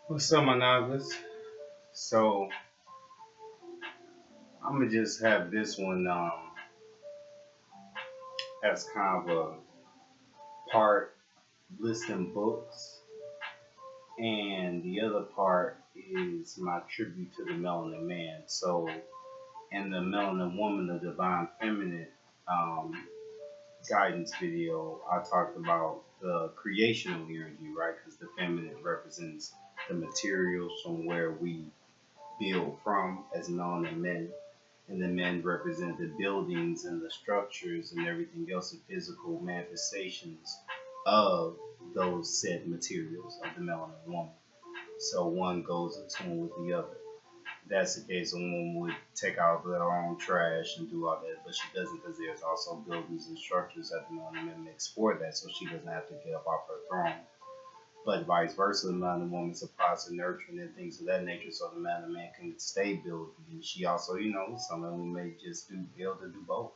What's up, my novice? So I'm gonna just have this one as kind of a part listing books, and the other part is my tribute to the melanin man. So in the melanin woman, the divine feminine um, guidance video, I talked about the creational energy, right? Because the feminine represents the materials from where we build from as melanin men, and the men represent the buildings and the structures and everything else, the physical manifestations of those said materials of the melanin woman. So one goes in tune with the other. That's the case. A woman would take out their own trash and do all that, but she doesn't, because there's also buildings and structures that the melanin men makes for that, so she doesn't have to get up off her throne. But vice versa, the melanin woman supplies the nurturing and things of that nature, so the melanin man can stay building. And she also, some of them may just be able to do both.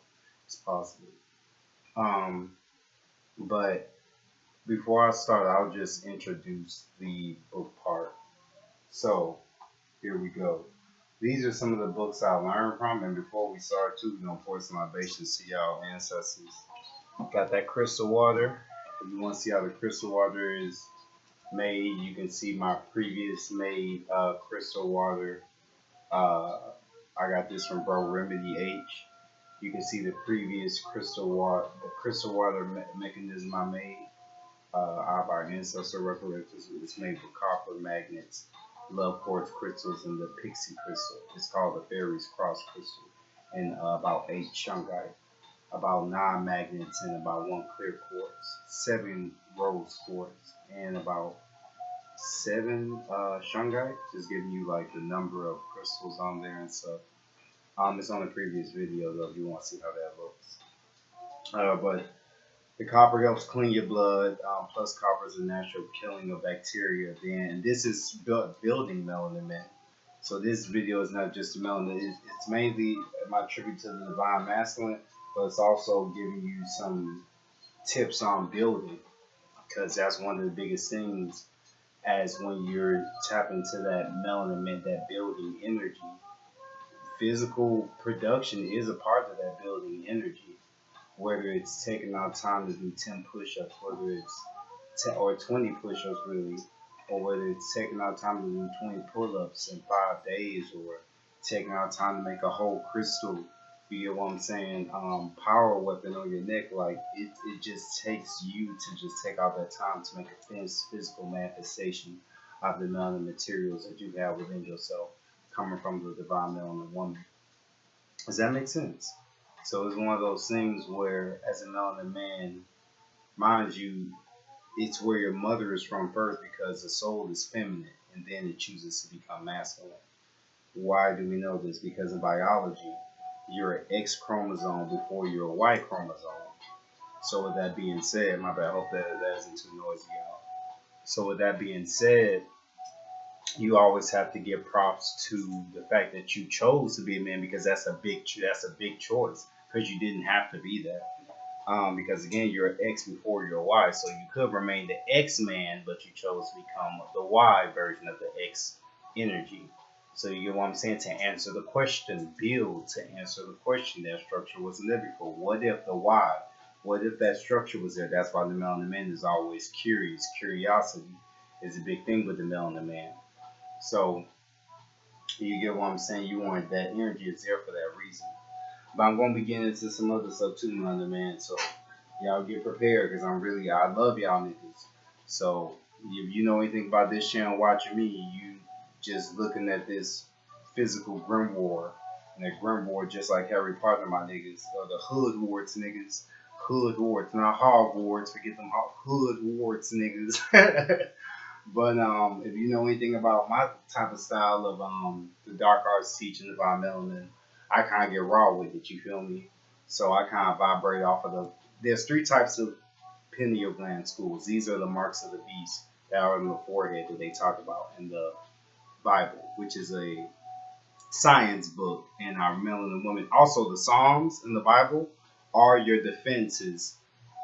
It's possible. Um, but before I start, I'll just introduce the book part. So here we go. These are some of the books I learned from, and before we start, too, pour some libations to y'all ancestors. Got that crystal water. If you want to see how the crystal water is made, you can see my previous made crystal water. Uh, I got this from Bro Remedy H. You can see the previous crystal water mechanism I made. Out of our ancestor recollections. It's made with copper magnets, love quartz crystals, and the pixie crystal. It's called the fairy's cross crystal, and about 8 shungite, about 9 magnets, and about 1 clear quartz, 7 rose quartz, and about 7 shungite. Just giving you like the number of crystals on there and stuff. It's on the previous video though if you want to see how that looks. But the copper helps clean your blood. Plus, copper is a natural killing of bacteria. Then this is building melanin, man. So this video is not just melanin. It's mainly my tribute to the divine masculine, but it's also giving you some tips on building, because that's one of the biggest things. As when you're tapping into that melanin, that building energy, physical production is a part of that building energy, whether it's taking our time to do 10 push-ups, whether it's 10 or 20 push-ups really, or whether it's taking our time to do 20 pull-ups in 5 days, or taking our time to make a whole crystal, you get what I'm saying, power weapon on your neck. Like it just takes you to just take out that time to make a physical manifestation of the melanin materials that you have within yourself, coming from the divine melanin woman. Does that make sense? So it's one of those things where, as a melanin man, mind you, it's where your mother is from first, because the soul is feminine and then it chooses to become masculine. Why do we know this? Because in biology, you're an X chromosome before you're a Y chromosome. So with that being said, my bad, I hope that isn't too noisy, y'all. So with that being said, you always have to give props to the fact that you chose to be a man, because that's a big choice, because you didn't have to be that. Because again, you're an X before you're a Y, so you could remain the X man, but you chose to become the Y version of the X energy. So you get what I'm saying? To answer the question, build to answer the question. That structure wasn't there before. What if the Y? What if that structure was there? That's why the melanin man is always curious. Curiosity is a big thing with the melanin man. So you get what I'm saying? You want that energy is there for that reason. But I'm gonna be getting into some other stuff too, man. So y'all get prepared, because I love y'all niggas. So if you know anything about this channel watching me, you just looking at this physical grimoire, and that grimoire just like Harry Potter, my niggas, or the hood wards niggas. Hood wards, not Hogwarts. Forget them hood wards niggas. But if you know anything about my type of style of the dark arts teaching about melanin, I kind of get raw with it. You feel me? So I kind of vibrate off of the. There's 3 types of pineal gland schools. These are the marks of the beast that are in the forehead that they talk about in the Bible, which is a science book, and our melanin woman. Also, the Psalms in the Bible are your defenses.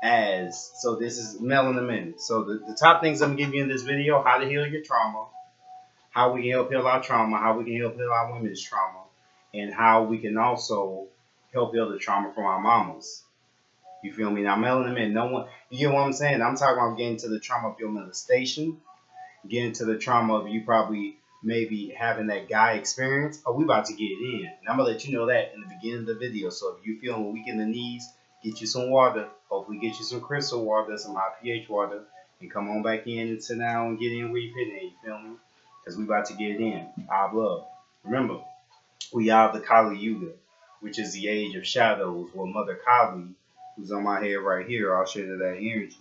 So this is melanin men. So the top things I'm gonna give you in this video: how to heal your trauma, how we can help heal our trauma, how we can help heal our women's trauma, and how we can also help heal the trauma from our mamas. You feel me? Now, melanin men, no one, you get what I'm saying? I'm talking about getting to the trauma of your molestation, getting to the trauma of you probably maybe having that guy experience. Oh, we about to get it in. And I'm going to let you know that in the beginning of the video. So if you feeling weak in the knees, get you some water. Hopefully get you some crystal water, some high pH water, and come on back in and sit down and get in where you fit in. You feel me? Because we about to get it in. Our blood. Remember, we are the Kali Yuga, which is the age of shadows, where Mother Kali, who's on my head right here, I'll show you that energy.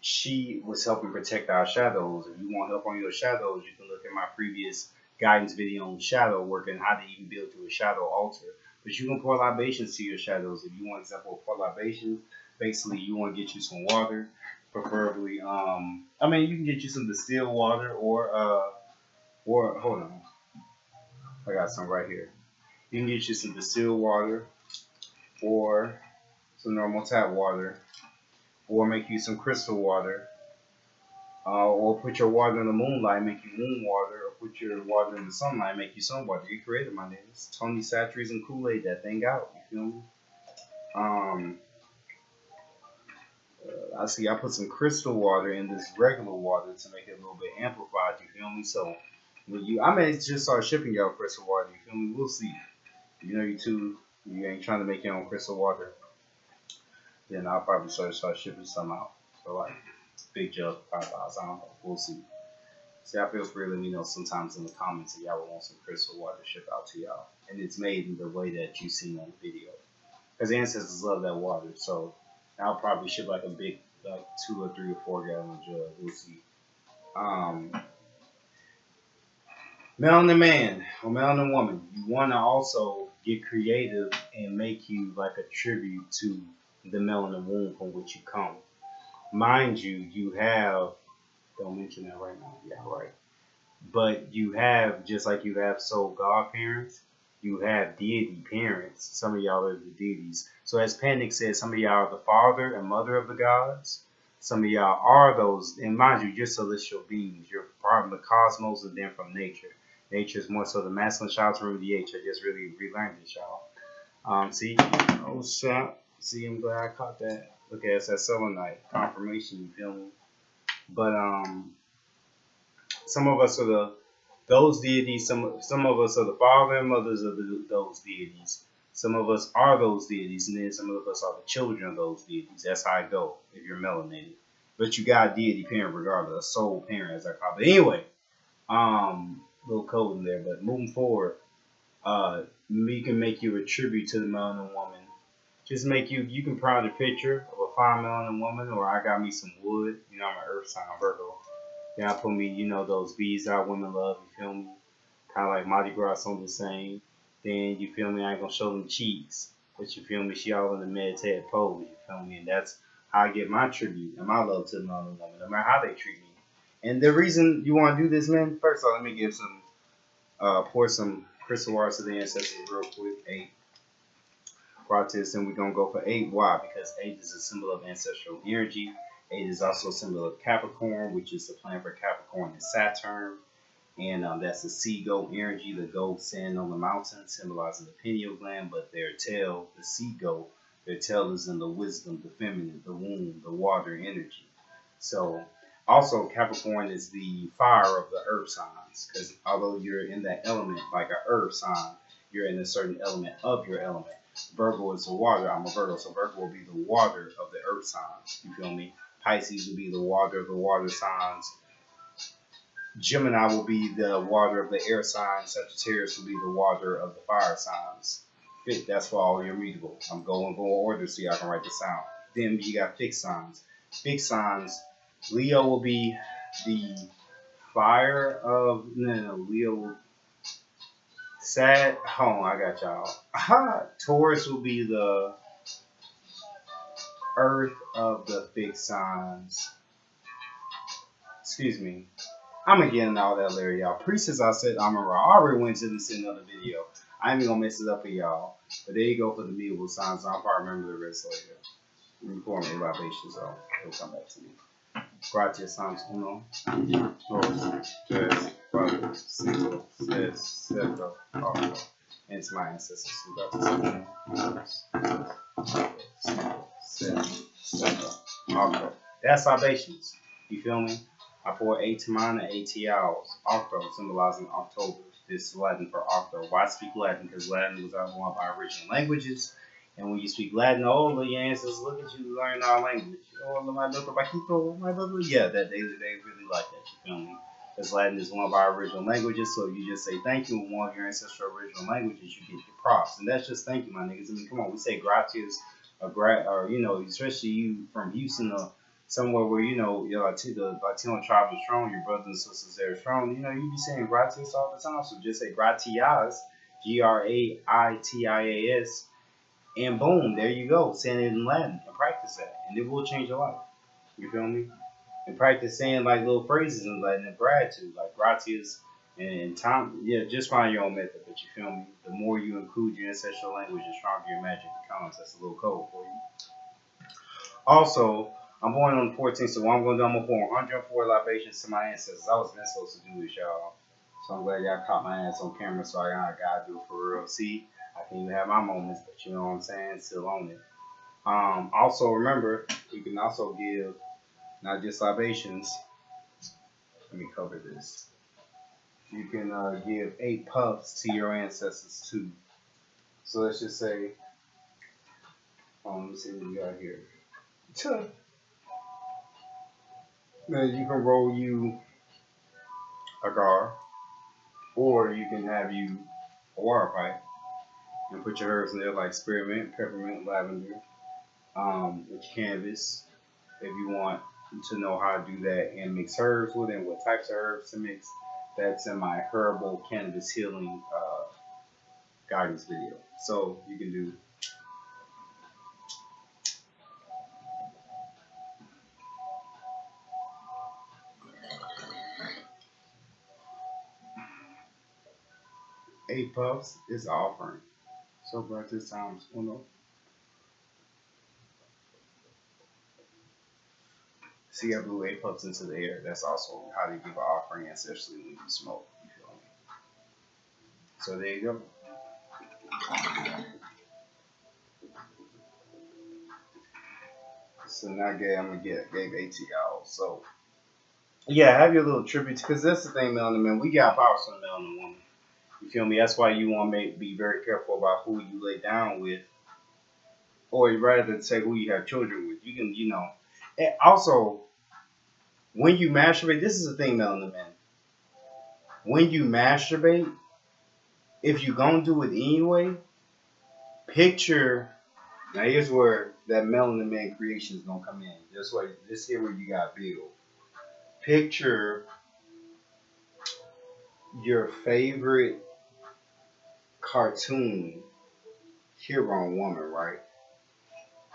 She was helping protect our shadows. If you want help on your shadows, you can look at my previous guidance video on shadow work and how to even build to a shadow altar. But you can pour libations to your shadows. If you want example of pour libations, basically you want to get you some water, preferably you can get you some distilled water or hold on. I got some right here. You can get you some distilled water or some normal tap water or make you some crystal water. Or put your water in the moonlight, make you moon water, or put your water in the sunlight, make you sun water. You created my niggas. Tony Satcheries and Kool-Aid that thing out. You feel me? I see I put some crystal water in this regular water to make it a little bit amplified. You feel me? So when I may just start shipping y'all crystal water. You feel me? We'll see. You know you ain't trying to make your own crystal water. Then I'll probably start shipping some out. So like big jug, $5. I don't know. We'll see. See, I feel free to let me know sometimes in the comments if y'all would want some crystal water shipped out to y'all. And it's made in the way that you see on the video. Because the ancestors love that water. So I'll probably ship like a big, like 2 or 3 or 4 gallon jug. We'll see. Melanin man or melanin woman, you want to also get creative and make you like a tribute to the melanin womb from which you come. Mind you, you have, don't mention that right now, yeah, right. But you have, just like you have soul godparents, you have deity parents. Some of y'all are the deities. So as Panic said, some of y'all are the father and mother of the gods. Some of y'all are those, and mind you, you're celestial beings. You're part of the cosmos and then from nature. Nature is more so the masculine child from the H. I just really relearned this, y'all. See? Oh, shit. See, I'm glad I caught that. Look at it's that selenite confirmation, you feel me? But some of us are those deities. Some of us are the father and mothers of those deities. Some of us are those deities, and then some of us are the children of those deities. That's how I go if you're melanated. But you got a deity parent regardless, a soul parent as I call it. Anyway, little code in there. But moving forward, we can make you a tribute to the melanin woman. Just make you can print a picture of a fine melanin woman, or I got me some wood. You know, I'm an earth sign, Virgo. Then I put me, those beads that women love. You feel me? Kind of like Mardi Gras on the same. Then you feel me? I ain't gonna show them cheeks, but you feel me? She all in the meditative pose. You feel me? And that's how I get my tribute and my love to the melanin woman, no matter how they treat me. And the reason you want to do this, man. First of all, let me give pour some crystal water to the ancestors real quick. 8. Practice, and we're gonna go for 8. Why? Because 8 is a symbol of ancestral energy. 8 is also a symbol of Capricorn, which is the planet for Capricorn and Saturn. And that's the sea goat energy, the goat standing on the mountain, symbolizing the pineal gland, but their tail, the sea goat, their tail is in the wisdom, the feminine, the womb, the water energy. So also Capricorn is the fire of the earth signs, because although you're in that element like an earth sign, you're in a certain element of your element. Virgo is the water. I'm a Virgo, so Virgo will be the water of the earth signs. You feel me? Pisces will be the water of the water signs. Gemini will be the water of the air signs. Sagittarius will be the water of the fire signs. That's for all your readable. I'm going order so y'all can write this down. Then you got fixed signs. Fixed signs. Leo will be the fire of Leo will hold on, I got y'all. Taurus will be the earth of the fixed signs. Excuse me. I'm again all that later, y'all. Priestess, I said I'm around. I already went to this in another video. I ain't even gonna mess it up for y'all. But there you go for the mutable signs. I'll probably remember the rest later. Inform me libations, though. It'll come back to me. Gracias times uno, dos, tres, cuatro, cinco, seis, siete, ocho. And to my ancestors who got this uno, dos, tres, cinco, seis, siete, ocho. That's libations. You feel me? I pour 8 to mine and 8 to y'all's. Octo symbolizing October. This is Latin for Octo. Why speak Latin? Because Latin was one of our original languages. And when you speak Latin, oh, look, your ancestors look at you learn our language. Oh, my little Paquito, my little. Yeah, that they really like that. You feel me? Because Latin is one of our original languages. So if you just say thank you in one of your ancestral original languages, you get your props. And that's just thank you, my niggas. I mean, come on, we say gratias or you know, especially you from Houston or somewhere where you know your Latino tribe is strong, your brothers and sisters there are strong. You know, you be saying gratias all the time. So just say gratias, gratias, and boom, there you go. Saying it in Latin and practice that, and it will change your life. You feel me? And practice saying like little phrases in Latin and gratitude, like gratias and time. Yeah, just find your own method. But you feel me? The more you include your ancestral language, the stronger your magic becomes. That's a little code for you. Also, I'm born on the 14th, so what I'm going to do, I'm going to pour 104 libations to my ancestors. I was been supposed to do this, y'all. So I'm glad y'all caught my ass on camera, so I got to do it for real. See, I can even have my moments, but you know what I'm saying? Still on it. Also, remember, you can also give not just libations. Let me cover this. You can give 8 puffs to your ancestors, too. So let's just say, let me see what we got here. Now you can roll you a gar, or you can have you a water pipe and put your herbs in there like spearmint, peppermint, lavender, with canvas. If you want to know how to do that and mix herbs with it and what types of herbs to mix, that's in my herbal cannabis healing guidance video. So you can do 8 puffs is the offering. So at this time, uno. See, I blew 8 puffs into the air. That's also how to give an offering ancestry when you smoke. You feel me? So there you go. So now I'm gonna gave 8 to y'all. So yeah, have your little tribute because that's the thing, melanin man. We got powers from the melanin woman. You feel me? That's why you want to be very careful about who you lay down with, or rather say who you have children with. You can, you know. And also, when you masturbate, this is the thing, melanin man. When you masturbate, if you gonna do it anyway, picture. Now here's where that melanin man creation is gonna come in. This here where you got build. Picture your favorite cartoon hero woman, right?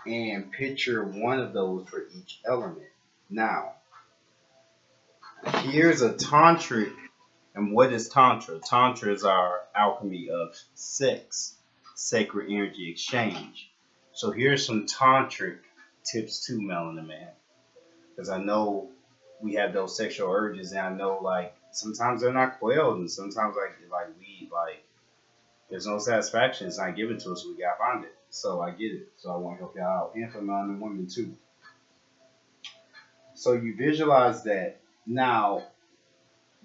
And picture one of those for each element. Now, here's a tantric. And what is Tantra? Tantra is our alchemy of sex, sacred energy exchange. So here's some tantric tips too, Melanin Man. Because I know we have those sexual urges, and I know like sometimes they're not quelled, and sometimes like we like there's no satisfaction. It's not given to us. So we gotta find it. So I get it. So I want to help y'all out, and for Melanin women too. So you visualize that now.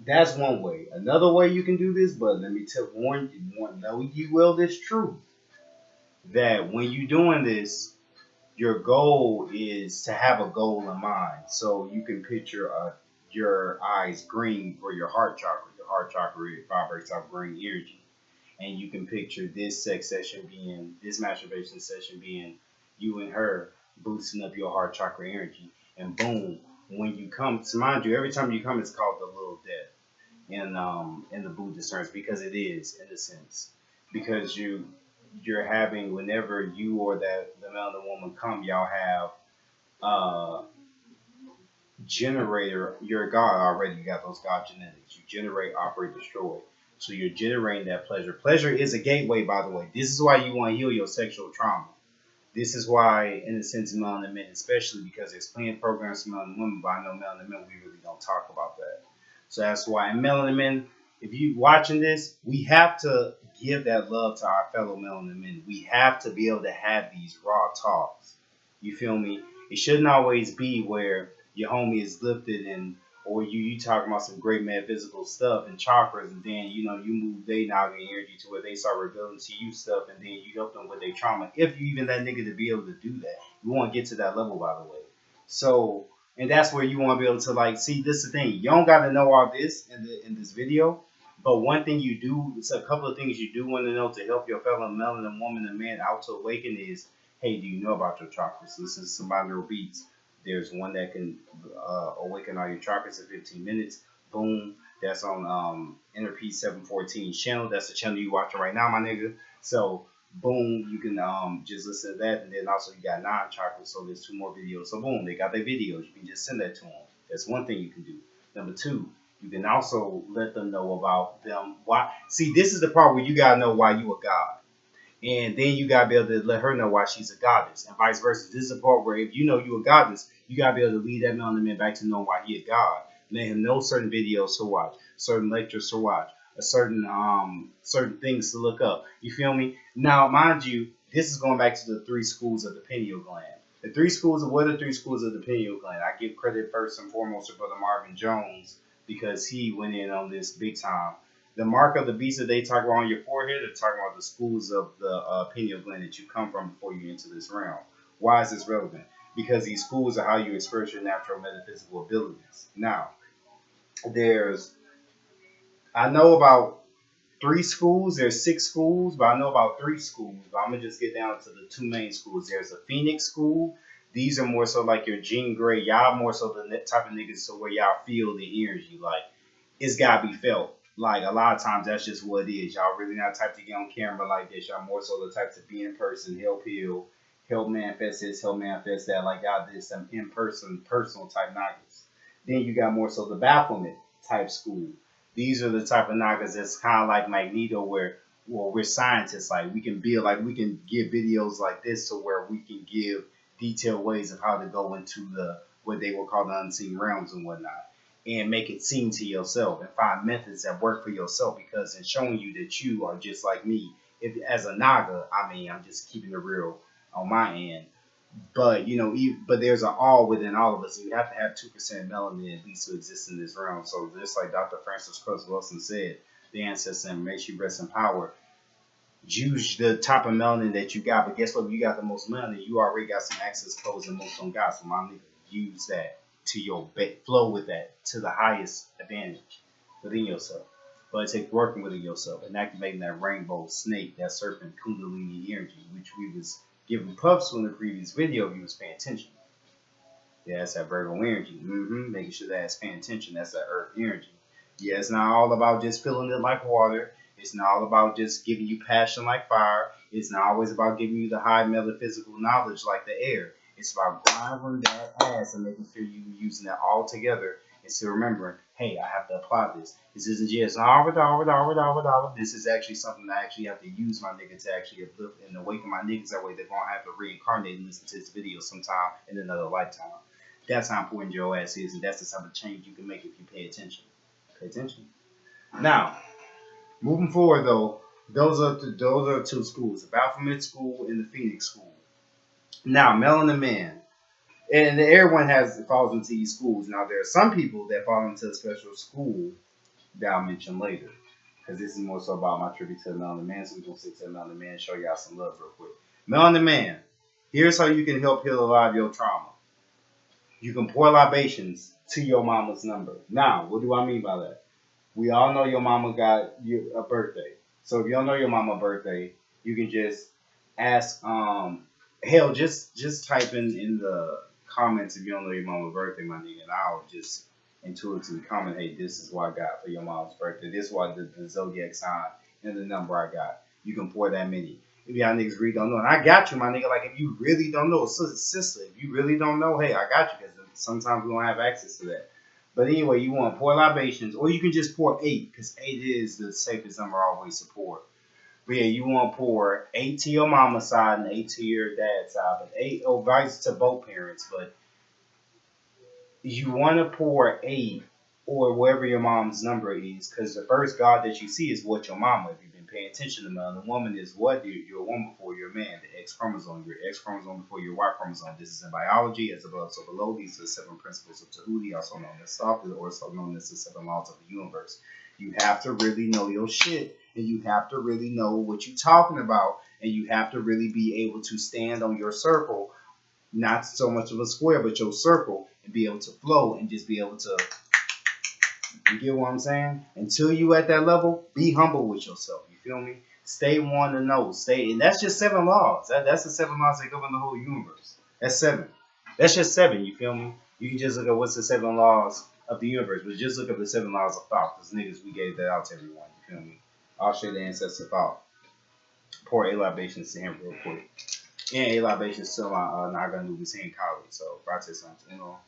That's one way. Another way you can do this, but let me warn you, know you will this truth that when you're doing this, your goal is to have a goal in mind. So you can picture your eyes green for your heart chakra. Your heart chakra vibrates off green energy, and you can picture this masturbation session being you and her boosting up your heart chakra energy, and boom, when you come, to mind you, every time you come, it's called the little death in the Buddhist terms because it is in a sense because you're having whenever you or that the man or the woman come y'all have generator you're a god already you got those god genetics you generate operate destroy so you're generating that pleasure is a gateway by the way this is why you want to heal your sexual trauma This is why, in a sense, melanin men, especially because there's plenty of programs for melanin women, but I know melanin men, we really don't talk about that. So that's why, and melanin men, if you watching this, we have to give that love to our fellow melanin men. We have to be able to have these raw talks. You feel me? It shouldn't always be where your homie is lifted and or you talking about some great metaphysical stuff and chakras, and then you move they naga energy to where they start revealing to you stuff, and then you help them with their trauma. If you even that nigga to be able to do that, you want to get to that level, by the way. So, and that's where you want to be able to like see. This is the thing. You don't got to know all this in this video, but one thing you do, it's a couple of things you do want to know to help your fellow melanin woman and man out to awaken is, hey, do you know about your chakras? Listen to some binaural beats. There's one that can awaken all your chakras in 15 minutes. Boom. That's on Inner Peace 714 channel. That's the channel you watching right now, my nigga. So boom, you can just listen to that, and then also you got non-chakras. So there's 2 more videos. So boom, they got their videos. You can just send that to them. That's one thing you can do. Number 2, you can also let them know about them. Why? See, this is the part where you gotta know why you a god. And then you gotta be able to let her know why she's a goddess, and vice versa. This is the part where if you know you a goddess, you gotta be able to lead that melanin man back to know why he a god. Let him know certain videos to watch, certain lectures to watch, a certain things to look up. You feel me? Now, mind you, this is going back to the 3 schools of the pineal gland. The 3 schools of what are the 3 schools of the pineal gland? I give credit first and foremost to Brother Marvin Jones because he went in on this big time. The mark of the beast that they talk about on your forehead, they're talking about the schools of the pineal gland that you come from before you enter this realm. Why is this relevant? Because these schools are how you express your natural metaphysical abilities. Now, there's, I know about 3 schools, there's 6 schools, but I know about 3 schools. But I'm going to just get down to the 2 main schools. There's a Phoenix school. These are more so like your Jean Grey. Y'all more so the type of niggas so where y'all feel the energy. Like, it's gotta be felt. Like a lot of times that's just what it is. Y'all really not the type to get on camera like this. Y'all more so the type to be in person, help heal, help manifest this, help manifest that. Like y'all did some in person, personal type nagas. Then you got more so the bafflement type school. These are the type of nagas that's kind of like Magneto, where well we're scientists. Like we can build, like we can give videos like this, to where we can give detailed ways of how to go into the what they will call the unseen realms and whatnot, and make it seem to yourself and find methods that work for yourself, because in showing you that you are just like me. If as a naga, I mean, I'm just keeping it real on my end, but but there's an all within all of us, and you have to have 2% melanin at least to exist in this realm. So just like Dr. Francis Cruz Wilson said, the ancestor makes you rest in power. Use the type of melanin that you got, but guess what? You got the most melanin. You already got some access codes and most on God. So my nigga, use that to your flow with that to the highest advantage within yourself. But it takes working within yourself and activating that rainbow snake, that serpent kundalini energy, which we was giving puffs to in the previous video if you was paying attention. Yeah, that's that Virgo energy. Making sure that it's paying attention. That's that earth energy. Yeah, it's not all about just filling it like water. It's not all about just giving you passion like fire. It's not always about giving you the high metaphysical knowledge like the air. It's about grinding that ass and making sure you're using that all together and still remembering, hey, I have to apply this. This isn't just This is actually something I actually have to use, my nigga, to actually uplift and awaken my niggas. That way they're going to have to reincarnate and listen to this video sometime in another lifetime. That's how important your ass is, and that's the type of change you can make if you pay attention. Pay attention. Now, moving forward though, those are 2 schools: the Baphomet school and the Phoenix school. Now, Melanin Man, and everyone falls into these schools. Now, there are some people that fall into a special school that I'll mention later, because this is more so about my tribute to the Melanin Man. So we're gonna stick to the Melanin Man, show y'all some love real quick. Melanin Man, here's how you can help heal a lot of your trauma. You can pour libations to your mama's number. Now, what do I mean by that? We all know your mama got you a birthday. So if you don't know your mama birthday, you can just ask, hell, just type in the comments if you don't know your mama's birthday, my nigga, and I'll just intuitively comment, hey, this is what I got for your mom's birthday. This is what the zodiac sign and the number I got. You can pour that many. If y'all niggas really don't know, and I got you, my nigga. Like, if you really don't know, sister, if you really don't know, hey, I got you, because sometimes we don't have access to that. But anyway, you want to pour libations, or you can just pour 8, because 8 is the safest number always to pour. But yeah, you want to pour 8 to your mama's side and 8 to your dad's side, but 8 or vice to both parents. But you want to pour 8 or wherever your mom's number is, because the first God that you see is what your mama. If you've been paying attention to man, the woman is what you're a woman before you're a man. The X chromosome, your X chromosome before your Y chromosome. This is in biology, as above so below. These are the 7 principles of Tahuti, also known as soft, or also known as the 7 laws of the universe. You have to really know your shit, and you have to really know what you're talking about, and you have to really be able to stand on your circle, not so much of a square, but your circle, and be able to flow and just be able to, you get what I'm saying? Until you at that level, be humble with yourself. You feel me? Stay one to know. Stay, and that's just 7 laws. That's the 7 laws that govern the whole universe. That's 7. That's just 7. You feel me? You can just look at what's the 7 laws of the universe, but just look up the 7 laws of thought. Because niggas, we gave that out to everyone. You feel me? I'll share the ancestor thought. Pour 8 libations to him real quick. And 8 libations to my Naga Nubian colleague. So, Pratis Antuno,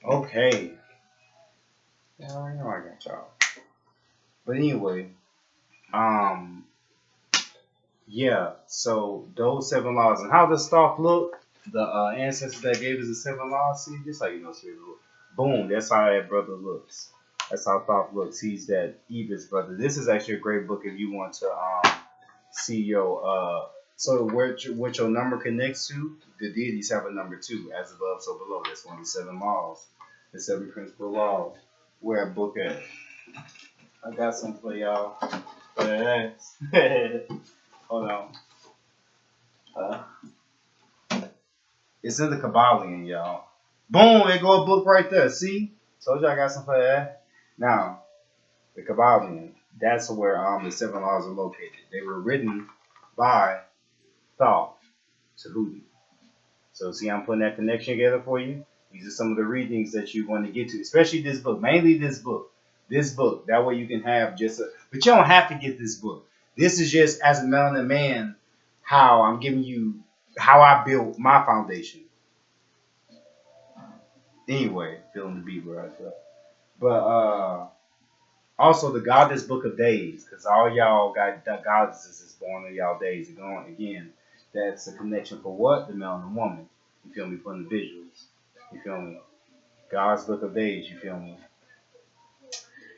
okay. Yeah, I know I got y'all. But anyway, yeah, so those 7 laws. And how does Stalk look? The ancestors that gave us the 7 laws, see, just like you know, see, boom, that's how that brother looks. That's how Thoth looks. He's that Eva's brother. This is actually a great book if you want to see your so what your number connects to. The deities have a number too, as above, so below. That's one of the 7 laws, the 7 principal laws. Where a book at? I got some for y'all. Hold on. It's in the Kabbalion, y'all. Boom, there go a book right there. See? Told you I got some for that. Now, the Kabbalion, that's where the 7 laws are located. They were written by Thoth Tahuti. So see, I'm putting that connection together for you. These are some of the readings that you want to get to, especially this book, mainly this book. This book. That way you can have just a, but you don't have to get this book. This is just as a melanin man, how I'm giving you how I built my foundation. Anyway, feeling the beat right there. But also the Goddess Book of Days, because all y'all got the goddesses is born in y'all days. Going again, that's a connection for what? The melanin woman. You feel me? For the visuals. You feel me? God's Book of Days. You feel me?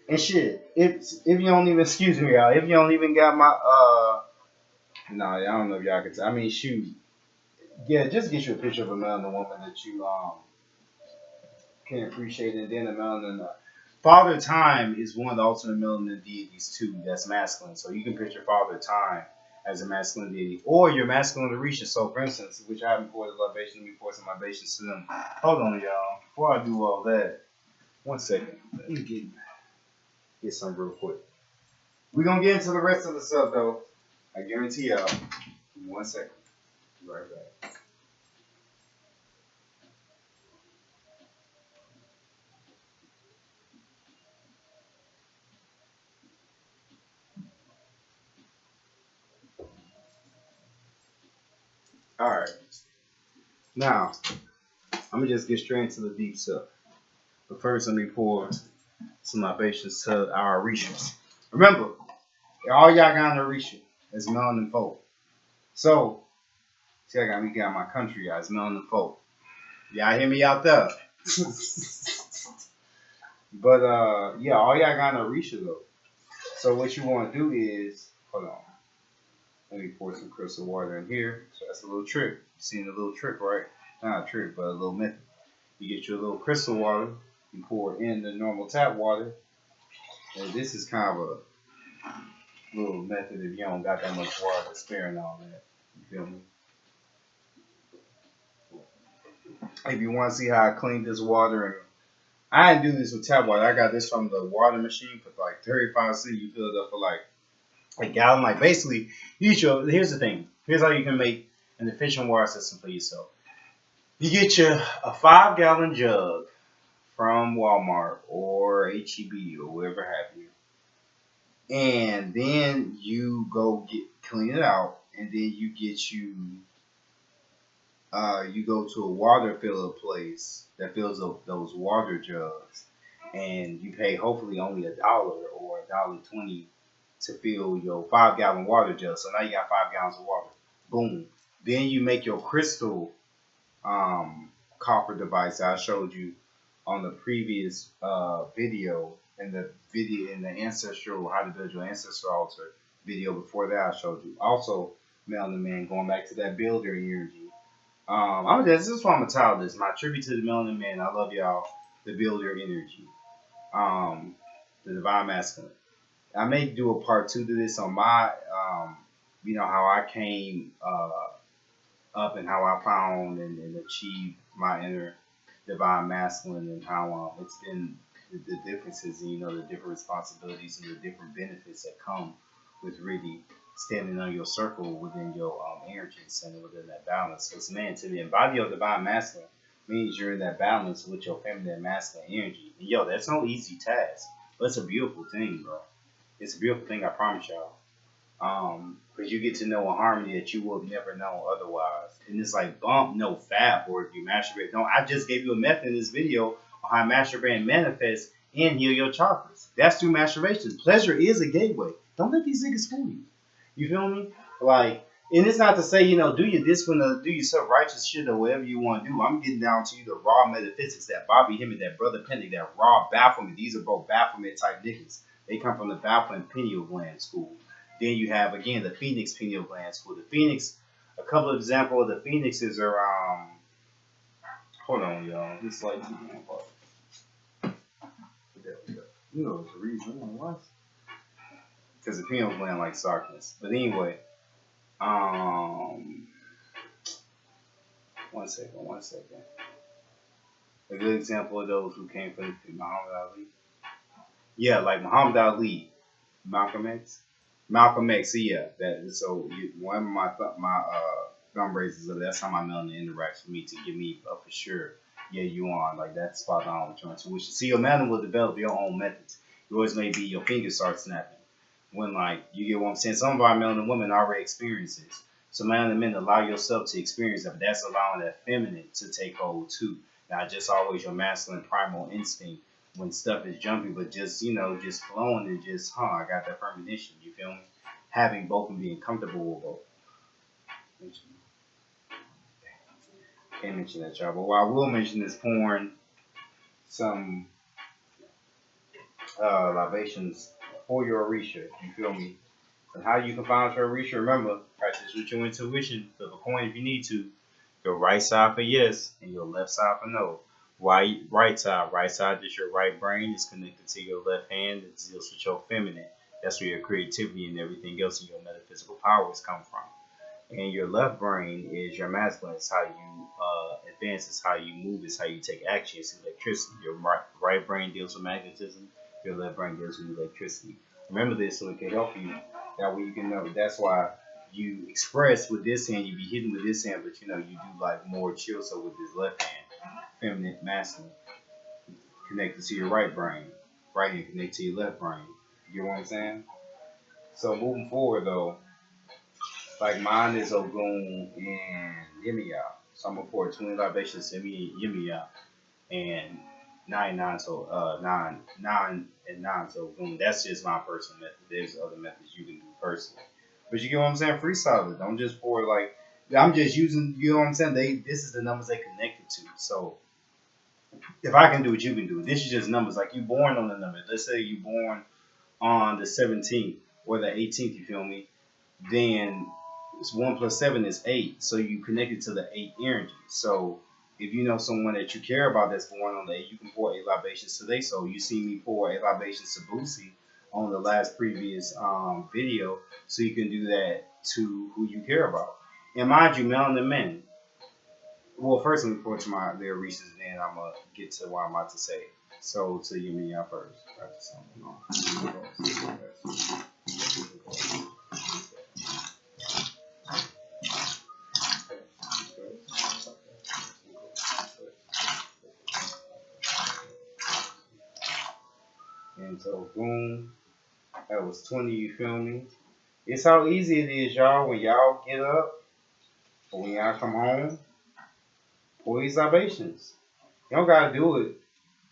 And shit, if you don't even, excuse me, y'all, if you don't even got my nah, I don't know if y'all can tell. I mean, shoot, yeah, just get you a picture of a melanin woman that you can appreciate, and then a melanin. Father Time is one of the ultimate melanin deities too. That's masculine, so you can picture Father Time as a masculine deity, or your masculine Orisha. So, for instance, which I haven't poured the libation, let me pour some libations to them. Hold on, y'all. Before I do all that, 1 second. Let me get some real quick. We're gonna get into the rest of the stuff though. I guarantee y'all. 1 second. Be right back. Alright. Now, I'm gonna just get straight into the deep stuff. But first, let me pour some libations to our Orishas. Remember, all y'all got an Orisha as melanin folk. So, see, we got my country as melanin folk. Y'all hear me out there? But yeah, all y'all got an Orisha though. So what you want to do is, hold on. Let me pour some crystal water in here. So that's a little trick. You seen a little trick, right? Not a trick, but a little method. You get your little crystal water. You pour in the normal tap water. And this is kind of a little method if you don't got that much water to spare and all that. You feel me? If you want to see how I clean this water, and I didn't do this with tap water. I got this from the water machine for like 35 cents. You fill it up for like a gallon. Like basically, here's the thing. Here's how you can make an efficient water system for yourself. You get you a 5-gallon jug from Walmart or HEB or wherever have you. And then you go clean it out, and then you go to a water filler place that fills up those water jugs, and you pay hopefully only $1 or $1.20 to fill your 5-gallon water jug. So now you got 5 gallons of water. Boom. Then you make your crystal copper device I showed you on the previous video, in the ancestral, how to build your ancestral altar video before that I showed you. Also, Melanin Man, going back to that builder energy. This is why I'm gonna title this. My tribute to the Melanin Man. I love y'all. The builder energy. The divine masculine. I may do a part 2 to this on my, how I came up and how I found and achieved my inner divine masculine, and how it's been the differences, and the different responsibilities and the different benefits that come with really standing on your circle within your energy center, within that balance. Because, man, to the embody your divine masculine means you're in that balance with your feminine and masculine energy. And that's no easy task, but it's a beautiful thing, bro. It's a beautiful thing, I promise y'all. Because you get to know a harmony that you would have never known otherwise. And it's like bump, no fat, or if you masturbate. No, I just gave you a method in this video on how masturbate and manifest and heal your chakras. That's through masturbation. Pleasure is a gateway. Don't let these niggas fool you. You feel me? Like, and it's not to say, do your this one, do your self-righteous shit or whatever you want to do. I'm getting down to you the raw metaphysics, that Bobby Hemmett, that Brother Penny, that raw Baphomet. These are both Baphomet type niggas. They come from the Baphomet pineal gland school. Then you have, again, the Phoenix pineal gland school. The Phoenix, a couple of examples of the Phoenixes are, hold on, y'all. This light's too apart. There we go. It's the reason why. Because the pineal gland likes darkness. But anyway, one second. A good example of those who came from Muhammad Ali. Yeah, like Muhammad Ali, Malcolm X. So yeah, one of my thumb raisers, that's how my melanin interacts with me to give me for sure. Yeah, you on, like, that's spot on with your intuition. See, your melanin will develop your own methods. Yours may be your fingers start snapping when, like, you get what I'm saying. Some of our melanin women already experience this. So melanin men, allow yourself to experience that, but that's allowing that feminine to take hold too. Not just always your masculine primal instinct when stuff is jumpy, but just just flowing and just I got that premonition. You feel me? Having both and being comfortable with both. Can't mention that, y'all. But what I will mention is pouring some libations for your Orisha. You feel me? And how you can find your Orisha? Remember, practice with your intuition. Flip a coin if you need to. Your right side for yes, and your left side for no. Right side is your right brain. It's connected to your left hand. It deals with your feminine. That's where your creativity and everything else and your metaphysical powers come from. And your left brain is your masculine. It's how you advance. It's how you move. It's how you take action. It's electricity. Your right brain deals with magnetism. Your left brain deals with electricity. Remember this so it can help you. That way you can know. That's why you express with this hand. You be hitting with this hand, but you do like more chill. So with this left hand, feminine, masculine, connected to your right brain. Right hand connected to your left brain. You know what I'm saying? So moving forward though, like mine is Ogun and Yemiya. So I'm gonna pour 20 libations to Yemiya and 9 so 9 and 9 so Ogun. That's just my personal method. There's other methods you can do personally. But you get what I'm saying? Freestyle it. Don't just pour like I'm just using, you know what I'm saying? This is the numbers they connected to. So if I can do it, you can do it. This is just numbers. Like you born on the number. Let's say you born on the 17th or the 18th, you feel me? Then 1 plus 7 is 8. So you connected to the 8 energy. So if you know someone that you care about that's born on the 8, you can pour 8 libations today. So you see me pour 8 libations to Boosie on the last previous video. So you can do that to who you care about. And mind you, melanin men. Well, first let me pour to their reasons, then I'm going to get to what I'm about to say. So to you and me out first. Practice something on. And so boom, That was 20, you feel me? It's how easy it is, y'all, when y'all get up or when y'all come home, pour these libations. You don't gotta do it.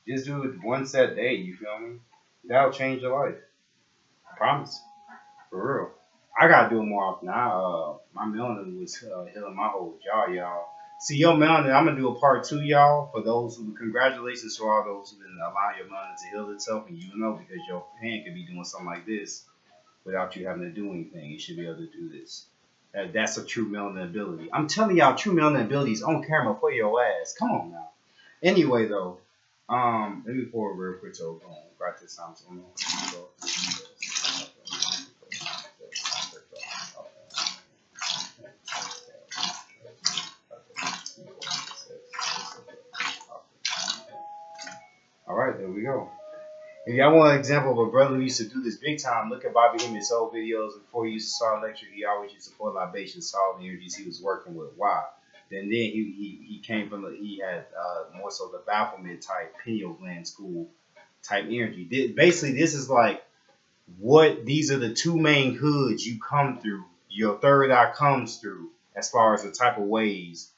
Just do it one set a day, you feel me? That'll change your life. I promise. For real. I gotta do it more often. My melanin was healing my whole jaw, y'all. See, your melanin, I'm gonna do a part 2, y'all. For those who, congratulations to all those who've been allowing your melanin to heal itself, and you know, because your hand could be doing something like this without you having to do anything. You should be able to do this. That's a true melanin ability. I'm telling y'all, true melanin ability is on camera for your ass. Come on now. Anyway, though, let me pour a real quick so right this time. All right, there we go. If y'all want an example of a brother who used to do this big time, look at Bobby Hemmitt's old videos. Before he used to start lecture, he always used to pour libations, saw the energies he was working with. Why? Then he came from he had more so the Baphomet type pineal gland school type energy. Basically, this is like what these are the two main hoods you come through. Your third eye comes through as far as the type of ways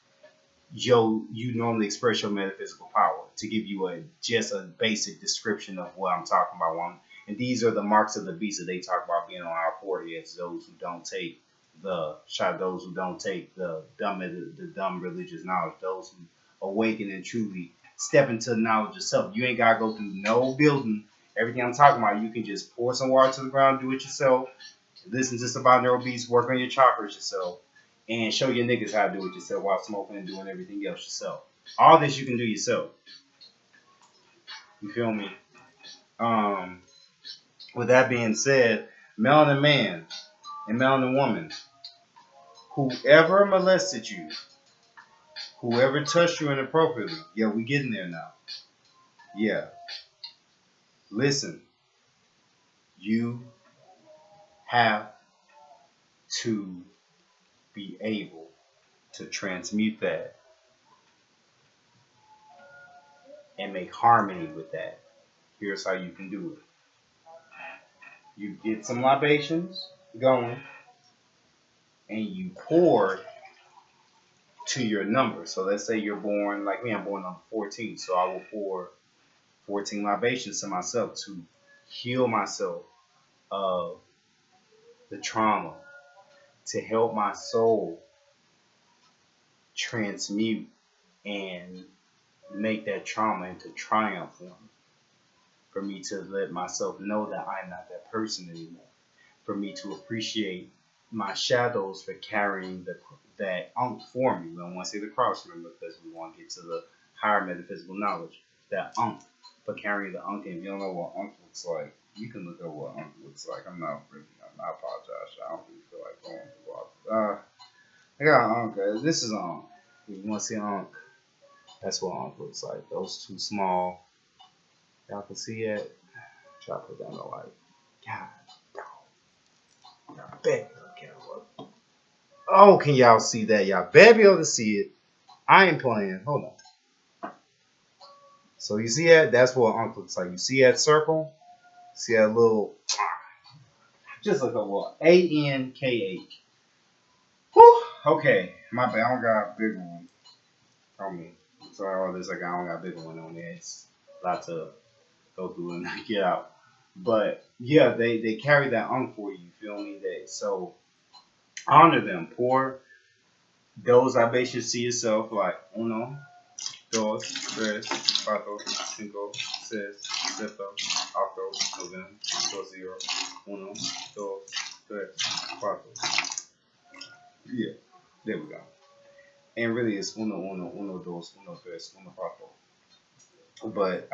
you normally express your metaphysical power. To give you just a basic description of what I'm talking about. And these are the marks of the beast that they talk about being on our foreheads. Those who don't take those who don't take the dumb religious knowledge. Those who awaken and truly step into the knowledge of self. You ain't gotta go through no building. Everything I'm talking about, you can just pour some water to the ground, do it yourself. Listen to some binaural beats, work on your chakras yourself, and show your niggas how to do it yourself while smoking and doing everything else yourself. All this you can do yourself. You feel me? With that being said, melanin man and melanin woman, whoever molested you, whoever touched you inappropriately, yeah, we getting there now. Yeah. Listen, you have to be able to transmute that and make harmony with that. Here's how you can do it. You get some libations going and you pour to your number. So let's say you're born, like me, I'm born on 14. So I will pour 14 libations to myself to heal myself of the trauma, to help my soul transmute and make that trauma into triumph for me to let myself know that I'm not that person anymore, for me to appreciate my shadows for carrying that unk for me. We don't want to say the cross, remember, because we want to get to the higher metaphysical knowledge. That unk for carrying the unk. And if you don't know what unk looks like, you can look up what unk looks like. I apologize. I don't really feel like going through all. I got an unk. This is unk. If you want to see an unk, that's what unk looks like. Those two small. Y'all can see it. Try to put down the light. God, y'all bet oh, can y'all see that? Y'all better be able to see it. I ain't playing. Hold on. So you see that? That's what unk looks like. You see that circle? See that little? Just look at what ANKH. Whew. Okay, my bad. I don't got a big one on me. Sorry, all this like I don't got a big one on there. It's a lot to go through and get out. But yeah, they carry that unk for you. You feel me? So honor them. Pour those libations to yourself, like 1, 2, 3, 4, 5, 6, 7, 8, 9, 10, 11, 12, 0, 1, 2, 3, 4. Yeah, there we go. And really, it's 1, 2, 3, 4. But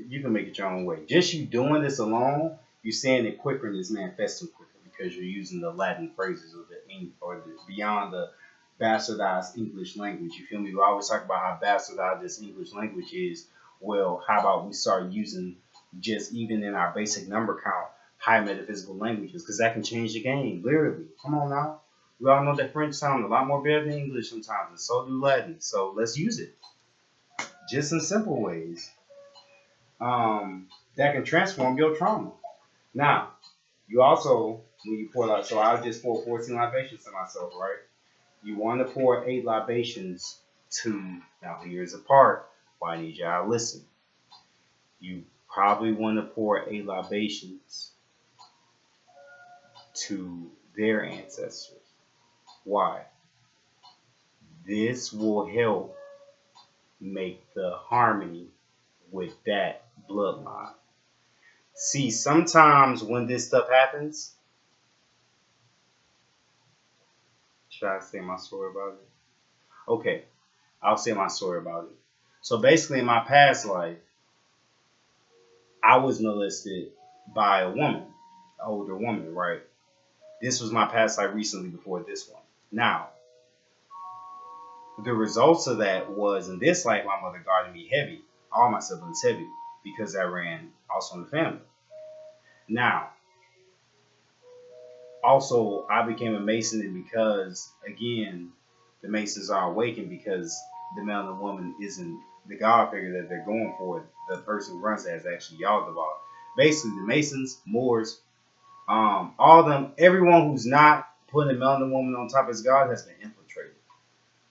you can make it your own way. Just you doing this alone, you're saying it quicker and it's manifesting quicker because you're using the Latin phrases or beyond the bastardized English language. You feel me? We always talk about how bastardized this English language is. Well, how about we start using just even in our basic number count, high metaphysical languages, because that can change the game, literally. Come on now. We all know that French sounds a lot more better than English sometimes, and so do Latin. So let's use it. Just in simple ways that can transform your trauma. Now, You also, when you pour, so I just pour 14 libations to myself, right? You want to pour 8 libations to, now here's the part why I need y'all to listen. You probably want to pour 8 libations to their ancestors. Why? This will help make the harmony with that bloodline. See, sometimes when this stuff happens, should I say my story about it? Okay, I'll say my story about it. So basically, in my past life, I was molested by a woman, an older woman, right? This was my past life recently before this one. Now, the results of that was in this life, my mother guarded me heavy, all my siblings heavy, because I ran also in the family. Now, also, I became a Mason, and because, again, the Masons are awakened because the man and the woman isn't the God figure that they're going for. The person who runs that is actually Yaldabaoth. Basically, the Masons, Moors, all of them, everyone who's not putting the man and the woman on top as God has been infiltrated.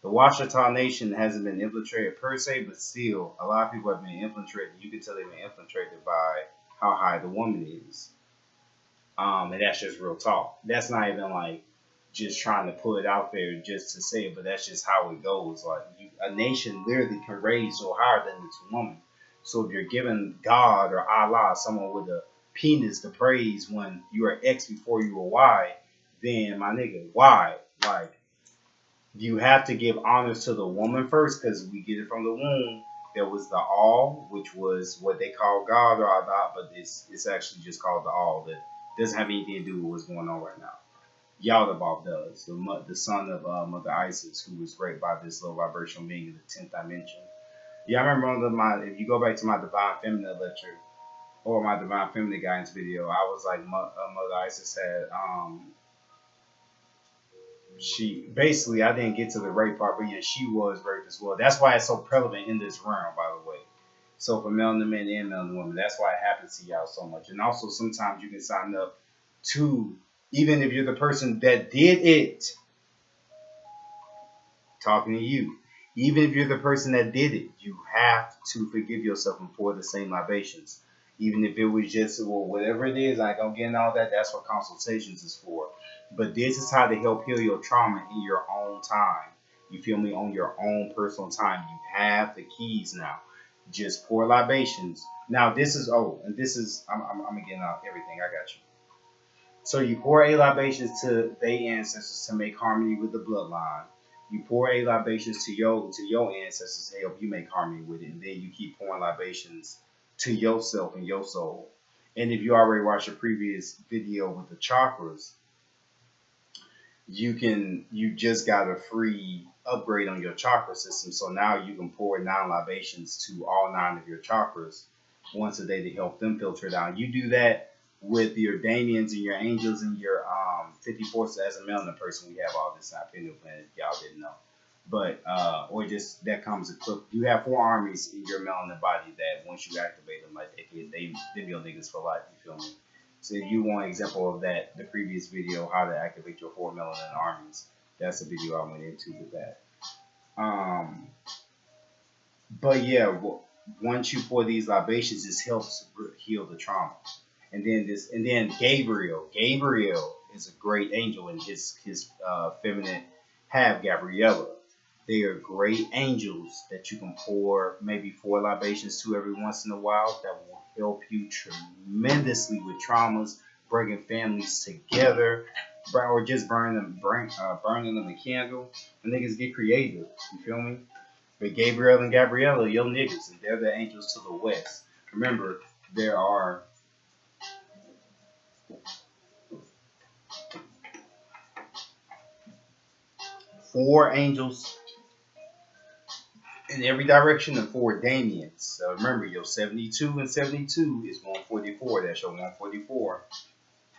The Washita Nation hasn't been infiltrated per se, but still, a lot of people have been infiltrated. You can tell they've been infiltrated by how high the woman is. And that's just real talk. That's not even like just trying to put it out there just to say it, but that's just how it goes. Like a nation literally can raise so higher than its woman. So if you're giving God or Allah, someone with a penis to praise when you were X before you were Y, then my nigga, why? Like you have to give honors to the woman first because we get it from the womb. There was the all, which was what they call God or Allah, but it's actually just called the all. That doesn't have anything to do with what's going on right now. Yaldabaoth does, the son of Mother Isis, who was raped by this low vibrational being in the 10th dimension. Yeah, I remember if you go back to my Divine Feminine lecture or my Divine Feminine guidance video, I was like, Mother Isis had she basically, I didn't get to the rape part, but yeah, she was raped as well. That's why it's so prevalent in this realm, by the way. So for male and men and male and women, that's why it happens to y'all so much. And also sometimes you can sign up to, even if you're the person that did it, talking to you, even if you're the person that did it, you have to forgive yourself and pour the same libations. Even if it was just, well, whatever it is, I don't get in all that. That's what consultations is for. But this is how to help heal your trauma in your own time. You feel me? On your own personal time. You have the keys now. Just pour libations. Now this is, and this is, I'm getting out everything. I got you. So you pour 8 libations to their ancestors to make harmony with the bloodline. You pour 8 libations to your ancestors to help you make harmony with it, and then you keep pouring libations to yourself and your soul. And if you already watched a previous video with the chakras, you just got a free upgrade on your chakra system. So now you can pour 9 libations to all 9 of your chakras once a day to help them filter down. You do that with your Damians and your angels and your 54th as a melanin person. We have all this pineal planet, y'all didn't know. But or just that comes equipped. You have 4 armies in your melanin body that once you activate them, like they your niggas for life. You feel me? So if you want an example of that, the previous video, how to activate your 4 melanin armies, that's the video I went into with that. But yeah, once you pour these libations, this helps heal the trauma. And then Gabriel is a great angel, and his feminine half, Gabriella. They are great angels that you can pour maybe 4 libations to every once in a while. That will help you tremendously with traumas, bringing families together, or just burning them a candle. And niggas get creative. You feel me? But Gabriel and Gabriella, your niggas, and they're the angels to the west. Remember, there are 4 angels in every direction and 4 Damians. So remember, your 72 and 72 is 144. That's your 144.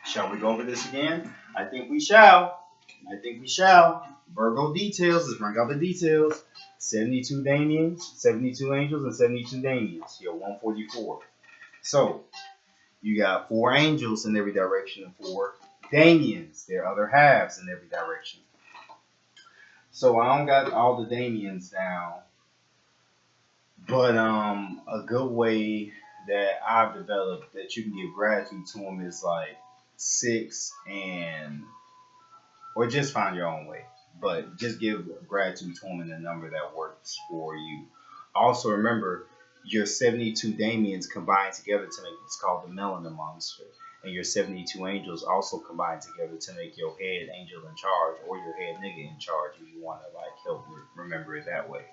Shall we go over this again? I think we shall. Virgo details. Let's bring out the details. 72 Damians, 72 angels, and 72 Damians. Your 144. So You got 4 angels in every direction and 4 Damians, their other halves in every direction. So I don't got all the Damians down, but a good way that I've developed that you can give gratitude to them is like 6 and or just find your own way. But just give gratitude to them in a number that works for you. Also remember your 72 Damians combined together to make what's called the Melanin Monster. And your 72 angels also combine together to make your head angel in charge or your head nigga in charge if you want to like help remember it that way.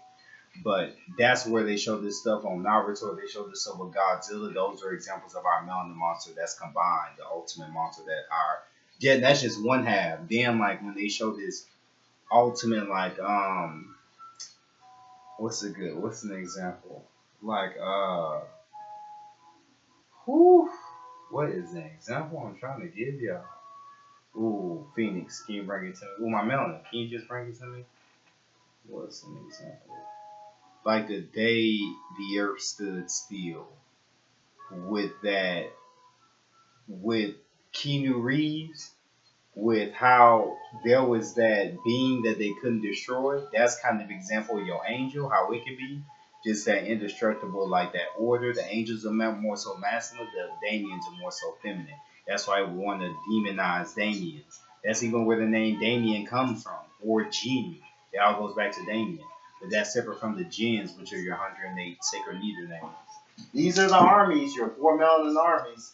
But that's where they show this stuff on Naruto. They show this stuff with Godzilla. Those are examples of our Melanin Monster that's combined, the ultimate monster that are. Yeah, that's just one half. Then like when they show this ultimate like what's an example? Like whew, what is an example I'm trying to give y'all? Ooh, Phoenix, can you bring it to me? Ooh, my melanin, can you just bring it to me? What's an example? Like the day the earth stood still with that with Keanu Reeves with how there was that being that they couldn't destroy. That's kind of example of your angel, how it could be. Just that indestructible, like that order. The angels are more so masculine, the Damians are more so feminine. That's why we want to demonize Damians. That's even where the name Damien comes from, or Genie. It all goes back to Damien. But that's separate from the Jinns, which are your 108 sacred leader names. These are the armies, your 4 melanin armies.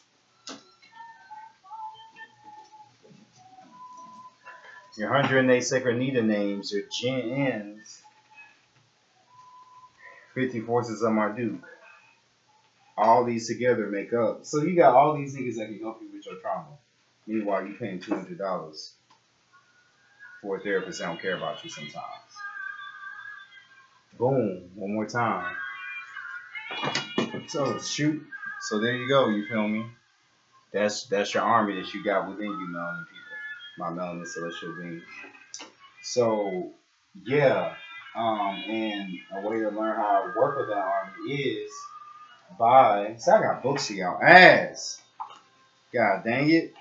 Your 108 sacred Nita names, your Jinns, 50 forces of Marduk. All these together make up. So you got all these niggas that can help you with your trauma. Meanwhile, you paying $200 for a therapist that don't care about you sometimes. Boom. One more time. So shoot. So there you go. You feel me? That's your army that you got within you, melanin people. My melanin celestial beings. So yeah. And a way to learn how to work with that army is by. See, I got books to y'all ass. God dang it.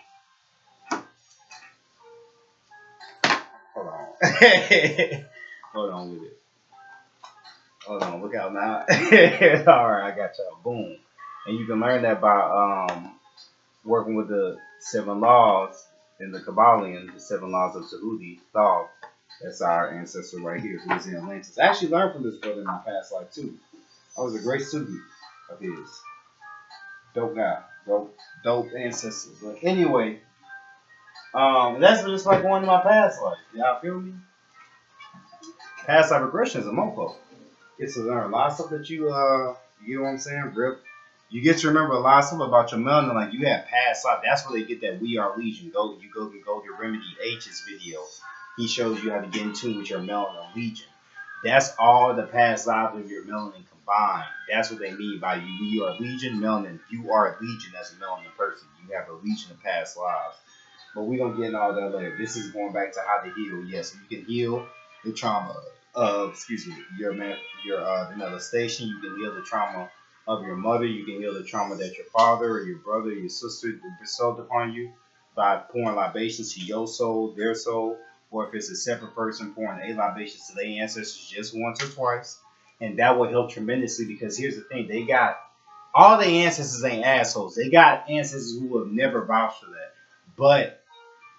Hold on. Hold on with it. Hold on. Look out now. Alright, I got y'all. Boom. And you can learn that by working with the 7 laws in the Kabbalion, the 7 laws of Tahuti, Thought. That's our ancestor right here who was in Atlantis. I actually learned from this brother in my past life too. I was a great student of his. Dope guy. Dope ancestors. But anyway, that's just like going to my past life. Y'all feel me? Past life regression is a mofo. It's to learn a lot of stuff that you know what I'm saying, Rip. You get to remember a lot of stuff about your melanin, like you have past life. That's where they get that We Are Legion. Go to Remedy H's video. He shows you how to get in tune with your melanin legion. That's all the past lives of your melanin combined. That's what they mean by you are legion, melanin. You are a legion as a melanin person. You have a legion of past lives. But we're gonna get into all that later. This is going back to how to heal. Yes, you can heal the trauma of the molestation. You can heal the trauma of your mother. You can heal the trauma that your father or your brother or your sister bestowed upon you by pouring libations to your soul, their soul, or if it's a separate person pouring a libations to their ancestors just once or twice. And that will help tremendously because here's the thing, they got all the ancestors ain't assholes. They got ancestors who have never vouched for that. But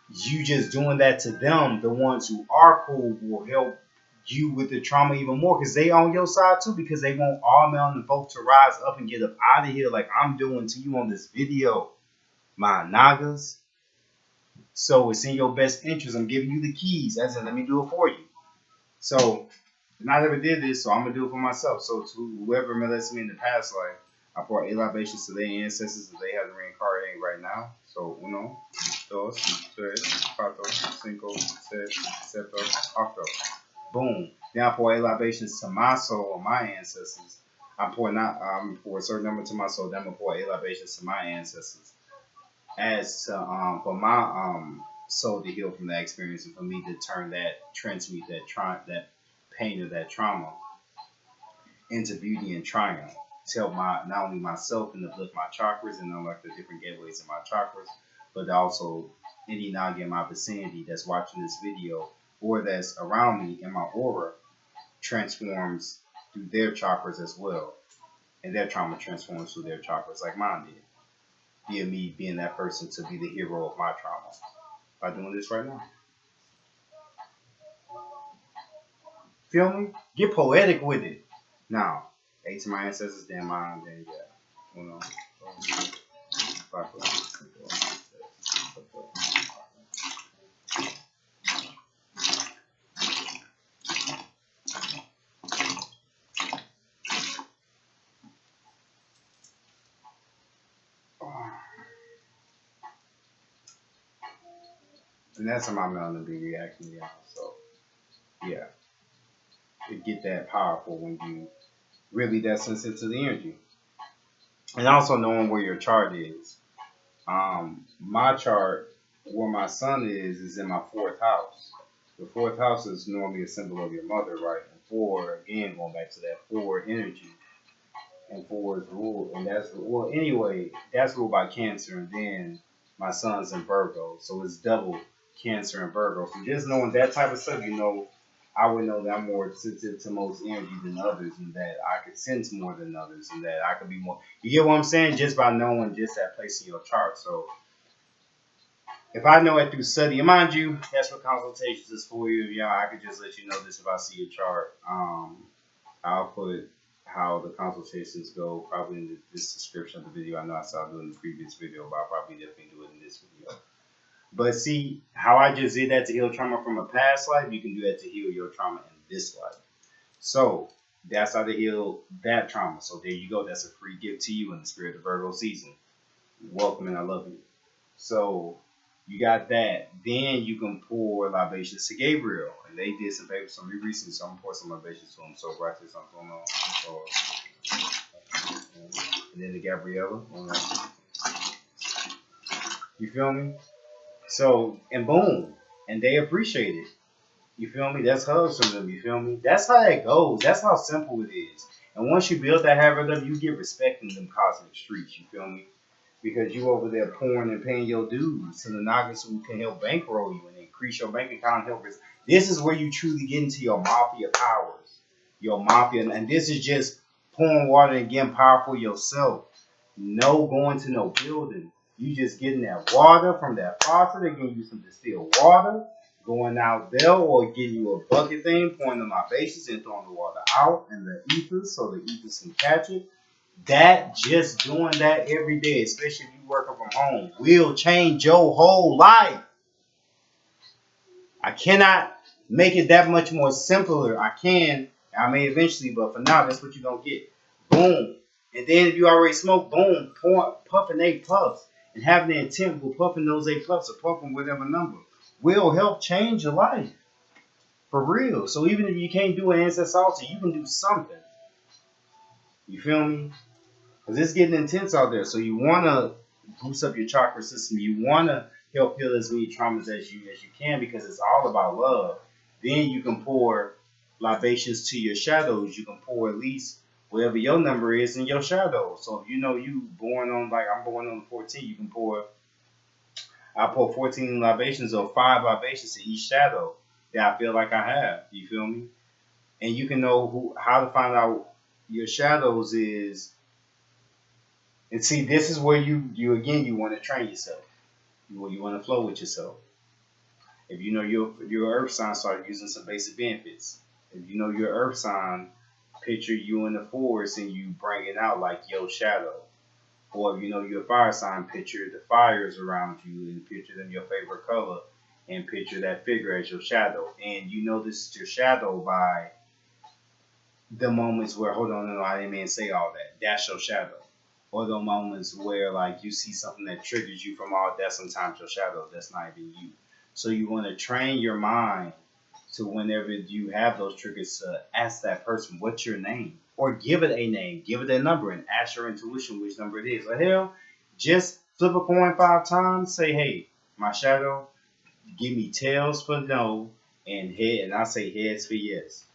you just doing that to them, the ones who are cool, will help you with the trauma even more because they on your side too because they want all melanin folk to rise up and get up out of here like I'm doing to you on this video, my nagas. So it's in your best interest. I'm giving you the keys. As in, let me do it for you. So, and I never did this, so I'm gonna do it for myself. So to whoever molested me in the past life, I brought 8 libations to their ancestors that they haven't reincarnated right now. So, 1, 2, 3, 4, 5, 6, 7, 8. Boom. Now I pour 8 libations to my soul or my ancestors. I pour for a certain number to my soul. Then I'm gonna pour 8 libations to my ancestors. As for my soul to heal from that experience and for me to transmute that pain of that trauma into beauty and triumph. to help not only myself and uplift my chakras and unlock the different gateways in my chakras, but also any Naga in my vicinity that's watching this video or that's around me in my aura transforms through their chakras as well. And their trauma transforms through their chakras like mine did. Via me being that person to be the hero of my trauma by doing this right now. Feel me? Get poetic with it. Now, A to my ancestors, then mine, then yeah. You know. And that's how my melanin be reacting, y'all. So, yeah. It get that powerful when you really that sensitive to the energy. And also knowing where your chart is. My chart, where my sun is in my fourth house. The fourth house is normally a symbol of your mother, right? And four, again, going back to that four energy. And four is ruled, and that's, well, anyway, that's ruled by Cancer, and then my son's in Virgo. So it's double Cancer and Virgo. So just knowing that type of stuff, you know, I would know that I'm more sensitive to most energy than others, and that I could sense more than others, and that I could be more. You get what I'm saying? Just by knowing just that place in your chart. So if I know it through study, and mind you, that's what consultations is for you. Yeah, I could just let you know this if I see a chart. I'll put how the consultations go probably in this description of the video. I know I saw it in the previous video, but I'll probably definitely do it in this video. But see, how I just did that to heal trauma from a past life, you can do that to heal your trauma in this life. So that's how to heal that trauma. So there you go. That's a free gift to you in the Spirit of Virgo season. Welcome and I love you. So you got that. Then you can pour libations to Gabriel. And they did some papers on me recently, so I'm going to pour some libations to him. So righteous, I'm going on. And then to Gabriella. You feel me? So, and boom. And they appreciate it. You feel me? That's hugs from them. You feel me? That's how that goes. That's how simple it is. And once you build that habit up, you get respect in them cosmic streets. You feel me? Because you over there pouring and paying your dues to the Nagas who can help bankroll you and increase your bank account helpers. This is where you truly get into your mafia powers. Your mafia. And this is just pouring water and getting powerful yourself. No going to no building. You just getting that water from that faucet. They're giving you some distilled water. Going out there or getting you a bucket thing, pouring the libations and throwing the water out in the ethers so the ethers can catch it. That just doing that every day, especially if you working from home, will change your whole life. I cannot make it that much more simpler. I can, I may eventually, but for now, that's what you're going to get. Boom. And then if you already smoke, boom, puffing 8 puffs. And having the intent with puffing those 8 puffs or puffing whatever number will help change your life. For real. So even if you can't do an ancestor altar, you can do something. You feel me? Because it's getting intense out there. So you want to boost up your chakra system. You want to help heal as many traumas as you can, because it's all about love. Then you can pour libations to your shadows. You can pour at least whatever your number is in your shadow. So if you know you born on, like I'm born on the 14th, you can pour, I pour 14 libations or 5 libations to each shadow that I feel like I have. You feel me? And you can know how to find out your shadows is. And see, this is where you want to train yourself. You want to flow with yourself. If you know your earth sign, start using some basic benefits. If you know your earth sign, picture you in the forest and you bring it out like your shadow. Or if you know your fire sign, picture the fires around you and picture them your favorite color and picture that figure as your shadow. And you know this is your shadow by the moments where, hold on, no, I didn't mean to say all that. That's your shadow. Or the moments where like you see something that triggers you from all that, sometimes your shadow, that's not even you. So you want to train your mind to whenever you have those triggers to ask that person, what's your name? Or give it a name, give it a number, and ask your intuition which number it is. Or hell, just flip a coin 5 times, say, hey, my shadow, give me tails for no, and head, and I say heads for yes.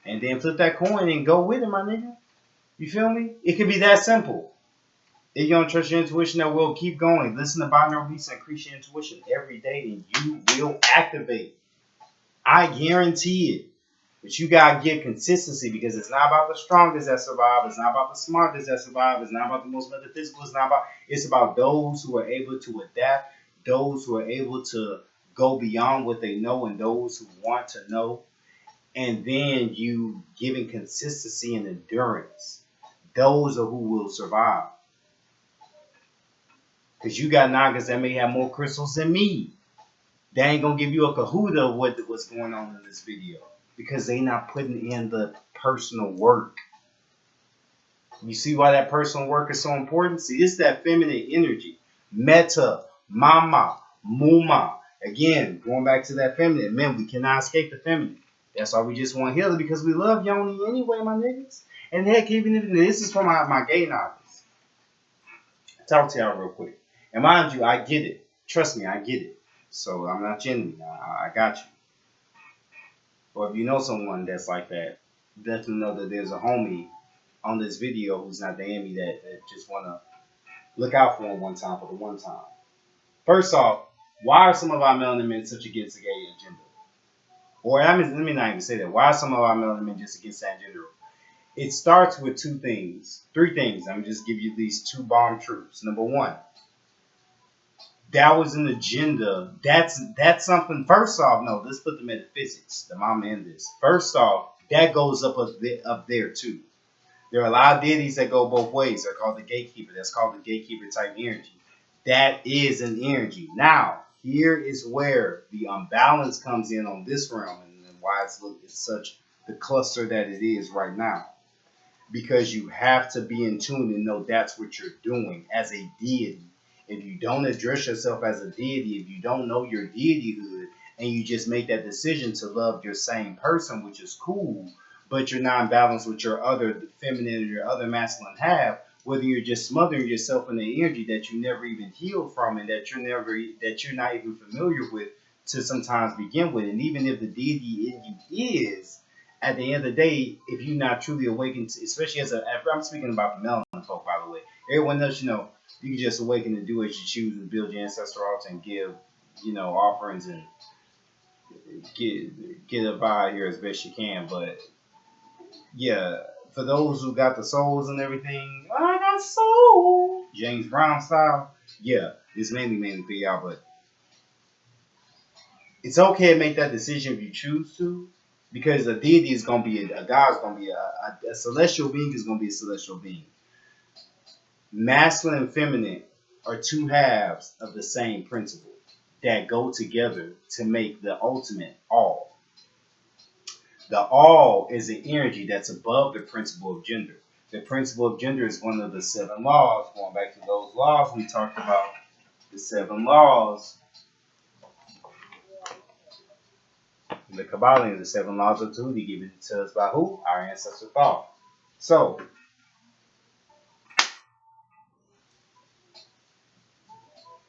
And then flip that coin and go with it, my nigga. You feel me? It could be that simple. If you don't trust your intuition, that will keep going. Listen to binaural beats and increase your intuition every day, and you will activate. I guarantee it. But you gotta get consistency because it's not about the strongest that survive. It's not about the smartest that survive. It's not about the most metaphysical. It's not about. It's about those who are able to adapt, those who are able to go beyond what they know, and those who want to know. And then you giving consistency and endurance. Those are who will survive. Because you got Nagas that may have more crystals than me. They ain't gonna give you a cahuta of what's going on in this video. Because they not putting in the personal work. You see why that personal work is so important? See, it's that feminine energy. Meta, mama, muma. Again, going back to that feminine. Men, we cannot escape the feminine. That's why we just want healing because we love Yoni anyway, my niggas. And heck, even if this is from my gay novels. Talk to y'all real quick. And mind you, I get it. Trust me, I get it. So I'm not your enemy. I got you. Or if you know someone that's like that, definitely know that there's a homie on this video who's not the enemy that just want to look out for him one time for the one time. First off, why are some of our melanin men such against the gay agenda? Or let me not even say that. Why are some of our melanin men just against that agenda? It starts with three things. I'm just give you these two bomb truths. Number one, that was an agenda. That's something. First off, no, let's put the metaphysics, the mama in this. First off, that goes up there too. There are a lot of deities that go both ways. They're called the gatekeeper. That's called the gatekeeper type energy. That is an energy. Now, here is where the unbalance comes in on this realm and why it's such the cluster that it is right now. Because you have to be in tune and know that's what you're doing as a deity. If you don't address yourself as a deity, if you don't know your deityhood, and you just make that decision to love your same person, which is cool, but you're not in balance with your other feminine or your other masculine half, whether you're just smothering yourself in the energy that you never even healed from and that you're not even familiar with to sometimes begin with. And even if the deity in you is, at the end of the day, if you're not truly awakened, especially I'm speaking about the melanin folk, by the way. Everyone else, you can just awaken and do as you choose and build your ancestor altar and give, offerings and get a vibe here as best you can. But yeah, for those who got the souls and everything, I got soul, James Brown style. Yeah, it's mainly for y'all, but it's okay to make that decision if you choose to, because a deity is gonna be a God is gonna be a celestial being is gonna be a celestial being. Masculine and feminine are two halves of the same principle that go together to make the ultimate all. The all is an energy that's above the principle of gender. The principle of gender is one of the 7 laws. Going back to those laws we talked about, the 7 laws. The Kabbalah is the 7 laws of Tahuti given to us by who? Our ancestor Thoth. So,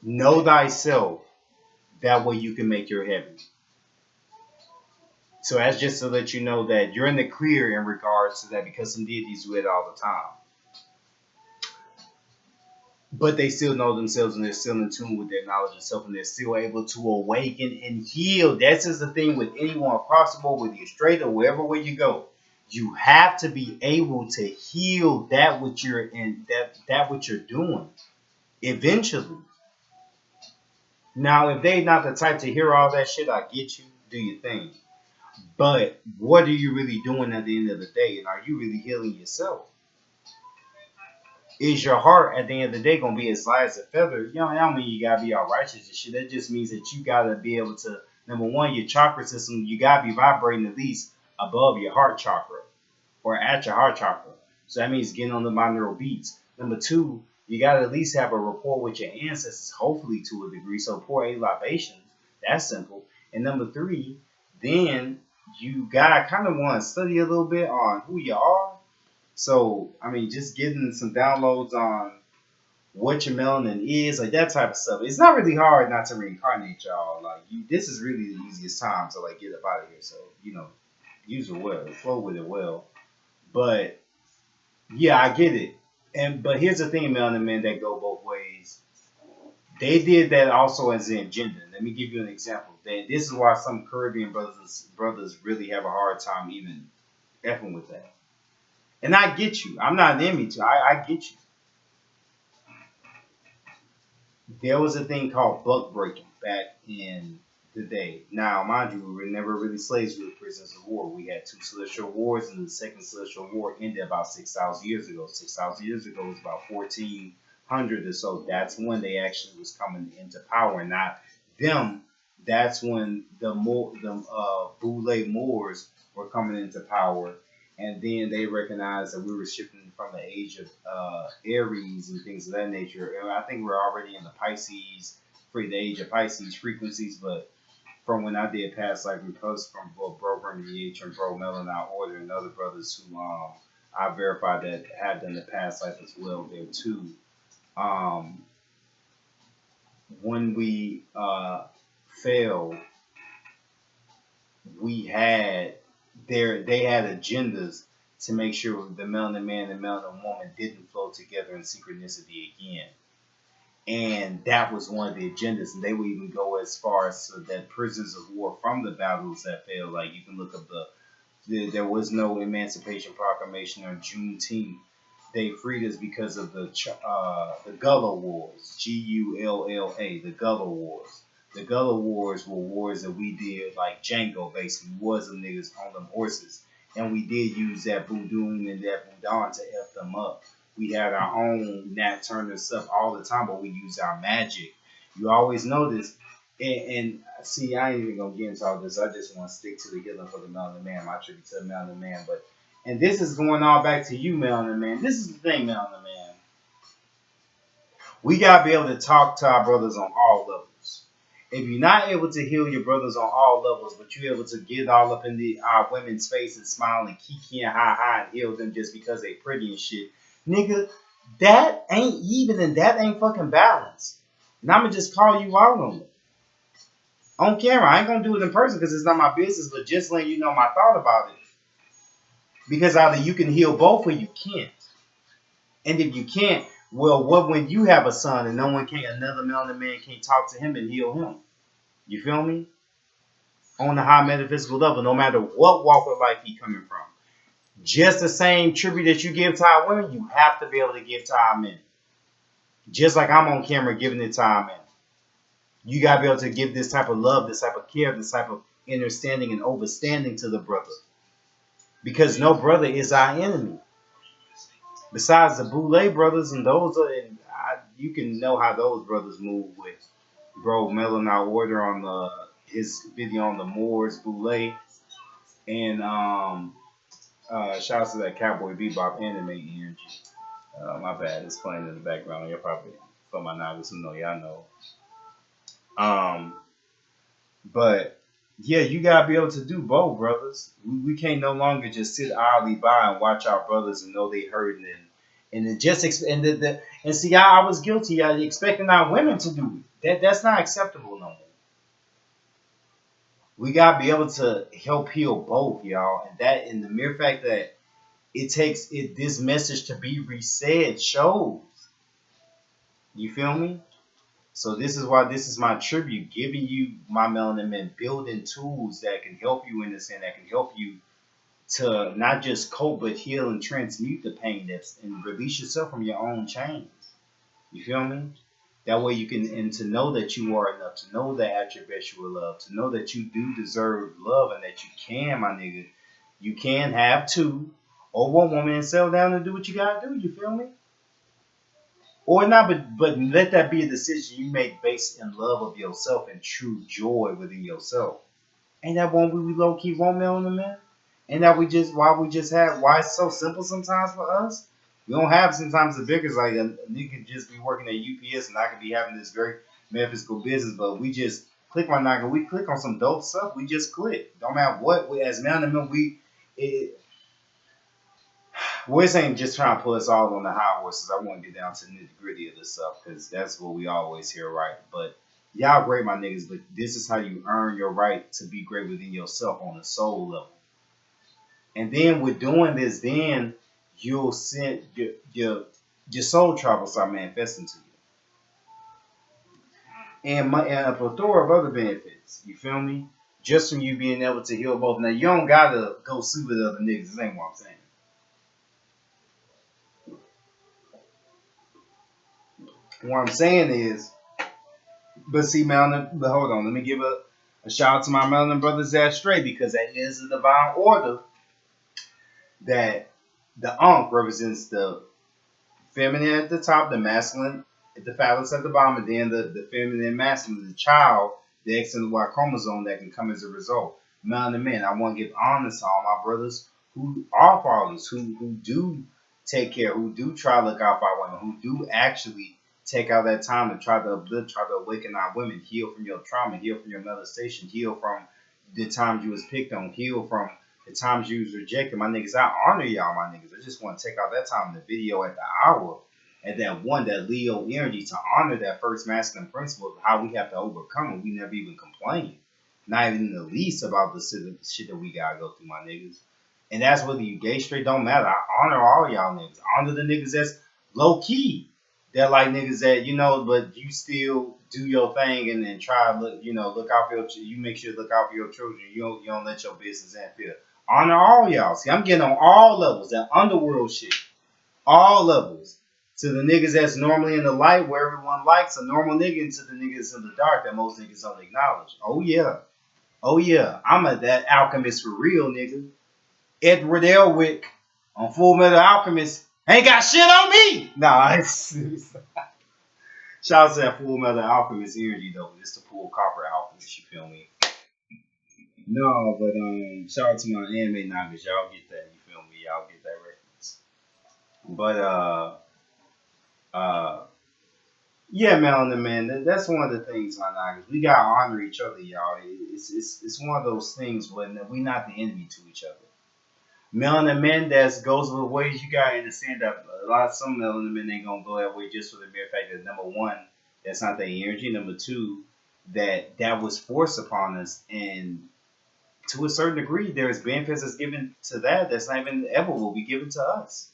know thyself. That way you can make your heaven. So that's just to let you know that you're in the clear in regards to that, because some deities do it all the time. But they still know themselves and they're still in tune with their knowledge of self and they're still able to awaken and heal. That's just the thing with anyone across the board, whether you're straight or wherever way you go. You have to be able to heal that which you're in, that what you're doing eventually. Now, if they're not the type to hear all that shit, I get you. Do your thing. But what are you really doing at the end of the day? And are you really healing yourself? Is your heart at the end of the day going to be as light as a feather? I don't mean you got to be all righteous and shit. That just means that you got to be able to, number one, your chakra system, you got to be vibrating at least above your heart chakra or at your heart chakra. So that means getting on the binaural beats. Number two, you got to at least have a rapport with your ancestors, hopefully to a degree. So Pt1+Libations, that's simple. And number three, then you got to kind of want to study a little bit on who you are. So, I mean, just getting some downloads on what your melanin is, like that type of stuff. It's not really hard not to reincarnate, y'all. Like, this is really the easiest time to, like, get up out of here. So, use it well, flow with it well. But Yeah, I get it. But here's the thing, melanin men that go both ways. They did that also as an agenda. Let me give you an example. This is why some Caribbean brothers really have a hard time even effing with that. And I get you. I'm not an enemy to. I get you. There was a thing called buck breaking back in the day. Now, mind you, we were never really slaves. We were prisoners of war. We had two celestial wars, and the second celestial war ended about 6,000 years ago. 6,000 years ago was about 1400 or so. That's when they actually was coming into power, not them. That's when the Boule Moors were coming into power, and then they recognized that we were shifting from the age of Aries and things of that nature. And I think we're already in the Pisces, the age of Pisces frequencies, but from when I did past life reposts from both Bro Remediation and Bro Melon Out Order and other brothers who I verified that have done the past life as well there too. Um, when we failed, we had they had agendas to make sure the melanin man and melanin woman didn't flow together in synchronicity again. And that was one of the agendas. And they would even go as far as so that prisoners of war from the battles that failed, like you can look up there was no Emancipation Proclamation on Juneteenth. They freed us because of the Gullah Wars, Gulla, the Gullah Wars. The Gullah Wars were wars that we did like Django, basically, was them niggas on them horses, and we did use that voodoo and that voodoo to f them up. We had our own Nat Turner stuff all the time, but we used our magic. You always notice and see, I ain't even gonna get into all this. I just want to stick to the healing for the melanin man, my tribute to the melanin man. But and this is going all back to you, melanin man. This is the thing, melanin man. We gotta be able to talk to our brothers on all levels. If you're not able to heal your brothers on all levels, but you're able to get all up in our women's face and smile and kiki and ha ha and heal them just because they pretty and shit, nigga, that ain't even and that ain't fucking balanced. And I'ma just call you out on it on camera. I ain't gonna do it in person because it's not my business, but just letting you know my thought about it. Because either you can heal both or you can't. And if you can't, well, what when you have a son and no one can, another melanin man can't talk to him and heal him? You feel me? On the high metaphysical level, no matter what walk of life he coming from. Just the same tribute that you give to our women, you have to be able to give to our men. Just like I'm on camera giving it to our men. You gotta be able to give this type of love, this type of care, this type of understanding and overstanding to the brother. Because no brother is our enemy. Besides the Boule brothers, and those are, you can know how those brothers move with Bro Melon Out Order on his video on the Moors Boule, and shout out to that Cowboy Bebop anime energy. My bad, it's playing in the background. You're probably for my novice who know y'all know. Um, but yeah, you gotta be able to do both, brothers. We can't no longer just sit idly by and watch our brothers and know they hurting and then just and see, I was guilty. I expecting our women to do it. That's not acceptable no more. We gotta be able to help heal both, y'all, and that in the mere fact that it takes this message to be resaid shows. You feel me? So this is why this is my tribute, giving you my melanin men, building tools that can help you in this and that can help you to not just cope but heal and transmute the pain that's and release yourself from your own chains. You feel me? That way you can and to know that you are enough, to know that at your best you are loved, to know that you do deserve love and that you can, my nigga. You can have two or one woman and settle down and do what you gotta do. You feel me? Or not, but let that be a decision you make based in love of yourself and true joy within yourself. Ain't that one we low key won't mail in the man? Ain't that we just have why it's so simple sometimes for us? We don't have sometimes the biggest like a nigga could just be working at UPS and I could be having this great metaphysical business, but we just click on that we click on some dope stuff, we just click. Don't matter what we as man and men it, Wes ain't just trying to put us all on the high horses. I want to get down to the nitty gritty of this stuff because that's what we always hear, right? But y'all great, my niggas. But this is how you earn your right to be great within yourself on a soul level. And then with doing this, then you'll send your soul tribe will start manifesting to you, and a plethora of other benefits. You feel me? Just from you being able to heal both. Now you don't gotta go sleep with other niggas. This ain't what I'm saying. What I'm saying is, but see, Melanin. But hold on, let me give a shout out to my Melanin brothers that straight because that is a divine order that the Ankh represents the feminine at the top, the masculine at the phallus at the bottom, and then the feminine and masculine, the child, the X and the Y chromosome that can come as a result. Man and men, I want to give honor to all my brothers who are fathers, who do take care, who do try to look out for our women, who do actually take out that time to try to uplift, try to awaken our women, heal from your trauma, heal from your molestation, heal from the times you was picked on, heal from the times you was rejected. My niggas, I honor y'all, my niggas. I just want to take out that time in the video at the hour, at that one, that Leo energy, to honor that first masculine principle of how we have to overcome it. We never even complain. Not even in the least about the shit that we gotta go through, my niggas. And that's whether you gay, straight, don't matter. I honor all y'all niggas. I honor the niggas that's low key. They're like niggas that, but you still do your thing and then try to look out for you make sure to look out for your children. You don't let your business interfere. Honor all y'all. See, I'm getting on all levels, that underworld shit. All levels. To the niggas that's normally in the light where everyone likes a normal nigga, and to the niggas in the dark that most niggas don't acknowledge. Oh yeah. Oh yeah. I'm that alchemist for real, nigga. Edward Elwick on Full Metal Alchemist ain't got shit on me. Nah, it's shout out to that Full Metal Alchemist energy though. It's the full copper alchemist, you feel me? No, but shout out to my anime knockers. Y'all get that, you feel me? Y'all get that reference. But uh yeah, Melanin man, that's one of the things, my knockers. We gotta honor each other, y'all. It's one of those things when we not the enemy to each other. Melanin men that goes both ways. You gotta understand that some melanin men ain't gonna go that way just for the mere fact that number one, that's not their energy. Number two, that was forced upon us, and to a certain degree, there's benefits that's given to that's not even ever will be given to us.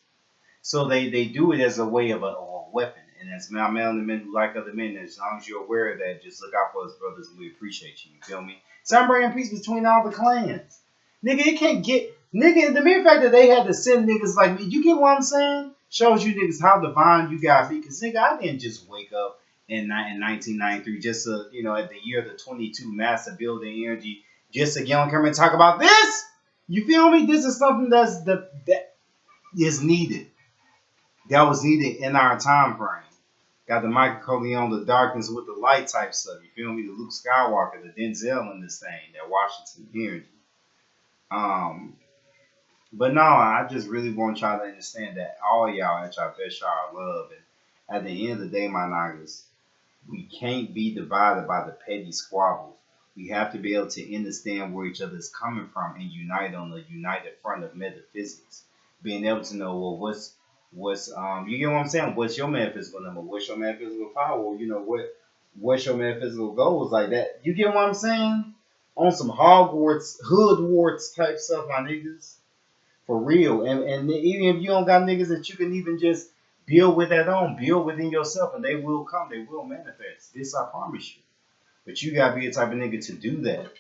So they do it as a way of a weapon. And as melanin men who like other men, as long as you're aware of that, just look out for us, brothers, and we appreciate you. You feel me? So I'm bringing peace between all the clans. Nigga, it can't get. Nigga, the mere fact that they had to send niggas like me, you get what I'm saying? Shows you niggas how divine you gotta be. Because, nigga, I didn't just wake up in 1993 just to, at the year of the 22 massive building energy, just to get on camera and talk about this. You feel me? This is something that is needed. That was needed in our time frame. Got the Michael Corleone, the darkness with the light type stuff. You feel me? The Luke Skywalker, the Denzel in this thing, that Washington energy. But no, I just really want y'all to understand that all y'all at y'all best y'all love. And at the end of the day, my niggas, we can't be divided by the petty squabbles. We have to be able to understand where each other is coming from and unite on the united front of metaphysics. Being able to know, well, what's you get what I'm saying? What's your metaphysical number? What's your metaphysical power? What's your metaphysical goals like that? You get what I'm saying? On some Hogwarts, Hoodwarts type stuff, my niggas. For real. And even if you don't got niggas that you can even just build with that on, build within yourself, and they will come, they will manifest. This I promise you. But you gotta be the type of nigga to do that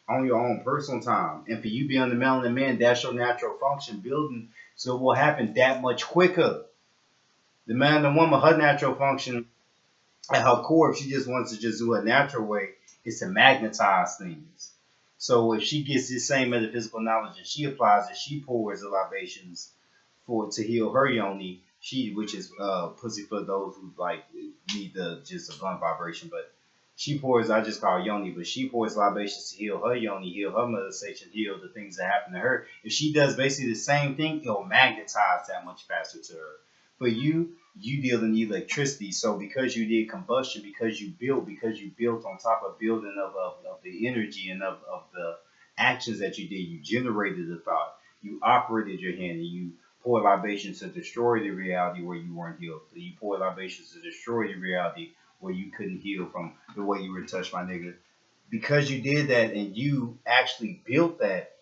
on your own personal time. And for you being the melanin man, that's your natural function building, so it will happen that much quicker. The man and woman, her natural function at her core, if she just wants to just do it a natural way, is to magnetize things. So if she gets this same metaphysical knowledge and she applies it, she pours the libations for to heal her yoni. Which is pussy for those who like need the just a blunt vibration, but she pours. I just call it yoni, but she pours libations to heal her yoni, heal her molestation, heal the things that happen to her. If she does basically the same thing, it'll magnetize that much faster to her. For you deal in electricity. So because you did combustion, because you built on top of building of the energy and of the actions that you did, you generated the thought, you operated your hand, and you pour libations to destroy the reality where you weren't healed. So you pour libations to destroy the reality where you couldn't heal from the way you were touched, my nigga. Because you did that and you actually built that,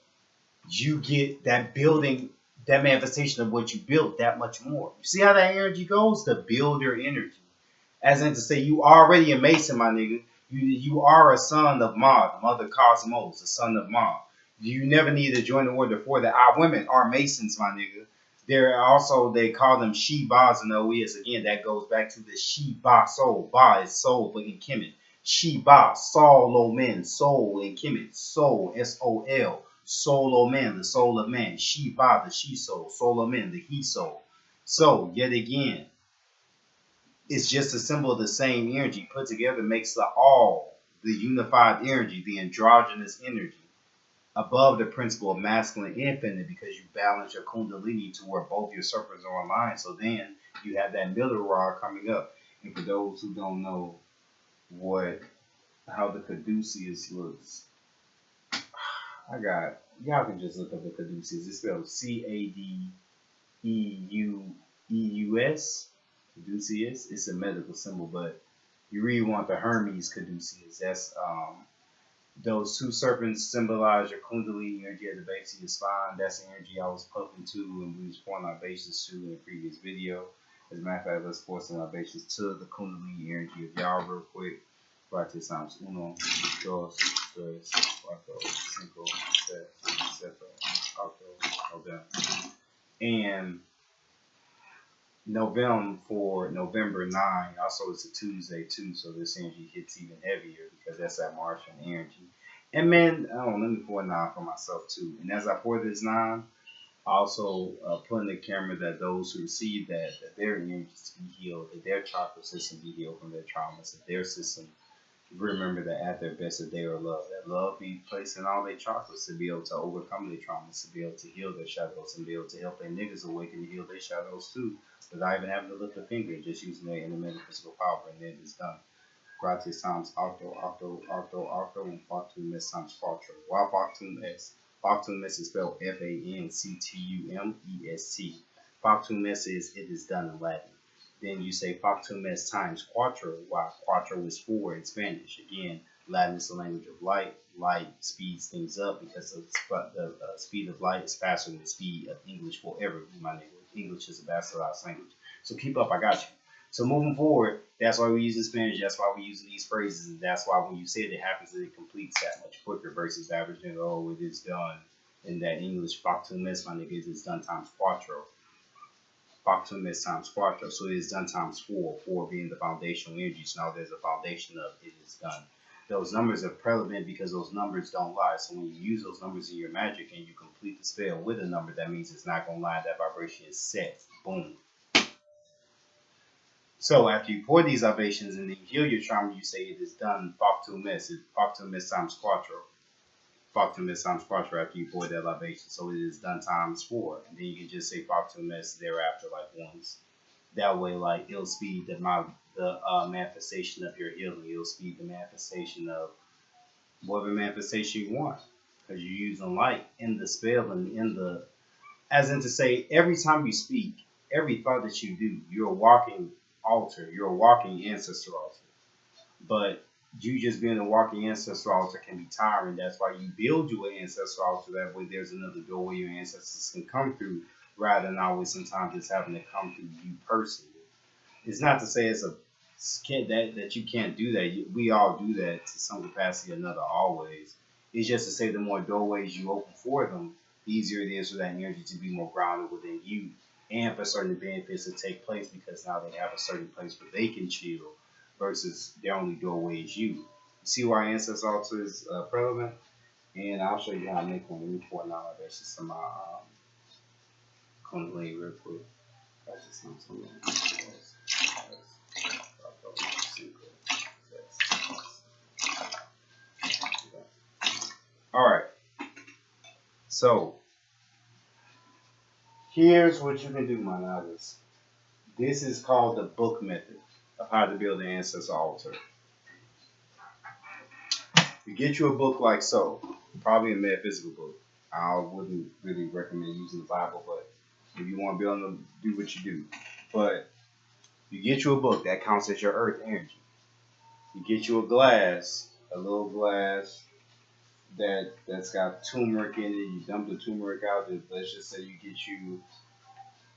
you get that building that manifestation of what you built that much more. You see how that energy goes? To build your energy. As in to say, you already a Mason, my nigga. You are a son of Ma, Mother Cosmos, the son of Ma. You never need to join the order for that. Our women are Masons, my nigga. They're also, they call them She-Bas in OES. Again, that goes back to the She-Ba soul. Ba is soul, but in Kemet. She-Ba, Soul Men, soul in Kemet. Soul, S-O-L. Soul Man, the soul of man. She-Ba, the she soul. Soul of men, the he soul. So, yet again, it's just a symbol of the same energy put together makes the all, the unified energy, the androgynous energy, above the principle of masculine and feminine, because you balance your kundalini to where both your circles are aligned. So then you have that middle rod coming up. And for those who don't know how the caduceus looks, y'all can just look up the caduceus. It's spelled Cadeus. Caduceus. It's a medical symbol, but you really want the Hermes caduceus. That's those two serpents symbolize your kundalini energy at the base of your spine. That's the energy I was puffing to and we was pouring libations to in the previous video. As a matter of fact, let's pour some libations to the kundalini energy of y'all real quick. Right, this times uno, dos, tres, cuatro, cinco, seis, siete, ocho, November. And November 9, also it's a Tuesday too, so this energy hits even heavier because that's that Martian energy. And man, let me pour 9 for myself too. And as I pour this 9, also put in the camera that those who receive that their energies be healed, that their chakra system be healed from their traumas, that their system remember that at their best that they are loved. That love be placed in all their chakras to be able to overcome their traumas, to be able to heal their shadows, and be able to help their niggas awaken to heal their shadows too. Without even having to lift a finger, just using their inner metaphysical power, and then it's done. Gratis times octo, and factum es times quattro. Why factum es? Factum es is spelled F-A-N-C-T-U-M-E-S-T. Factum es is it is done in Latin. Then you say factum es times quattro, while quattro is 4 in Spanish. Again, Latin is the language of light. Light speeds things up because the speed of light is faster than the speed of English forever. My nigga, English is a bastardized language. So keep up, I got you. So moving forward, that's why we use in Spanish, that's why we use these phrases, and that's why when you say it happens, it completes that much quicker versus averaging, oh, it is done. In that English, factum es, my nigga, it is done times quattro. Factum es times quattro, so it is done times 4, 4 being the foundational energy. So now there's a foundation of it is done. Those numbers are prevalent because those numbers don't lie. So when you use those numbers in your magic and you complete the spell with a number, that means it's not going to lie. That vibration is set. Boom. So after you pour these libations and then you heal your trauma, you say it is done. Factum es times quattro. Factum es times quattro after you pour that libation. So it is done times 4. And then you can just say factum es thereafter like once. That way, like, it'll speed the manifestation of your healing. It'll speed the manifestation of whatever manifestation you want. Because you're using light in the spell and in the, as in to say, every time you speak, every thought that you do, you're a walking altar. You're a walking ancestor altar. But you just being a walking ancestor altar can be tiring. That's why you build you an ancestor altar. That way there's another doorway your ancestors can come through rather than always sometimes just having to come through you personally. It's not to say it's that you can't do that. We all do that to some capacity or another always. It's just to say the more doorways you open for them, the easier it is for that energy to be more grounded within you and for certain benefits to take place because now they have a certain place where they can chill versus their only doorway is you. You see why ancestor altar is prevalent? And I'll show you how I make one. Let me pour now that's just some kundalini real quick. That's just some Alright. So here's what you can do, my novice. This is called the book method of how to build an ancestor altar. You get you a book like so, probably a metaphysical book. I wouldn't really recommend using the Bible, but if you want to be able to do what you do. But you get you a book that counts as your earth energy. You get you a glass, a little glass, that's got turmeric in it. You dump the turmeric out. And let's just say you get you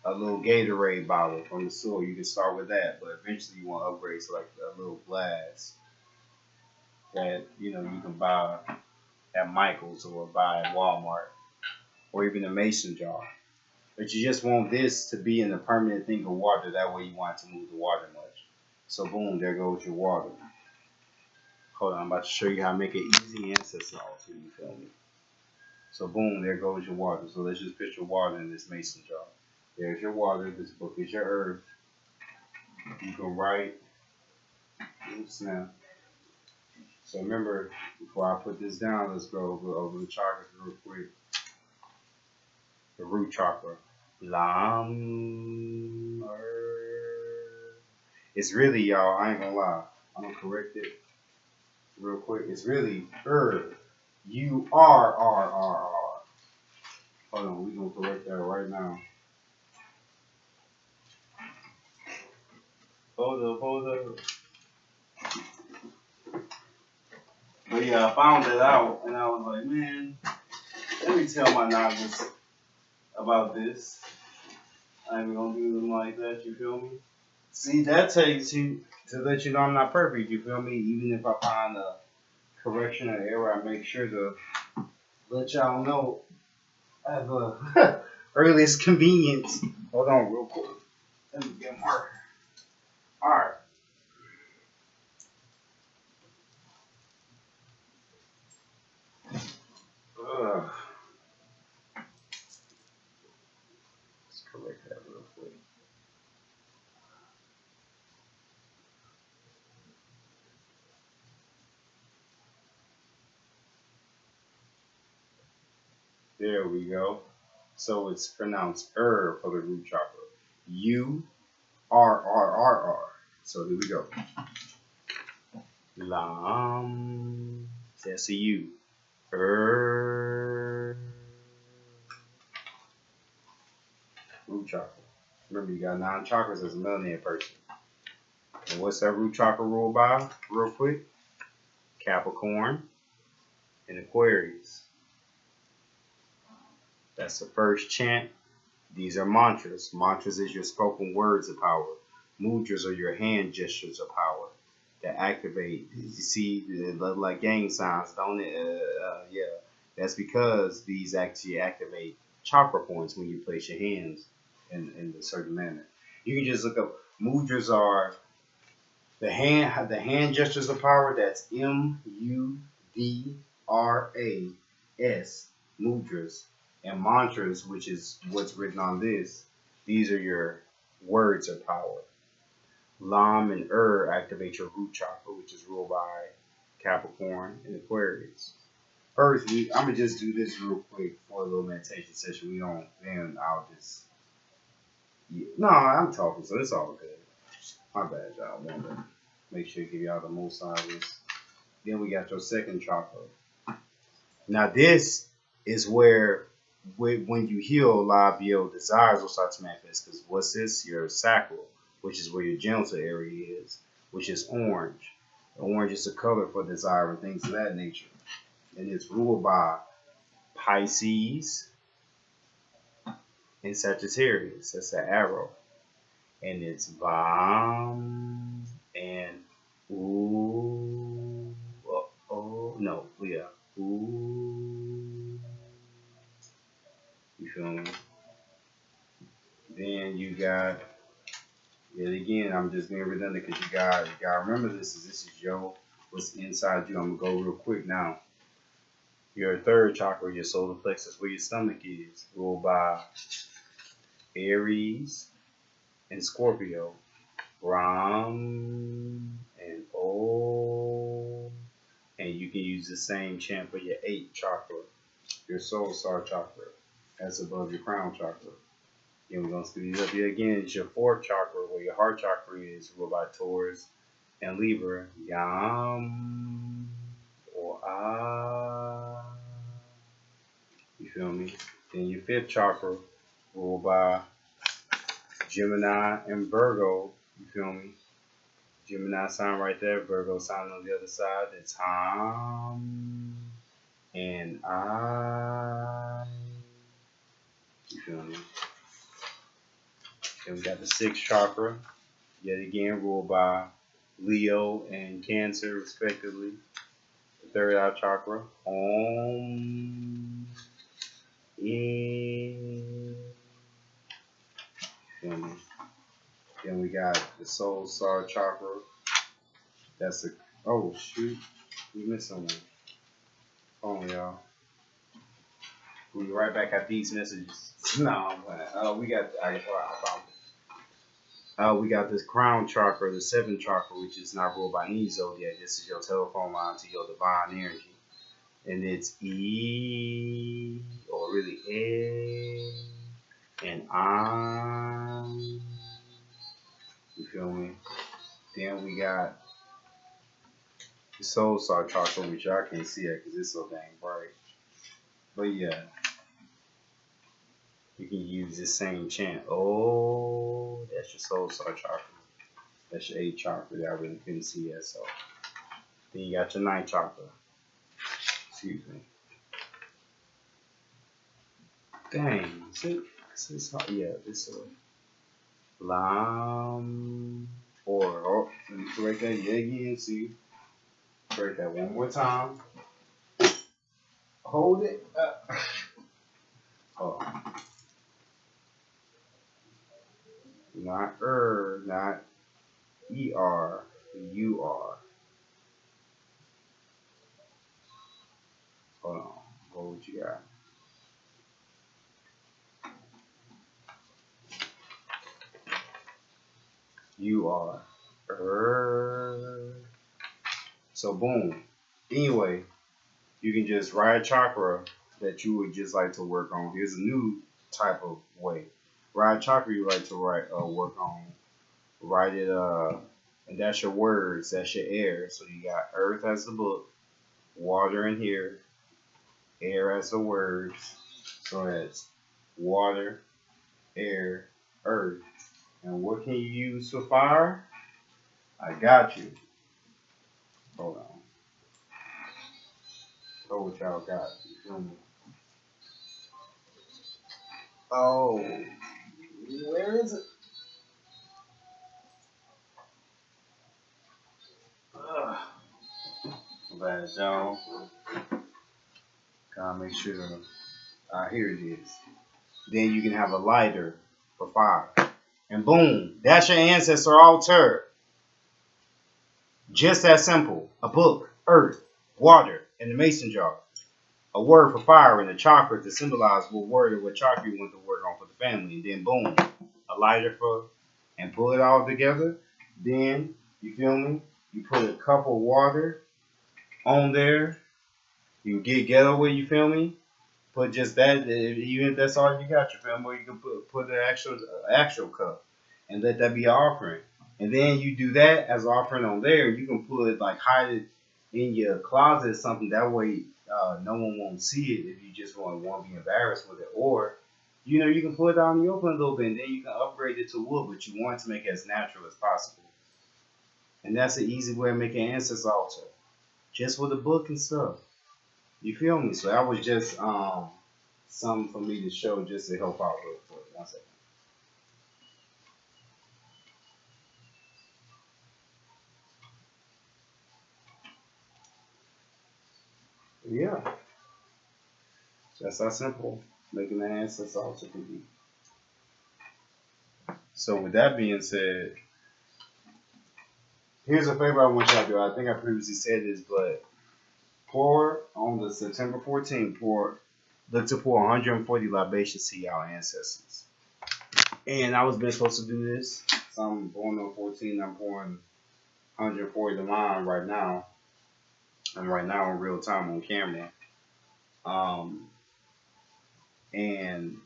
a little Gatorade bottle from the store. You can start with that, but eventually you want to upgrade to like a little glass that you can buy at Michael's or buy at Walmart or even a mason jar. But you just want this to be in a permanent thing of water. That way you want it to move the water much. So boom, there goes your water. Hold on, I'm about to show you how to make it easy and accessible too, you feel me? So boom, there goes your water. So let's just put your water in this mason jar. There's your water, this book is your earth. You can write, oops now. So remember, before I put this down, let's go over the chakras real quick. The root chakra. Lam. It's really, y'all, I ain't gonna lie. I'm gonna correct it real quick. It's really U-R-R-R-R. Hold on, we're gonna correct that right now. Hold up. But yeah, I found it out and I was like, man, let me tell my novice about this. I ain't gonna do them like that, you feel me? See, that takes you to let you know I'm not perfect, you feel me? Even if I find a correction or error, I make sure to let y'all know at the earliest convenience. Hold on real quick. Let me get a marker. Alright. Let's correct that real quick. There we go. So it's pronounced for the root chakra. U-R-R-R-R. So here we go. Lam. That's a U. Root chakra. Remember, you got 9 chakras as a melanated person. And what's that root chakra ruled by? Real quick. Capricorn and Aquarius. That's the first chant. These are mantras. Mantras is your spoken words of power. Mudras are your hand gestures of power that activate. You see, they look like gang signs, don't it? Yeah. That's because these actually activate chakra points when you place your hands in a certain manner. You can just look up. Mudras are the hand gestures of power. That's M-U-D-R-A-S. Mudras. And mantras, which is what's written on this, these are your words of power. Lam and activate your root chakra, which is ruled by Capricorn and Aquarius. First, I'm gonna just do this real quick for a little meditation session. Then I'll just. Yeah. No, I'm talking, so it's all good. My bad, y'all. Want to make sure to give y'all the most out of this. Then we got your second chakra. Now this is where when you heal, a lot of your desires will start to manifest. Because what's this? Your sacral, which is where your genital area is, which is orange. Orange is the color for desire and things of that nature. And it's ruled by Pisces and Sagittarius. That's the arrow. And it's Vam and Ooh. No, yeah. Ooh. You feel me? Then you got, yet again, I'm just being redundant because you gotta remember this is what's inside you. I'm gonna go real quick now. Your third chakra, your solar plexus, where your stomach is, ruled by Aries and Scorpio, Ram and O. And you can use the same chant for your 8th chakra, your soul star chakra. That's above your crown chakra. Then we're going to speed it up here again. It's your 4th chakra, where your heart chakra is, ruled by Taurus and Libra. Yam or Ah. You feel me? Then your 5th chakra, ruled by Gemini and Virgo. You feel me? Gemini sign right there, Virgo sign on the other side. It's Ham. and I. You feel me? Then we got the sixth chakra, yet again ruled by Leo and Cancer respectively. The third eye chakra. Om. In. Feel me? Then we got the soul star chakra. That's a. Oh shoot, we missed someone. Hold on, y'all. We'll be right back at these messages. No, we got. I found it. We got this crown chakra, the seventh chakra, which is not ruled by any zodiac. This is your telephone line to your divine energy, and it's E, or really A, and I. You feel me? Then we got the soul star chakra, which y'all can't see it because it's so dang bright. But yeah, you can use this same chant. Oh, that's your soul star chakra. That's your eighth chakra that I really couldn't see yet. So then you got your ninth chakra. Excuse me. Dang. Yeah, this is Lam. Or, let me correct that yet again. See, correct that one more time. Hold it up. Oh. Not not ER, UR. Hold on. What you got? UR. So boom. Anyway, you can just write a chakra that you would just like to work on. Here's a new type of way. Write a chakra you like to work on. Write it and that's your words, that's your air. So you got earth as the book, water in here, air as the words. So that's water, air, earth. And what can you use for fire? I got you. Hold on. Hold what y'all got. You feel me? Oh, where is it? Ugh. Bad, y'all. Gotta make sure. Here it is. Then you can have a lighter for fire. And boom, that's your ancestor altar. Just that simple. A book, earth, water, and the mason jar. A word for fire and a chakra to symbolize what word or what chakra you want to work on for the family. And then boom, a lighter for, and pull it all together. Then, you feel me? You put a cup of water on there. You get ghetto with, you feel me? Put just that, even if that's all you got, you feel me? You can put an actual cup and let that be an offering. And then you do that as an offering on there. You can put like hide it in your closet or something. That way, no one won't see it if you just won't be embarrassed with it. Or, you can put it out in the open a little bit, and then you can upgrade it to wood, but you want to make it as natural as possible. And that's an easy way of making an ancestor altar, just with a book and stuff. You feel me? So that was just something for me to show, just to help out real quick. One second. Yeah, that's how simple making an ancestor altar can be. So with that being said, here's a favor I want y'all to do. I think I previously said this, but pour on the September 14th, look to pour 140 libations to y'all ancestors. And I was been supposed to do this. So I'm going on 14, I'm pouring 140 to mine right now. I'm right now in real time on camera. And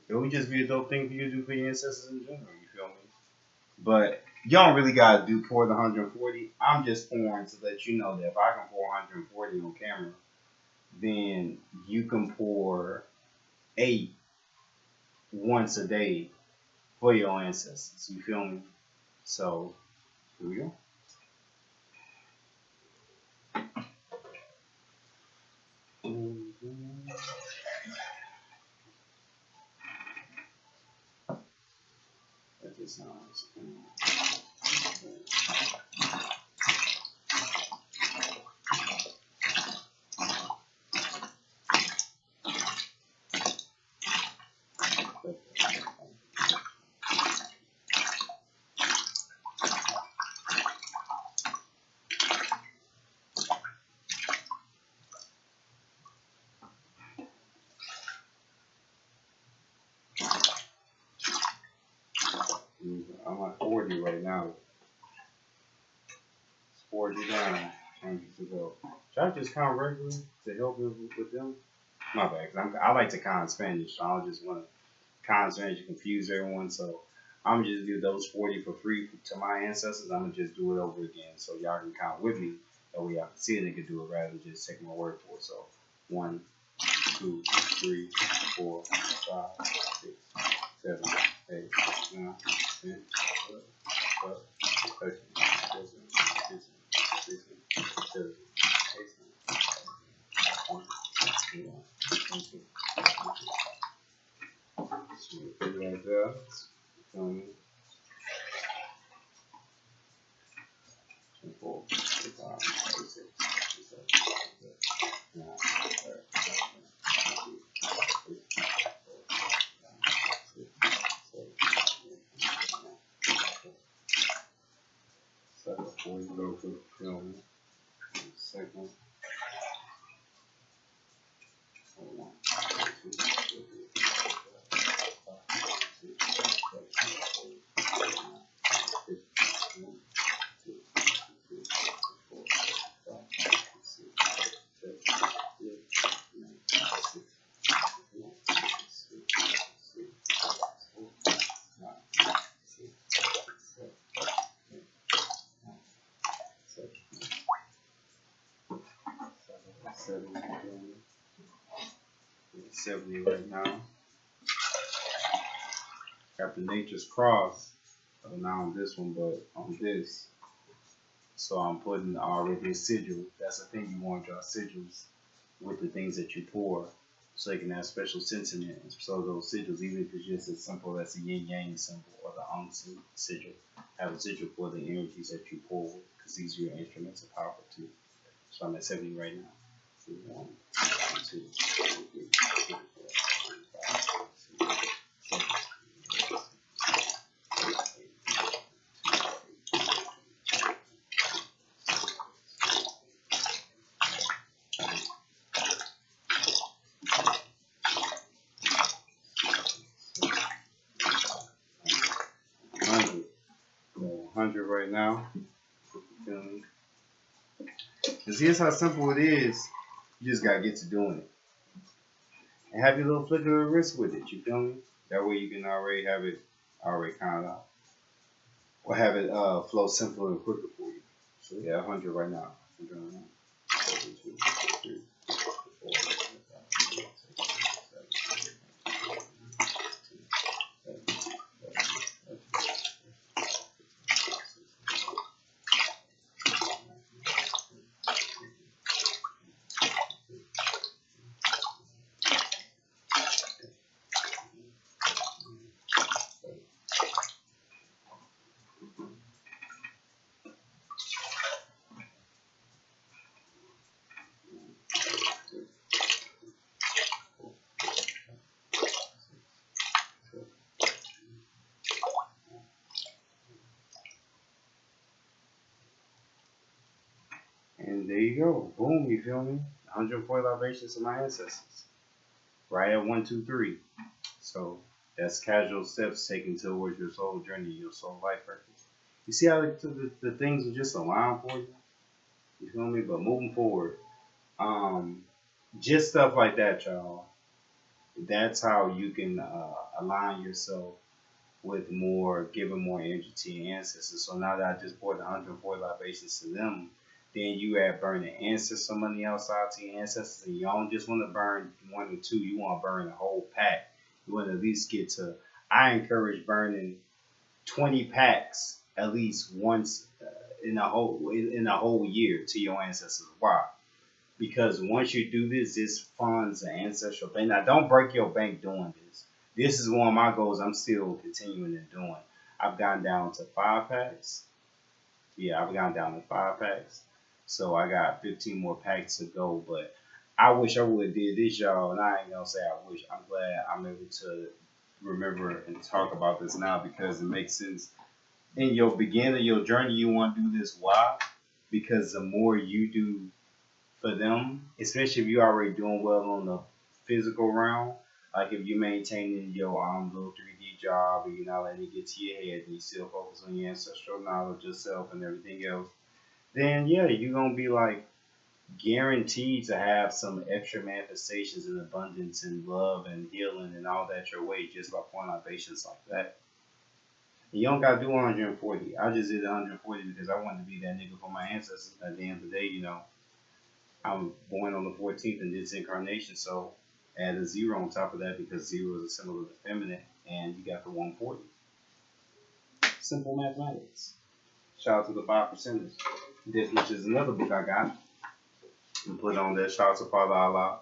it would just be a dope thing for you to do for your ancestors in general, you feel me? But you don't really gotta pour the 140. I'm just pouring to let you know that if I can pour 140 on camera, then you can pour 8 once a day for your ancestors. You feel me? So here we go. sounds. I'm at 40 right now. 40 down. 100 to go. Should I just count regularly to help with them? My bad, 'cause I like to count Spanish, so I don't just want to count Spanish to confuse everyone. So I'm just do those 40 for free to my ancestors. I'm gonna just do it over again, so y'all can count with me. That way y'all can see it and can do it rather than just take my word for it. So 1, 2, 3, 4, 5, 6, 7, 8, 9, 10, 11, 12, 13, 14, 15, 16, 17, 18, 21, 22. Right there. 24, 25, 26, 27, 29, 30, 40 go for the film. Second. 1, 2, 3, 4, 5, 6, 7, 8, 9, 10, 11, 70 right now. Got the Nature's Cross, not on this one, but on this. So I'm putting already a sigil. That's the thing, you want to draw sigils with the things that you pour, so they can have special sentiment. So those sigils, even if it's just as simple as the yin yang symbol or the sigil, have a sigil for the energies that you pour with, because these are your instruments are powerful too. So I'm at 70 right now. 1, 2, 3, 4, 5, 6, 7, 100 right now. And here's how simple it is. You just gotta get to doing it. And have your little flick of the wrist with it, you feel me? That way you can already have it already counted out. Or have it flow simpler and quicker for you. So yeah, 100 right now. 100 right now. 1, 2, 3, 4, 5, 6, 7, and there you go. Boom, you feel me? 140 libations to my ancestors. Right at 1, 2, 3. So that's casual steps taken towards your soul journey, your soul life purpose. You see how the things are just aligned for you? You feel me? But moving forward, just stuff like that, y'all. That's how you can align yourself with more, giving more energy to your ancestors. So now that I just poured 140 libations to them, then you add burning ancestor money outside to your ancestors, and you don't just want to burn 1 or 2. You want to burn the whole pack. You want to at least get to. I encourage burning 20 packs at least once in a whole year to your ancestors. Why? Because once you do this, this funds the ancestral bank. Now, don't break your bank doing this. This is one of my goals I'm still continuing to doing. I've gone down to 5 packs. Yeah, I've gone down to 5 packs. So I got 15 more packs to go. But I wish I would have did this, y'all. And I ain't gonna say I wish. I'm glad I'm able to remember and talk about this now because it makes sense. In your beginning of your journey, you want to do this. Why? Because the more you do for them, especially if you're already doing well on the physical realm, like if you're maintaining your little 3D job and you're not letting it get to your head and you still focus on your ancestral knowledge, yourself, and everything else, then yeah, you're gonna be like guaranteed to have some extra manifestations and abundance and love and healing and all that your way just by pouring libations like that. And you don't gotta do 140. I just did 140 because I wanted to be that nigga for my ancestors. At the end of the day, I'm born on the 14th in this incarnation, so add a zero on top of that because zero is a symbol of the feminine, and you got the 140. Simple mathematics. Shout out to the 5%ers. This, which is another book I got, and put on there. Shout out to Father Allah.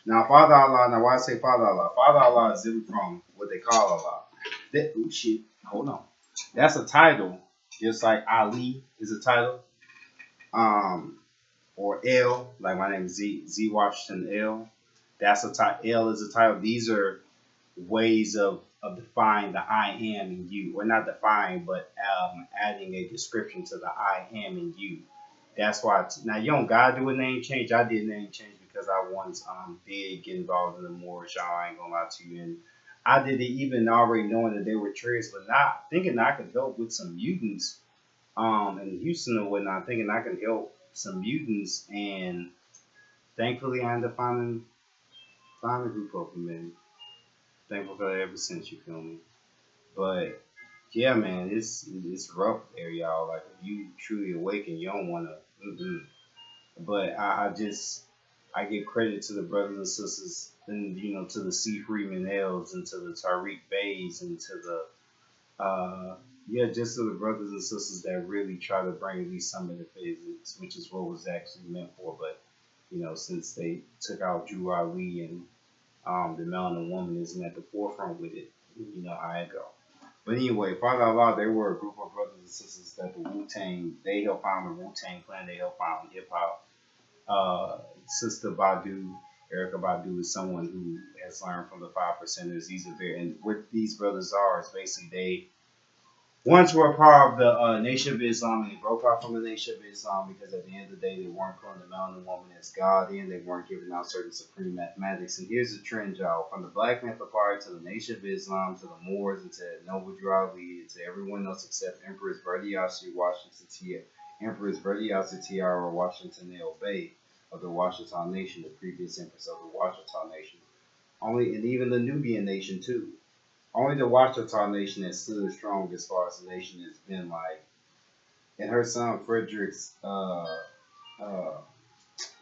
Now, Father Allah, now why I say Father Allah? Father Allah is different from what they call Allah. Oh shit, hold on. That's a title, just like Ali is a title. Um, or L, like my name is Z Washington L. That's a title. L is a title. These are ways of defining the I am in you, or not define, but adding a description to the I am in you. That's why. Now you don't gotta do a name change. I did a name change because I once did get involved in the Moorish. I ain't gonna lie to you, and I did it even already knowing that they were traitors, but not thinking I could help with some mutants in Houston or whatnot, thinking I could help some mutants, and thankfully I ended up finding a group of them, and thankful for that ever since. You feel me? But yeah, man, it's rough there, y'all. Like if you truly awaken, you don't wanna. Mm-mm. But I give credit to the brothers and sisters, and to the C. Freeman L's and to the Tariq Bays and to the yeah, just to the brothers and sisters that really try to bring at least some of the physics, which is what was actually meant for. But since they took out Drew Ali and the melanin woman isn't at the forefront with it, you know how it go. But anyway, Father Allah, they were a group of brothers and sisters that the Wu Tang, they helped found the Wu Tang clan, they helped found hip hop. Sister Badu, Erica Badu, is someone who has learned from the 5%ers. These are very, and what these brothers are is basically they once were a part of the Nation of Islam, and they broke off from the Nation of Islam because at the end of the day, they weren't putting the melanin woman as God in. They weren't giving out certain supreme mathematics. And here's the trend, y'all. From the Black Panther Party to the Nation of Islam to the Moors and to Noble Drew Ali and to everyone else except Empress Berdiashi Washington Empress Berdiashi Tiara Washington L. Bay of the Washington Nation, the previous Empress of the Washington Nation. Only, and even the Nubian Nation, too. Only the Wachita Nation has stood strong as far as the nation has been like. And her son Frederick's uh,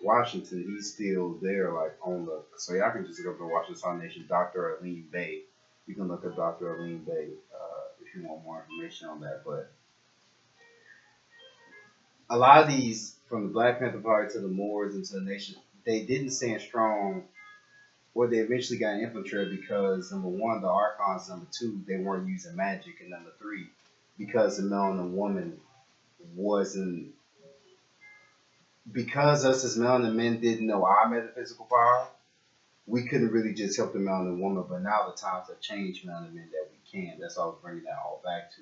Washington, he's still there, like on the. So y'all can just look up the Wachita Nation, Dr. Aline Bay. You can look up Dr. Aline Bay if you want more information on that. But a lot of these, from the Black Panther Party to the Moors and to the nation, they didn't stand strong. Well, they eventually got infiltrated because number one, the archons. Number two, they weren't using magic, and number three, because the melanin woman wasn't. Because us as melanin men didn't know our metaphysical power, we couldn't really just help the melanin woman. But now the times have changed, melanin men, that we can. That's why I was bringing that all back to.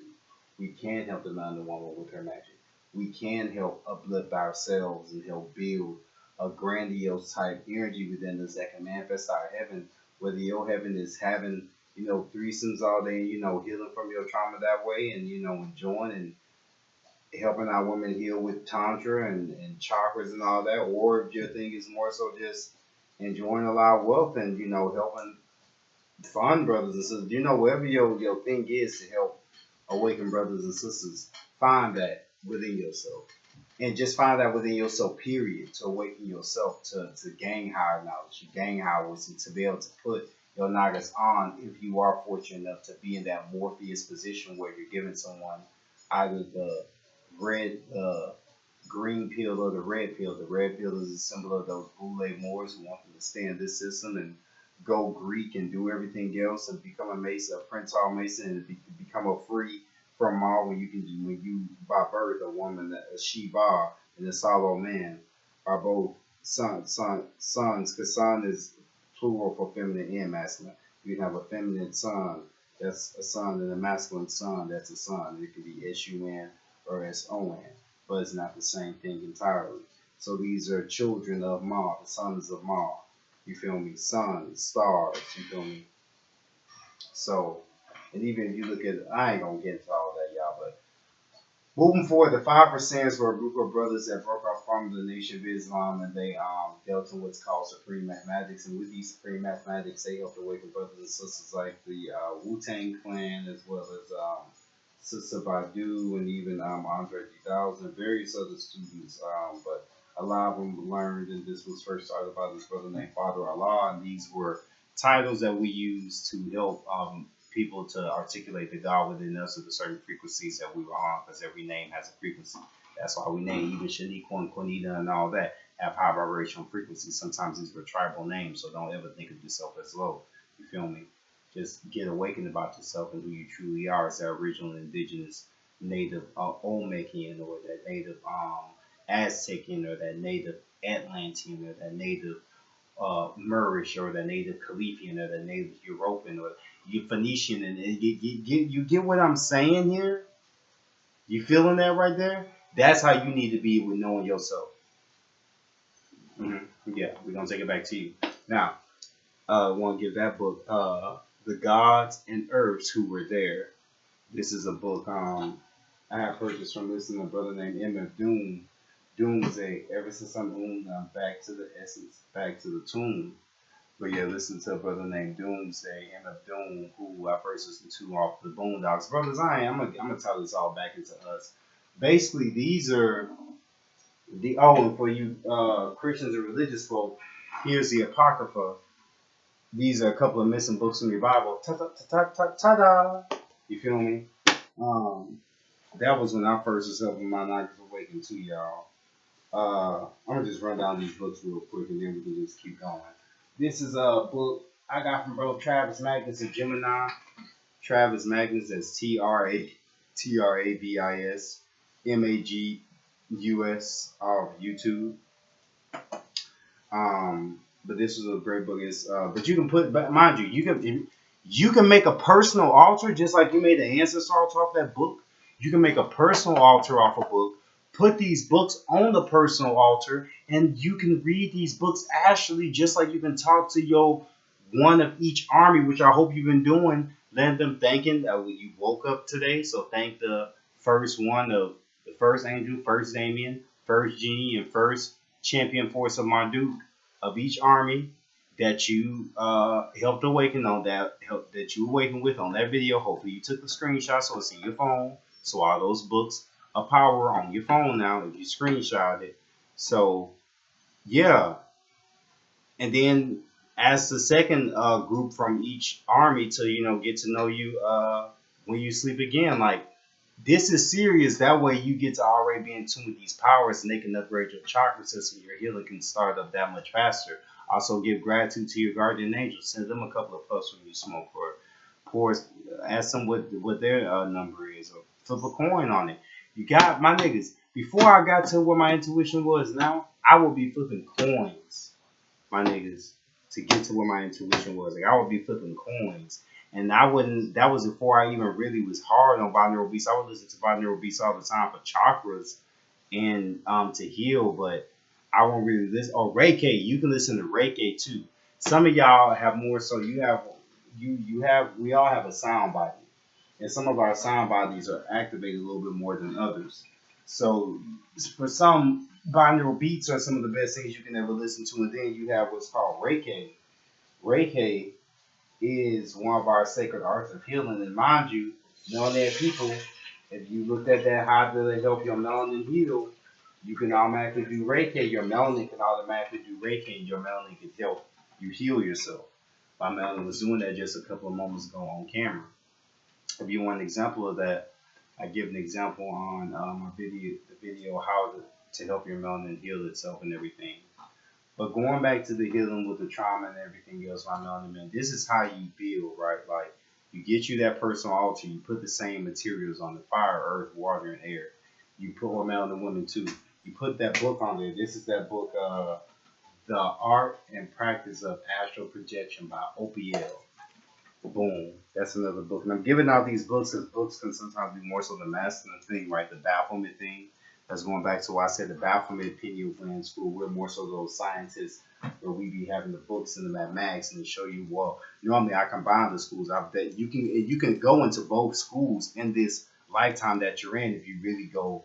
We can help the melanin woman with her magic. We can help uplift ourselves and help build a grandiose type energy within us that can manifest our heaven. Whether your heaven is having, threesomes all day, healing from your trauma that way, and enjoying and helping our women heal with tantra and chakras and all that, or if your thing is more so just enjoying a lot of wealth and helping fund brothers and sisters, whatever your thing is to help awaken brothers and sisters, find that within yourself. And just find that within yourself, period, to awaken yourself, to gain higher knowledge, to gain higher wisdom, to be able to put your nagas on if you are fortunate enough to be in that Morpheus position where you're giving someone either the red, green pill or the red pill. The red pill is a symbol of those Boule Moors who want them to stay in this system and go Greek and do everything else and become a Mason, a Prince Hall Mason, and become a free from Ma when you can do when you by birth a woman that a she ba and a solo man are both sons because son is plural for feminine and masculine. You can have a feminine son that's a son and a masculine son that's a son. It could be S-U-N or S-O-N, but it's not the same thing entirely. So these are children of Ma, the sons of Ma. You feel me? Suns, stars, you feel me? So, and even if you look at, I ain't gonna get into all that, y'all, but moving forward, the 5% were a group of brothers that broke off from the Nation of Islam, and they dealt in what's called supreme mathematics. And with these supreme mathematics, they helped awaken brothers and sisters like the Wu Tang Clan, as well as Sister Badu, and even Andre 3000, and various other students. But a lot of them learned, and this was first started by this brother named Father Allah, and these were titles that we use to help people to articulate the God within us of the certain frequencies that we were on, because every name has a frequency. That's why we name even Shaniqua and Quinita and all that have high vibrational frequencies. Sometimes these were tribal names, so don't ever think of yourself as low. You feel me? Just get awakened about yourself and who you truly are as that original indigenous native Olmecan or that native Aztecian or that native Atlantean or that native Moorish or the native Khalifian or the native European or you Phoenician, and you get what I'm saying here? You feeling that right there? That's how you need to be with knowing yourself. Yeah, we're gonna take it back to you now. I want to give that book, "The Gods and Earths Who Were There." This is a book I have purchased from listening to a brother named M.F. Doomsday. Ever since I'm back to the essence, back to the tomb. But yeah, listen to a brother named Doomsday, M.F. Doom, who I first listened to off the Boondocks. Brothers, I'm gonna tell this all back into us. Basically, these are and for you Christians and religious folk, here's the Apocrypha. These are a couple of missing books from your Bible. Ta-da! You feel me? That was when I first was helping my Niners awaken to y'all. I'm gonna just run down these books real quick, and then we can just keep going. This is a book I got from bro Travis Magnus of Gemini. Travis Magnus, that's TRAVIS of YouTube. But this was a great book. It's but you can put, but mind you, you can make a personal altar just like you made the ancestor altar off that book. You can make a personal altar off a book. Put these books on the personal altar, and you can read these books actually just like you can talk to your one of each army, which I hope you've been doing. Let them thanking that when you woke up today. So thank the first one of the first angel, first Damien, first genie, and first champion force of Marduk of each army that you helped awaken on that you awakened with on that video. Hopefully you took the screenshot so it's in your phone. So all those books are power on your phone now if you screenshot it. So yeah. And then as the second group from each army to get to know you when you sleep again, like this is serious. That way you get to already be in tune with these powers and they can upgrade your chakra system. Your healing can start up that much faster. Also give gratitude to your guardian angels. Send them a couple of puffs when you smoke or ask them what their number is or flip a coin on it. You got my niggas. Before I got to where my intuition was now, I would be flipping coins, my niggas, to get to where my intuition was. Like I would be flipping coins. And I wouldn't. That was before I even really was hard on binaural beats. I would listen to binaural beats all the time for chakras and to heal, but I won't really listen. Oh, Reiki, you can listen to Reiki too. Some of y'all have more. So you have we all have a sound body, and some of our sound bodies are activated a little bit more than others. So for some binaural beats are some of the best things you can ever listen to, and then you have what's called Reiki. Reiki is one of our sacred arts of healing. And mind you, melanated people, if you looked at that, how do they help your melanin heal? You can automatically do Reiki. Your melanin can automatically do Reiki, and your melanin can help you heal yourself. My melanin was doing that just a couple of moments ago on camera. If you want an example of that, I give an example on my video how to help your melanin heal itself and everything. But going back to the healing with the trauma and everything else, my melanin man, this is how you build, right? Like You get you that personal altar. You put the same materials on the fire, earth, water, and air. You put or male and women too. You put that book on there. This is that book, The Art and Practice of Astral Projection by OPL. Boom. That's another book. And I'm giving out these books because books can sometimes be more so the masculine thing, right? The bafflement thing. That's going back to why I said the bafflement opinion in school. We're more so those scientists where we be having the books and the mathematics and show you, well, normally I combine the schools. I bet you can go into both schools in this lifetime that you're in if you really go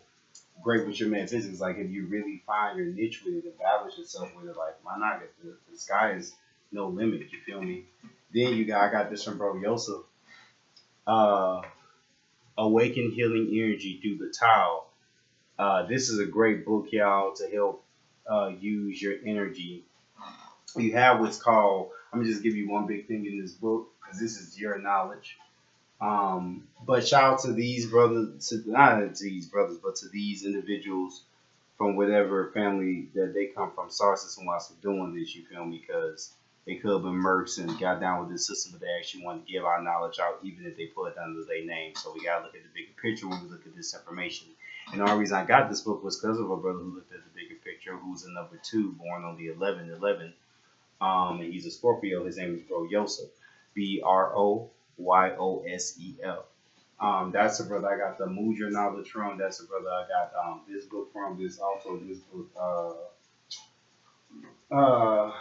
great with your metaphysics. Like if you really find your niche with it and balance yourself with it, like why not? The sky is no limit. You feel me? Then I got this from Bro Yosef. Uh, Awaken Healing Energy Through the Tao. This is a great book, y'all, to help use your energy. You have what's called. I'm gonna just give you one big thing in this book because this is your knowledge. But shout out to these brothers, not to these brothers, but to these individuals from whatever family that they come from. Sources and wants doing this, you feel me? Because they could have been mercs and got down with this system, but they actually want to give our knowledge out, even if they put it under their name. So we gotta look at the bigger picture when we look at this information. And the only reason I got this book was because of a brother who looked at the bigger picture, who's a number 2, born on the 11/11. And he's a Scorpio. His name is Bro Yosef, Broyosel. That's the brother I got the Mudra knowledge from. That's the brother I got this book from. This also this book. I'm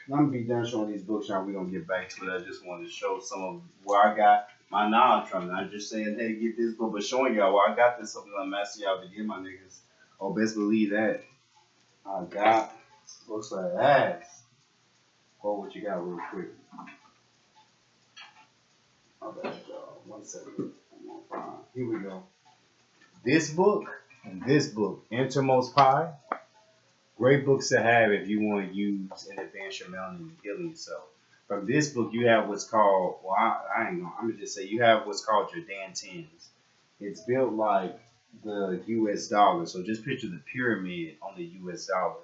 gonna be done showing these books now. We're gonna get back to it. I just wanted to show some of where I got my knowledge from. Not just saying, hey, get this book, but showing y'all where I got this something I'm asking y'all to get my niggas. Oh, best believe that. I got books like that. Oh, what you got real quick. My bad, y'all. 1 second. Here we go. This book and this book, Intermost Pi. Great books to have if you want to use and advance your melanin and healing yourself. From this book, you have what's called, well, I ain't gonna, I'm going to just say you have what's called your Dantins. It's built like the US dollar. So just picture the pyramid on the US dollar.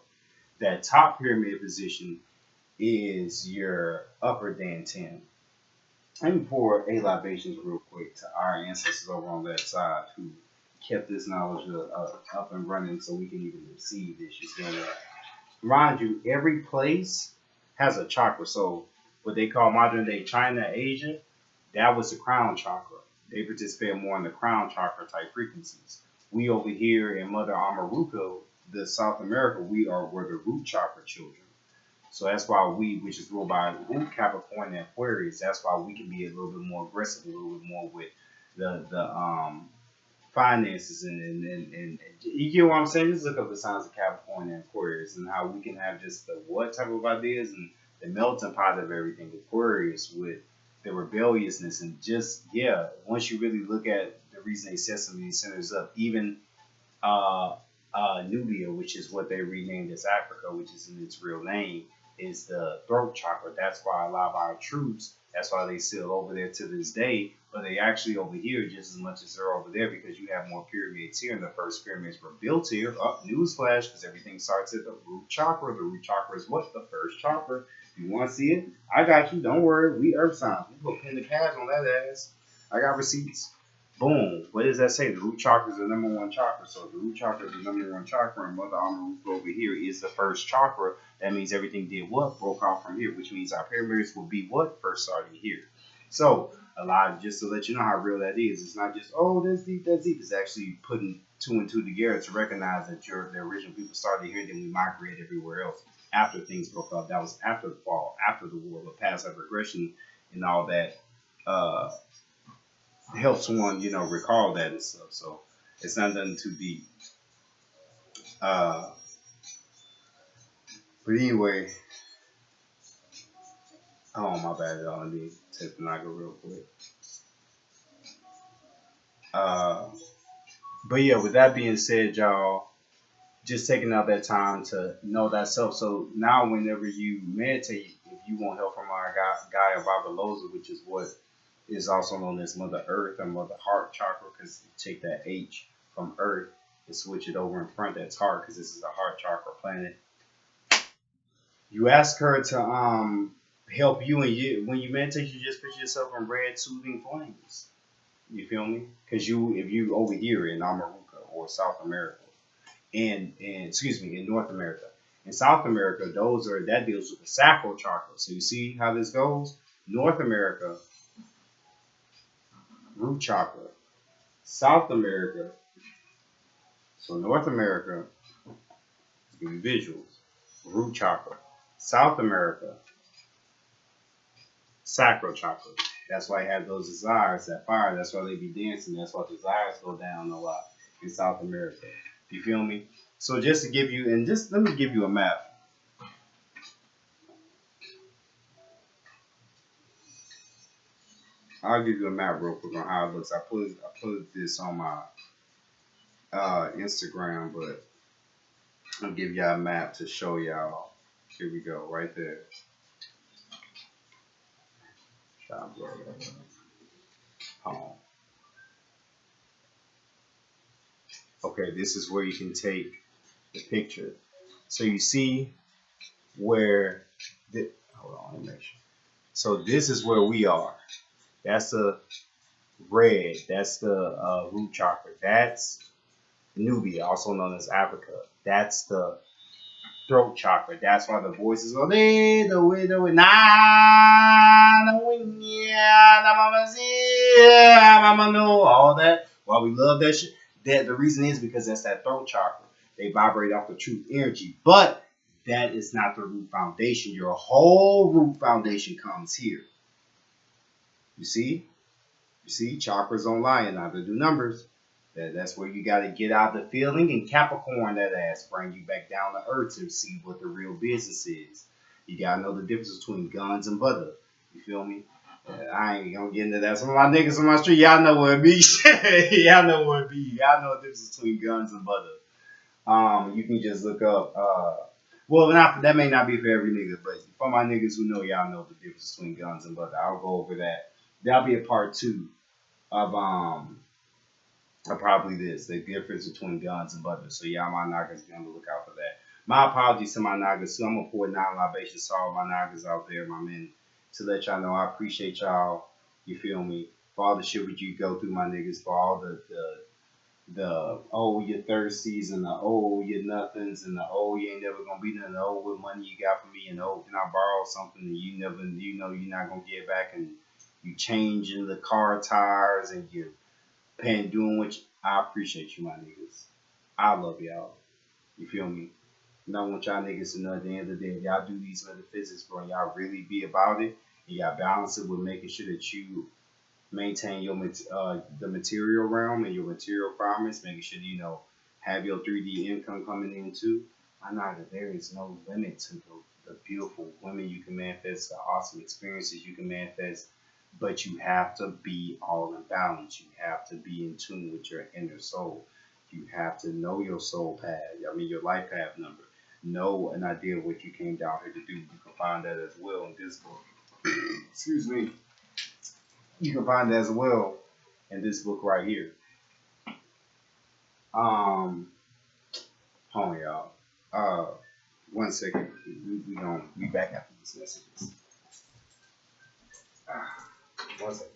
That top pyramid position is your upper Dantin. Let me pour a libations real quick to our ancestors over on that side who kept this knowledge up and running so we can even receive this. You see that? Mind you, every place has a chakra. So what they call modern day China, Asia, that was the crown chakra. They participate more in the crown chakra type frequencies. We over here in Mother Amaruco, the South America, we're the root chakra children. So that's why which is ruled by Capricorn and Aquarius, that's why we can be a little bit more aggressive, a little bit more with the finances and you get what I'm saying? Just look up the signs of Capricorn and Aquarius and how we can have just the what type of ideas and the melting pot of everything. Aquarius with the rebelliousness and just once you really look at the reason they set some of these centers up, even uh, Nubia, which is what they renamed as Africa, which is in its real name, is the throat chakra. That's why a lot of our troops, that's why they still over there to this day, but they actually over here just as much as they're over there because you have more pyramids here, and the first pyramids were built here. Newsflash, because everything starts at the root chakra. The root chakra is what? The first chakra. If you want to see it, I got you. Don't worry. We earth signs. We put pen to pads on that ass. I got receipts. Boom. What does that say? The root chakra is the number 1 chakra. So if the root chakra is the number 1 chakra, and Mother Amaru over here is the first chakra. That means everything did what? Broke off from here, which means our pyramids will be what? First starting here. So a lot, just to let you know how real that is. It's not just, oh, that's deep, that's deep. It's actually putting 2 and 2 together to recognize that the original people started here, then we migrated everywhere else after things broke up. That was after the fall, after the war, but past that regression and all that. Help someone, recall that and stuff. So it's not nothing too deep. But anyway, oh my bad, y'all. Let me take the Naga real quick. But yeah, with that being said, y'all, just taking out that time to know that self. So now, whenever you meditate, if you want help from our Gaia Babalosa, which is what is also known as Mother Earth or Mother Heart Chakra, because you take that H from Earth and switch it over in front, that's heart, because this is the heart chakra planet. You ask her to help you, and you when you meditate, you just put yourself in red soothing flames. You feel me? Because if you over here in America or South America, and excuse me, in North America, in South America, that deals with the sacral chakra. So you see how this goes? North America, root chakra. South America, so North America, give you visuals, root chakra. South America, sacral chakra. That's why I have those desires, that fire. That's why they be dancing. That's why desires go down a lot in South America. You feel me? So just to give you, and just let me give you a map. I'll give you a map real quick on how it looks. I put this on my Instagram, but I'll give y'all a map to show y'all. Here we go, right there. Home. Okay, this is where you can take the picture. So you see where hold on, let me make sure. So this is where we are. That's the red. That's the root chakra. That's Nubia, also known as Africa. That's the throat chakra. That's why the voices go the way all that. Why we love that shit. That the reason is because that's that throat chakra. They vibrate off the truth energy. But that is not the root foundation. Your whole root foundation comes here. You see? You see, chakras don't lie and neither do numbers. That's where you got to get out of the feeling and Capricorn that ass, bring you back down to earth to see what the real business is. You got to know the difference between guns and butter. You feel me? I ain't gonna get into that. Some of my niggas on my street, y'all know what it be. Y'all know what it be. Y'all know the difference between guns and butter. You can just look up. Well, not that may not be for every nigga, but for my niggas who know, y'all know the difference between guns and butter. I'll go over that. That'll be a part 2 of probably this, the difference between guns and butter. So y'all my Nagas be on the lookout for that. My apologies to my Nagas too. I'm gonna pour 9 libations to all my Nagas out there, my men, to let y'all know I appreciate y'all. You feel me? For all the shit that you go through, my niggas, for all the oh you thirsties and the oh you nothings and the oh you ain't never gonna be nothing, the oh what money you got for me and oh can I borrow something and you never you're not gonna get back and you changing the car tires and you paying doing what I appreciate you my niggas. I love y'all. You feel me? And I want y'all niggas to know at the end of the day, y'all do these metaphysics, bro. Y'all really be about it. And y'all balance it with making sure that you maintain your the material realm and your material promise, making sure have your 3D income coming in too. I know that there is no limit to the beautiful women you can manifest, the awesome experiences you can manifest, but you have to be all in balance. You have to be in tune with your inner soul. You have to know your soul path. I mean your life path number. Know an idea of what you came down here to do. You can find that as well in this book. Excuse me. You can find it as well in this book right here. Hold on, y'all. 1 second. We gonna be back after these messages. 1 second.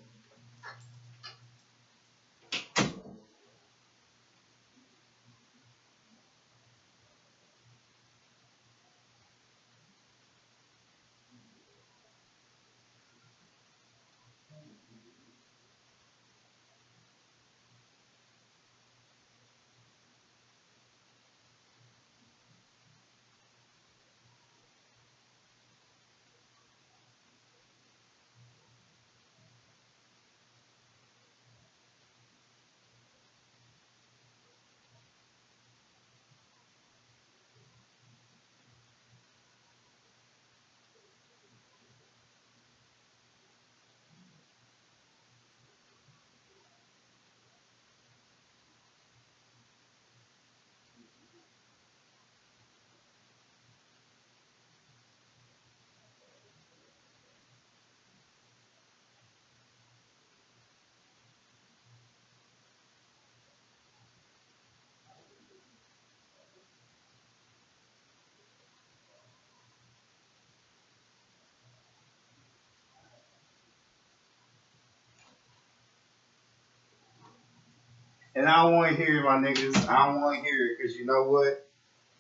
And I don't want to hear it, my niggas. I don't want to hear it because you know what?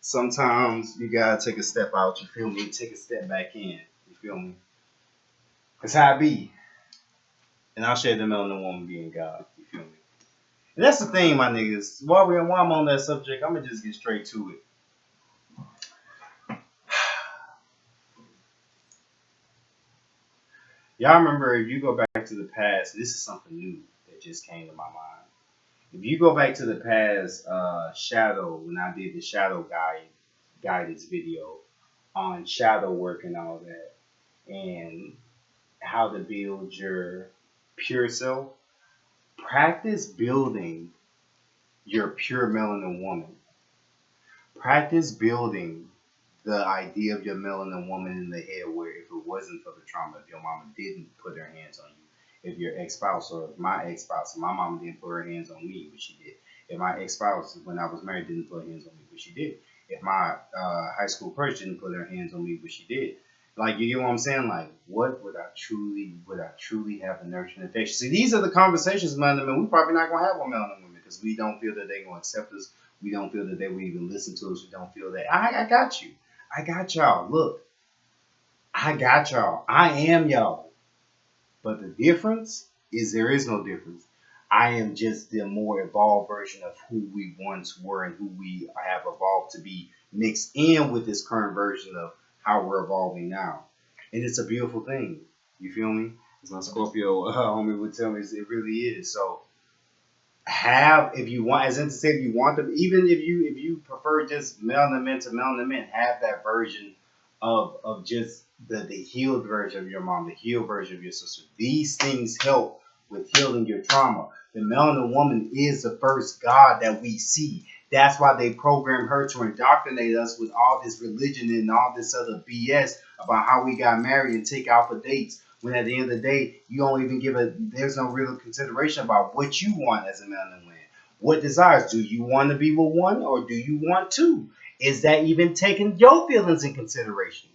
Sometimes you gotta take a step out. You feel me? Take a step back in. You feel me? That's how I be. And I'll share the melanin woman being God. You feel me? And that's the thing, my niggas. While I'm on that subject, I'm gonna just get straight to it. Y'all remember if you go back to the past, this is something new that just came to my mind. If you go back to the past, Shadow, when I did the Shadow guidance video on shadow work and all that, and how to build your pure self, practice building your pure melanin woman. Practice building the idea of your melanin woman in the head where if it wasn't for the trauma, if your mama didn't put her hands on you, if your ex-spouse or my ex-spouse, my mama didn't put her hands on me, but she did. If my ex-spouse, when I was married, didn't put her hands on me, but she did. If my high school crush didn't put her hands on me, but she did. Like, you get what I'm saying? Like, what would I truly have a nurturing affection? See, these are the conversations, melanin women, we probably not gonna have with melanin women because we don't feel that they're gonna accept us. We don't feel that they will even listen to us. We don't feel that I got you. I got y'all. Look, I got y'all. I am y'all. But the difference is there is no difference. I am just the more evolved version of who we once were and who we have evolved to be mixed in with this current version of how we're evolving now. And it's a beautiful thing. You feel me? As my Scorpio homie would tell me, it really is. So have if you want as to say if you want them even if you prefer just melanin men to melanin men have that version of just the healed version of your mom, the healed version of your sister. These things help with healing your trauma. The melanin woman is the first God that we see. That's why they program her to indoctrinate us with all this religion and all this other BS about how we got married and take out for dates when at the end of the day, you don't even there's no real consideration about what you want as a man and woman. What desires? Do you want to be with one or do you want two? Is that even taking your feelings in consideration?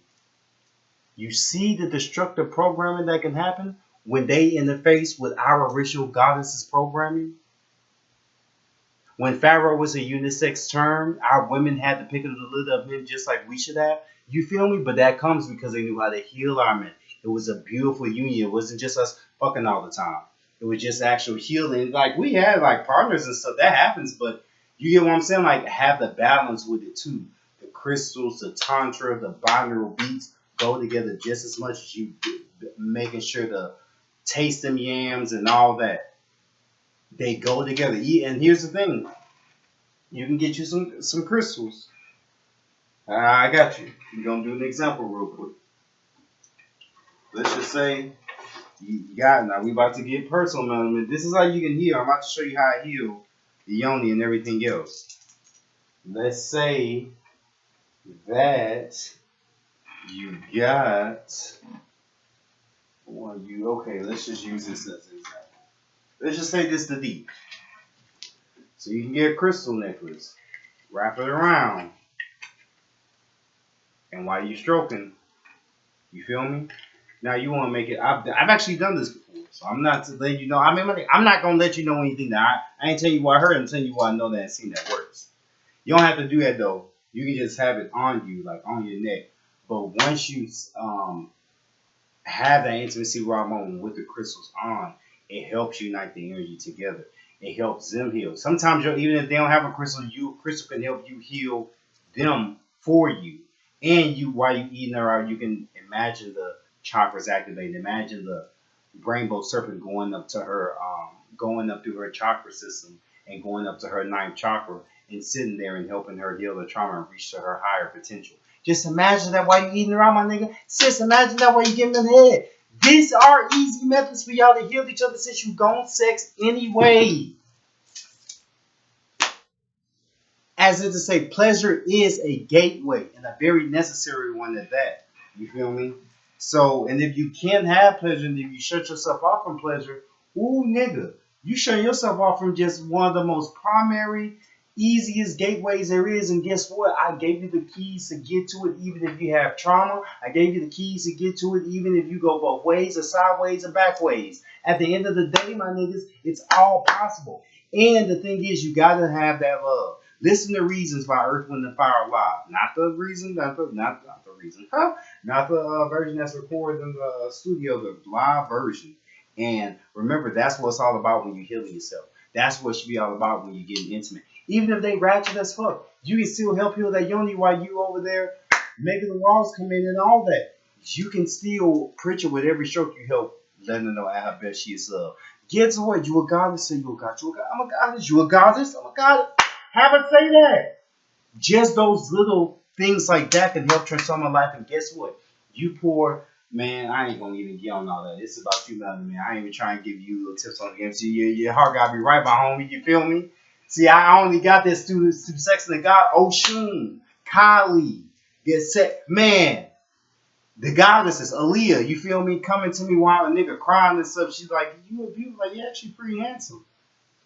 You see the destructive programming that can happen when they interface with our original goddesses programming? When Pharaoh was a unisex term, our women had to pick up the lid of men just like we should have. You feel me? But that comes because they knew how to heal our men. It was a beautiful union. It wasn't just us fucking all the time. It was just actual healing. Like we had like partners and stuff. That happens, but you get what I'm saying? Like have the balance with it too. The crystals, the tantra, the binaural beats go together just as much as you making sure to taste them yams and all that. They go together. And here's the thing: you can get you some crystals. I got you. We're gonna do an example real quick. Let's just say you got now. We about to get personal, man. This is how you can heal. I'm about to show you how I heal the yoni and everything else. Let's say that you got. Well, okay? Let's just use this as an example. Let's just say this the deep. So you can get a crystal necklace, wrap it around, and while you're stroking, you feel me? Now you want to make it. I've actually done this before, so I'm not to let you know. I mean, I'm not gonna let you know anything that I ain't telling you what I heard. I'm telling you what I know that I've seen that works. You don't have to do that though. You can just have it on you, like on your neck. But once you have that intimacy raw moment with the crystals on, it helps unite the energy together. It helps them heal. Sometimes even if they don't have a crystal can help you heal them for you. And you while you eating her out, you can imagine the chakras activated. Imagine the rainbow serpent going up to her, going up through her chakra system and going up to her ninth chakra and sitting there and helping her heal the trauma and reach to her higher potential. Just imagine that while you eating around, my nigga. Sis, imagine that while you giving them head. These are easy methods for y'all to heal each other since you gone sex anyway. As if to say, pleasure is a gateway and a very necessary one at that. You feel me? So, and if you can't have pleasure and if you shut yourself off from pleasure, ooh, nigga, you shut yourself off from just one of the most primary, easiest gateways there is. And guess what? I gave you the keys to get to it even if you have trauma. I gave you the keys to get to it even if you go both ways or sideways or backways. At the end of the day, my niggas, it's all possible. And the thing is, you gotta have that love. Listen to Reasons by Earth, Wind, and Fire Live. Not the reason, not the reason, huh? Not the version that's recorded in the studio, the live version. And remember, that's what it's all about when you healing yourself. That's what it should be all about when you're getting intimate. Even if they ratchet as fuck, you can still help heal that yoni while you over there making the walls come in and all that. You can still preach it with every stroke you help, letting her know at her best she is love. Guess what? You a goddess, say you a god. You a god. I'm a goddess. You a goddess. I'm a goddess. Have her say that. Just those little things like that can help transform my life. And guess what? You poor man, I ain't gonna even get on all that. It's about you, man. I ain't even trying to give you little tips on the game. See, your heart gotta be right, my homie. You feel me? See, I only got this through sex and God, Oshun, Kali, get set, man. The goddesses, Aaliyah, you feel me? Coming to me while a nigga crying and stuff. She's like, you a beautiful, like, yeah, she pretty handsome.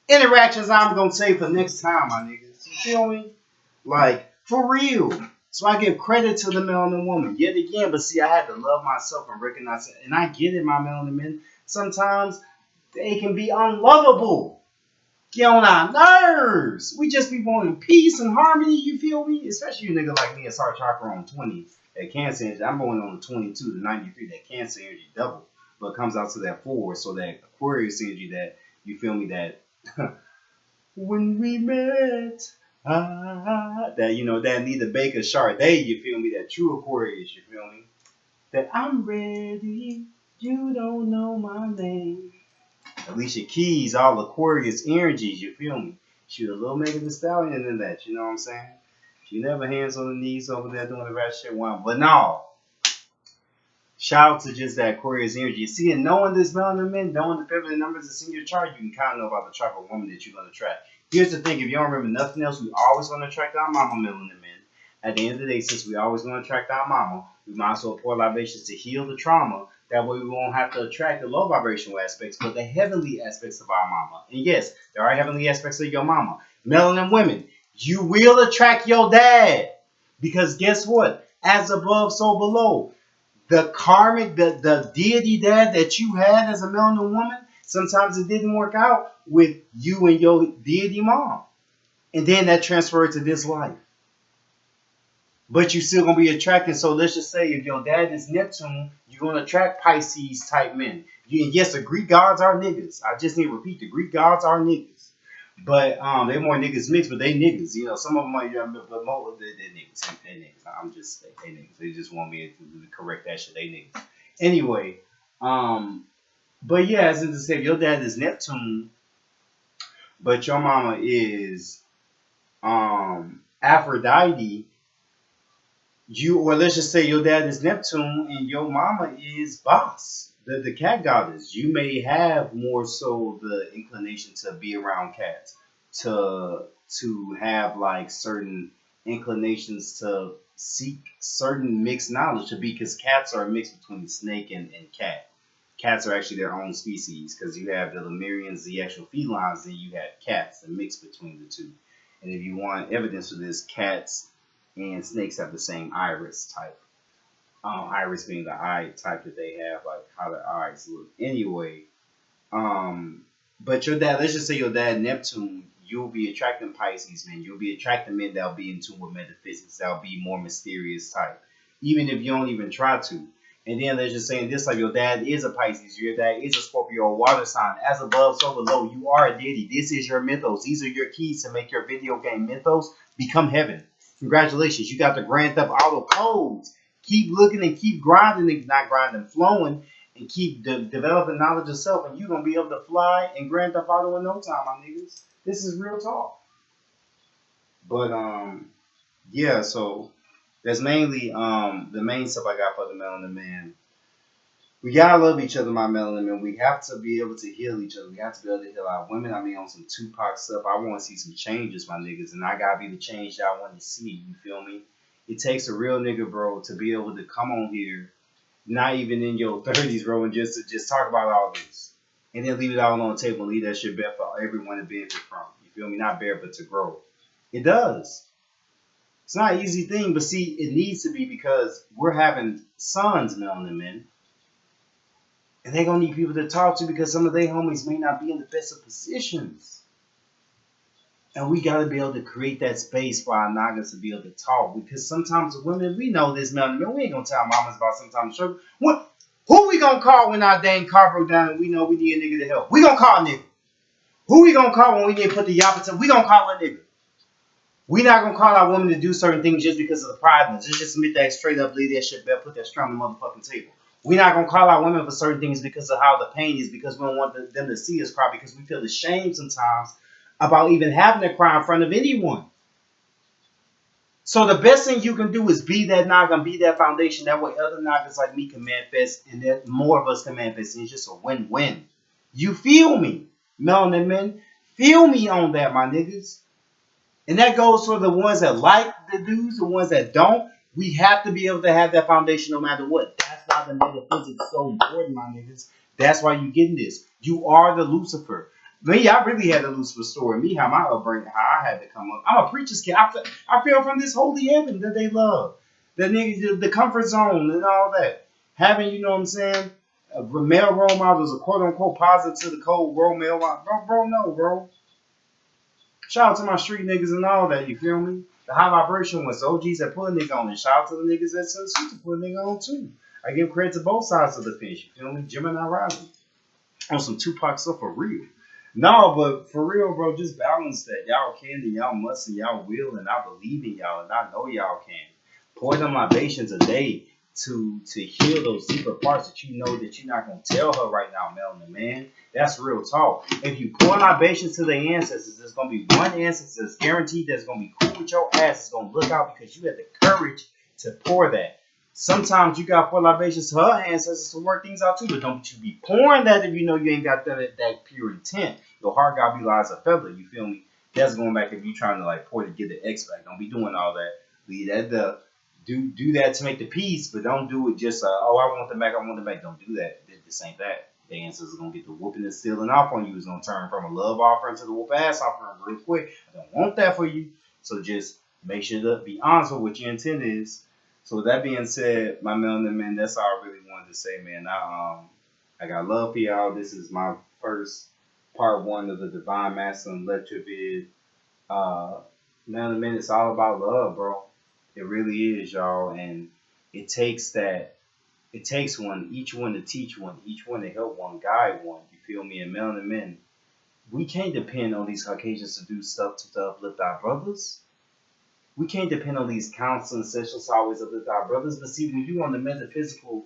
Interactions I'm gonna say for next time, my niggas. You feel me? Like, for real. So I give credit to the melanin woman yet again, but see, I had to love myself and recognize it. And I get it, my melanin men. Sometimes they can be unlovable. Get on our nerves. We just be wanting peace and harmony, you feel me? Especially you nigga like me, it's hard chakra on 20. That Cancer energy, I'm going on the 22 to 93, that Cancer energy double. But it comes out to that 4, so that Aquarius energy that, you feel me, that when we met, that, you know, that Anita Baker Sade, you feel me, that true Aquarius, you feel me? That I'm ready, you don't know my name. Alicia Keys, all Aquarius energies, you feel me? She was a little Megan Thee Stallion in that, you know what I'm saying? She never hands on the knees over there doing the rap shit one. But no, shout out to just that Aquarius energy. See, and knowing this melanin men, knowing the feminine numbers that's in your chart, you can kind of know about the type of woman that you're going to attract. Here's the thing, if you don't remember nothing else, we always going to attract our mama melanin men. At the end of the day, since we always going to attract our mama, we might as well pour libations to heal the trauma. That way we won't have to attract the low vibrational aspects, but the heavenly aspects of our mama. And yes, there are heavenly aspects of your mama. Melanin women, you will attract your dad. Because guess what? As above, so below. The karmic, the deity dad that you had as a melanin woman, sometimes it didn't work out with you and your deity mom. And then that transferred to this life. But you still gonna be attracting. So let's just say if your dad is Neptune, you're gonna attract Pisces type men. And yes, the Greek gods are niggas. I just need to repeat, the Greek gods are niggas. But they more niggas mixed, but they niggas. You know, some of them are, but most they're niggas. They niggas. I'm just they niggas. They just want me to correct that shit. They niggas. Anyway, but yeah, as I said, your dad is Neptune, but your mama is Aphrodite. You, or let's just say your dad is Neptune and your mama is Bos, the cat goddess. You may have more so the inclination to be around cats, to have like certain inclinations to seek certain mixed knowledge to be, because cats are a mix between snake and cat. Cats are actually their own species because you have the Lemurians, the actual felines, and you have cats, the mix between the two. And if you want evidence of this, cats and snakes have the same iris type. Iris being the eye type that they have, like how their eyes look. Anyway, but your dad, let's just say your dad Neptune, you'll be attracting Pisces men. You'll be attracting men that'll be in tune with metaphysics. That'll be more mysterious type, even if you don't even try to. And then let's just say in this life, your dad is a Pisces, your dad is a Scorpio, a water sign. As above, so below. You are a deity. This is your mythos. These are your keys to make your video game mythos become heaven. Congratulations, you got the Grand Theft Auto codes. Keep looking and keep grinding, not grinding, flowing, and keep developing knowledge of self, and you're gonna be able to fly in Grand Theft Auto in no time, my niggas. This is real talk. But yeah, so that's mainly the main stuff I got for the melanin man. We gotta love each other, my melanin man. We have to be able to heal each other. We have to be able to heal our women. I mean, on some Tupac stuff, I want to see some changes, my niggas, and I gotta be the change that I want to see. You feel me? It takes a real nigga, bro, to be able to come on here, not even in your 30s, bro, and just talk about all this, and then leave it all on the table and leave that shit bare for everyone to benefit from. You feel me? Not bare, but to grow. It does. It's not an easy thing, but see, it needs to be because we're having sons, melanin men. And they're going to need people to talk to because some of their homies may not be in the best of positions. And we got to be able to create that space for our nagas to be able to talk. Because sometimes the women, we know this, man. We ain't going to tell mamas about sometimes struggle. What? Who we going to call when our dang car broke down and we know we need a nigga to help? We going to call a nigga. Who we going to call when we need to put the yappa? We going to call a nigga. We not gonna call our women to do certain things just because of the pride. Just admit that straight up, leave that shit back, put that strong on the motherfucking table. We not gonna call our women for certain things because of how the pain is, because we don't want them to see us cry, because we feel ashamed sometimes about even having to cry in front of anyone. So the best thing you can do is be that naga, be that foundation. That way other nagas like me can manifest, and that more of us can manifest. And it's just a win-win. You feel me, melanin men? Feel me on that, my niggas. And that goes for the ones that like the dudes, the ones that don't. We have to be able to have that foundation no matter what. That's why the metaphysics is so important, my niggas. That's why you getting this. You are the Lucifer. Me, I really had a Lucifer story. Me, how my upbringing, how I had to come up. I'm a preacher's kid. I feel from this holy heaven that they love. The niggas, the comfort zone and all that. Having, you know what I'm saying, male role models, a quote unquote positive to the cold role male model. Bro, no, bro. Shout out to my street niggas and all that, you feel me? The high vibration was OGs that put a nigga on, and shout out to the niggas that sent suit to put a nigga on too. I give credit to both sides of the fence, you feel me? Gemini rising. On some Tupac stuff for real. No, but for real, bro, just balance that. Y'all can and y'all must and y'all will, and I believe in y'all, and I know y'all can. Pour them libations a day to heal those secret parts that you know that you're not gonna tell her right now, Melanie, man. That's real talk. If you pour libations to the ancestors, there's gonna be one ancestor that's guaranteed that's gonna be cool with your ass. Is gonna look out because you had the courage to pour that. Sometimes you got pour libations to her ancestors to work things out too, but don't you be pouring that if you know you ain't got that pure intent. Your heart gotta be light as a feather. You feel me? That's going back if you trying to like pour to get the X back. Don't be doing all that. Leave that the do that to make the peace, but don't do it just oh I want them back, I want them back. Don't do that. This ain't that. The ancestors are gonna get the whooping and stealing off on you. It's gonna turn from a love offering to the whoop ass offering real quick. I don't want that for you. So just make sure to be honest with what your intent is. So with that being said, my melanin man, that's all I really wanted to say, man. I got love for y'all. This is my first part one of the Divine Masculine Lecture vid. Melanin man, it's all about love, bro. It really is, y'all, and it takes that. It takes one, each one to teach one, each one to help one, guide one. You feel me? And melanin men, we can't depend on these Caucasians to do stuff to uplift our brothers. We can't depend on these counseling sessions to always uplift our brothers. But see, when you on the metaphysical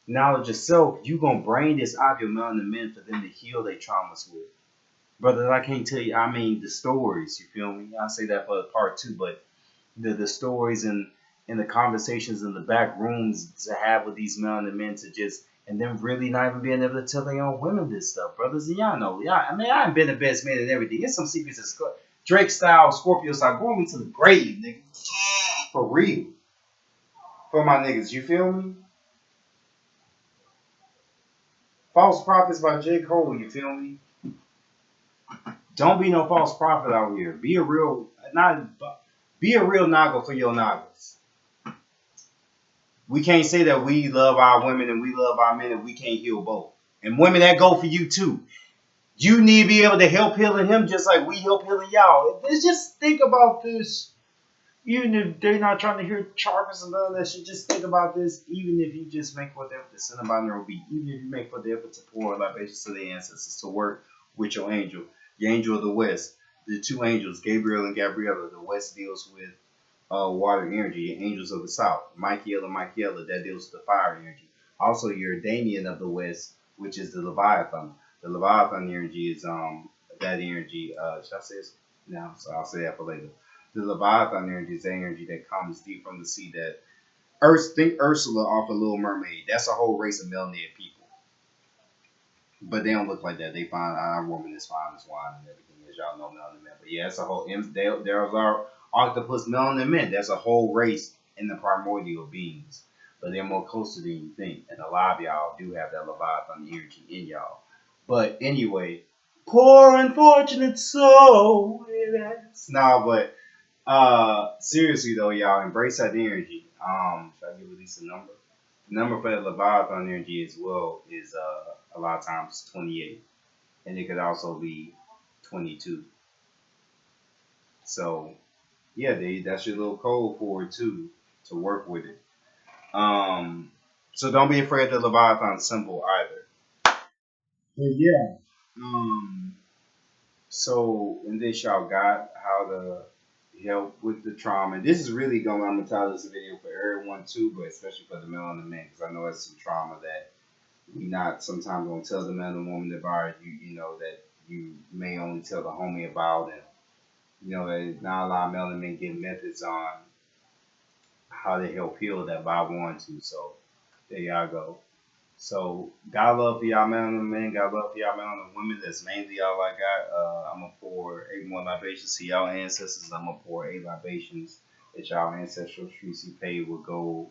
knowledge yourself, you gonna bring this out of your melanin men for them to heal their traumas with. Brothers, I can't tell you. I mean, the stories. You feel me? I say that for part two, but the stories and the conversations in the back rooms to have with these melanin men to just and them really not even being able to tell their own women this stuff, brothers. And y'all know, I mean, I ain't been the best man and everything. There's some secrets that Drake style, Scorpio style, going me to the grave, nigga. For real. For my niggas, you feel me? False Prophets by J. Cole, you feel me? Don't be no false prophet out here. Be a real, not be a real naga for your nagas. We can't say that we love our women and we love our men and we can't heal both. And women, that go for you too. You need to be able to help healing him just like we help healing y'all. Let's just think about this. Even if they're not trying to hear charges and none of that shit, just think about this. Even if you just make for the effort to send them out there, even if you make for the effort to pour libations to the ancestors, to work with your angel of the West, the two angels, Gabriel and Gabriella. The West deals with water energy, angels of the South, Michaela, that deals with the fire energy. Also, your Damien of the West, which is the Leviathan. The Leviathan energy is that energy. Should I say this now? So I'll say that for later. The Leviathan energy is the energy that comes deep from the sea. That think Ursula off of Little Mermaid. That's a whole race of melanated people, but they don't look like that. They find our woman is fine as wine and everything, as y'all know, melanin men. But yeah, it's a whole. There's our octopus melanin men. That's a whole race in the primordial beings, but they're more closer than you think. And a lot of y'all do have that Leviathan energy in y'all. But anyway, poor unfortunate soul. No, but seriously though, y'all embrace that energy. Should I give at least a number? The number for that Leviathan energy as well is a lot of times 28, and it could also be 22. So yeah, that's your little code for it too, to work with it. Um, so don't be afraid of the Leviathan symbol either. But yeah. So in this y'all got how to help with the trauma. This is really going. I'm gonna tell this video for everyone too, but especially for the male and the man, because I know it's some trauma that we not sometimes gonna tell the man and woman about. You know that you may only tell the homie about, and you know that not a lot of male and men get methods on how to help heal that by want to. So there y'all go. So God love for y'all man and men, God love for y'all man and women. That's mainly all I got. I'm gonna pour 8 more libations to y'all ancestors. I'm gonna pour 8 libations that y'all ancestral streets you paid with gold.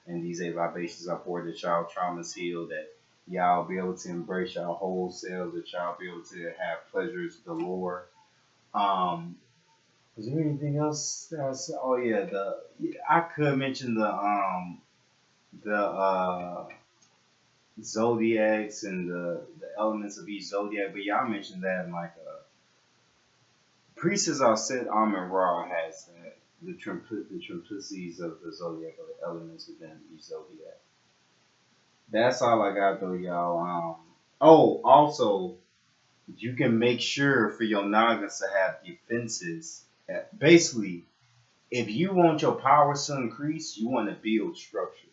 And these 8 libations I pour that y'all traumas heal, that y'all be able to embrace y'all whole selves, that y'all be able to have pleasures galore. Um, is there anything else that I said? Oh yeah, I could mention the zodiacs and the elements of each zodiac, but y'all mentioned that in like Priestess are said Amun Ra has that the triplicities of the zodiac or the elements within each zodiac. That's all I got though, y'all. Oh, also you can make sure for your Nagas to have defenses. Basically, if you want your powers to increase, you want to build structures.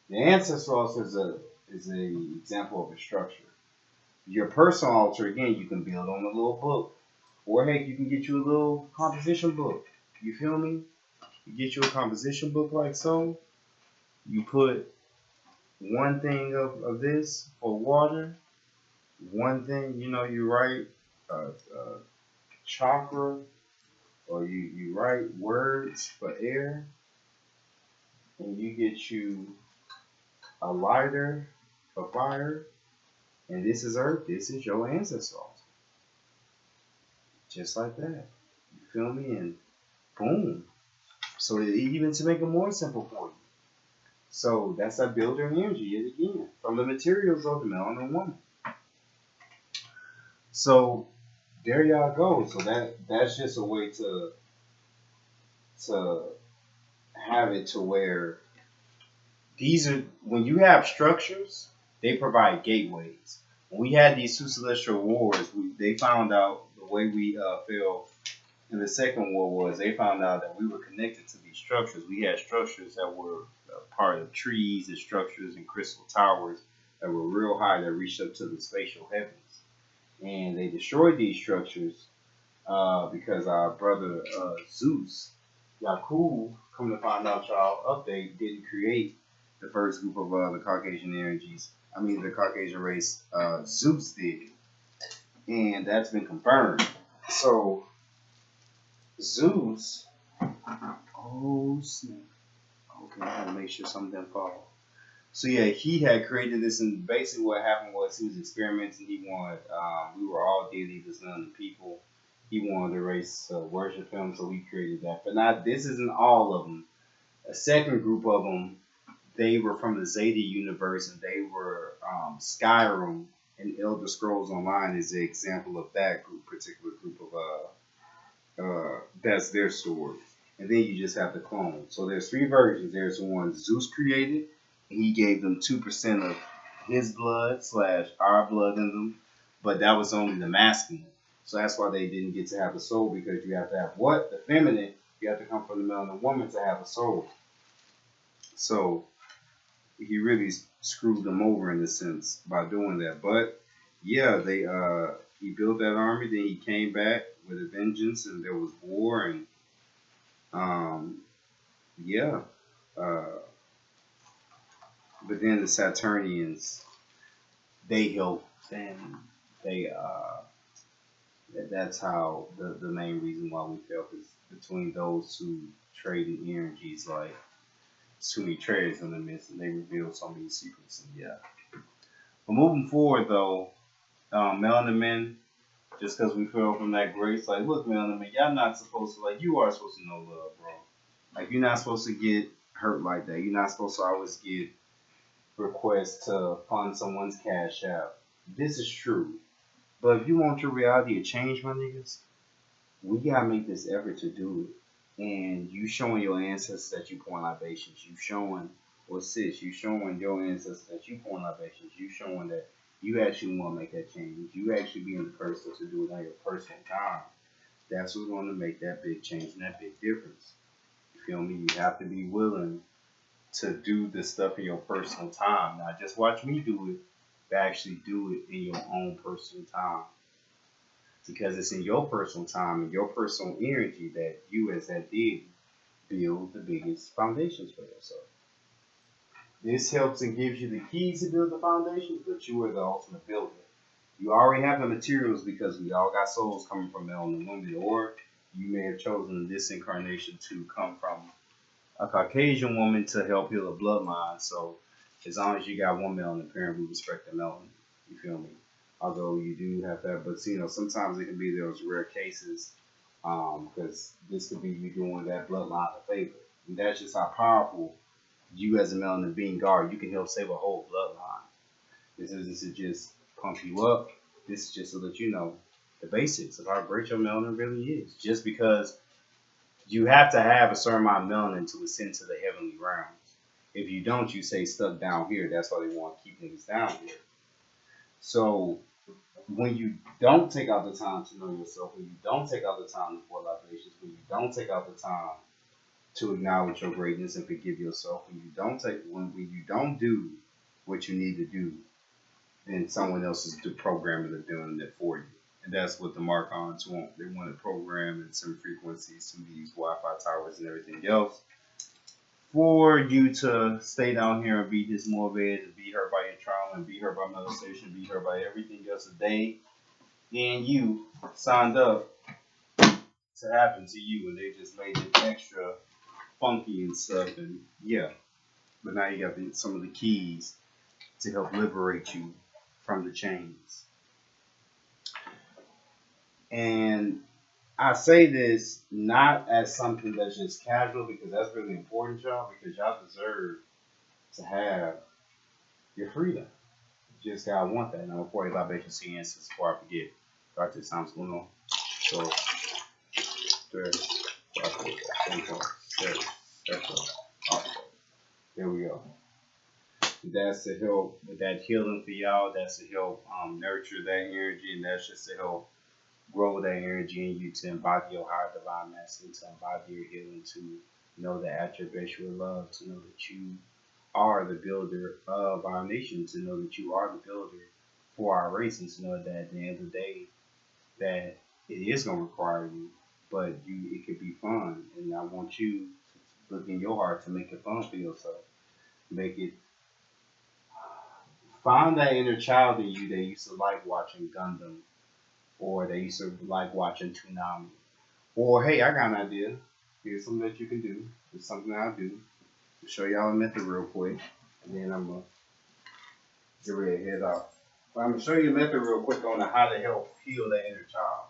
The ancestor also is a example of a structure. Your personal altar, again, you can build on a little book. Or heck, you can get you a little composition book. You feel me? You get you a composition book like so. You put one thing of this for water. One thing, you write chakra, or you write words for air. And you get you a lighter for fire. And this is earth. This is your ancestor altar. Just like that. You feel me? And boom. So even to make it more simple for you. So that's that builder energy yet again. From the materials of the male and the woman. So there y'all go. So that's just a way to have it to where these are, when you have structures, they provide gateways. When we had these two celestial wars, they found out the way we fell in the second war was they found out that we were connected to these structures. We had structures that were part of trees and structures and crystal towers that were real high that reached up to the spatial heavens. And they destroyed these structures because our brother Zeus, Yakub, come to find out y'all update, didn't create the first group of the Caucasian energies. I mean, the Caucasian race, Zeus did. And that's been confirmed. So Zeus, oh snap. Okay, I gotta make sure something didn't fall. So yeah, he had created this, and basically what happened was he was experimenting. He wanted, we were all deity, the son of the people. He wanted the race to worship him, so we created that. But not, this isn't all of them. A second group of them, they were from the Zeta universe, and they were Skyrim and Elder Scrolls Online is the example of that particular group of that's their sword. And then you just have to clone. So there's three versions. There's the one Zeus created. And he gave them 2% of his blood slash our blood in them. But that was only the masculine. So that's why they didn't get to have a soul, because you have to have what? The feminine. You have to come from the male and the woman to have a soul. So he really screwed them over in a sense by doing that. But yeah, he built that army, then he came back with a vengeance, and there was war, and um, yeah. Uh, but then the Saturnians, they helped, and they that's how the main reason why we felt is between those two trading energies, like too many traders in the midst, and they revealed so many secrets. And yeah, but moving forward though, melanin men, just because we fell from that grace, like, look, melanin men, y'all not supposed to, like, you are supposed to know love, bro. Like, you're not supposed to get hurt like that. You're not supposed to always get requests to fund someone's cash out. This is true. But if you want your reality to change, my niggas, we gotta make this effort to do it. And you showing your ancestors that you pouring libations, you showing, or sis, you showing your ancestors that you pouring libations, you showing that you actually want to make that change. You actually being the person to do it on your personal time. That's what's going to make that big change and that big difference. You feel me? You have to be willing to do this stuff in your personal time. Not just watch me do it, but actually do it in your own personal time. Because it's in your personal time and your personal energy that you, as that deity, build the biggest foundations for yourself. This helps and gives you the keys to build the foundations, but you are the ultimate builder. You already have the materials because we all got souls coming from male and women, or you may have chosen this incarnation to come from a Caucasian woman to help heal a bloodline. So as long as you got one melanin parent, we respect the melanin. You feel me? Although you do have that, but sometimes it can be those rare cases, because this could be you doing that bloodline a favor. And that's just how powerful you as a melanin being guard, you can help save a whole bloodline. This isn't to just pump you up. This is just to let you know the basics of how great your melanin really is. Just because you have to have a certain amount of melanin to ascend to the heavenly realms. If you don't, you stay stuck down here. That's why they want to keep niggas down here. So when you don't take out the time to know yourself, when you don't take out the time to pour libations, when you don't take out the time to acknowledge your greatness and forgive yourself, when you don't do what you need to do, then someone else is the programmer that's doing it for you. And that's what the Mark-ons want. They want to program and send frequencies to these Wi-Fi towers and everything else for you to stay down here and be dismotivated, and be hurt by your trauma, and be hurt by molestation, be hurt by everything else that they and you signed up to happen to you, and they just made it extra funky and stuff. And yeah, but now you got some of the keys to help liberate you from the chains. And I say this not as something that's just casual, because that's really important, y'all, because y'all deserve to have your freedom. You just gotta want that. Now, before I libation CNs, before I forget, got this time's going on. So, 3, 4, 7, 8, there we go. That's to help with that healing for y'all. That's to help nurture that energy, and that's just to help grow that energy in you to embody your higher divine masculine, to embody your healing, to know the attributes of love, to know that you are the builder of our nation, to know that you are the builder for our race, and to know that at the end of the day that it is going to require you, but it could be fun. And I want you to look in your heart to make it fun for yourself. Make it, find that inner child in you that used to like watching Gundam, or they used to like watching Toonami. Or, hey, I got an idea. Here's something that you can do. It's something I'll do. I'll show y'all a method real quick, and then I'm going to get ready to head out. But I'm going to show you a method real quick on how to help heal that inner child.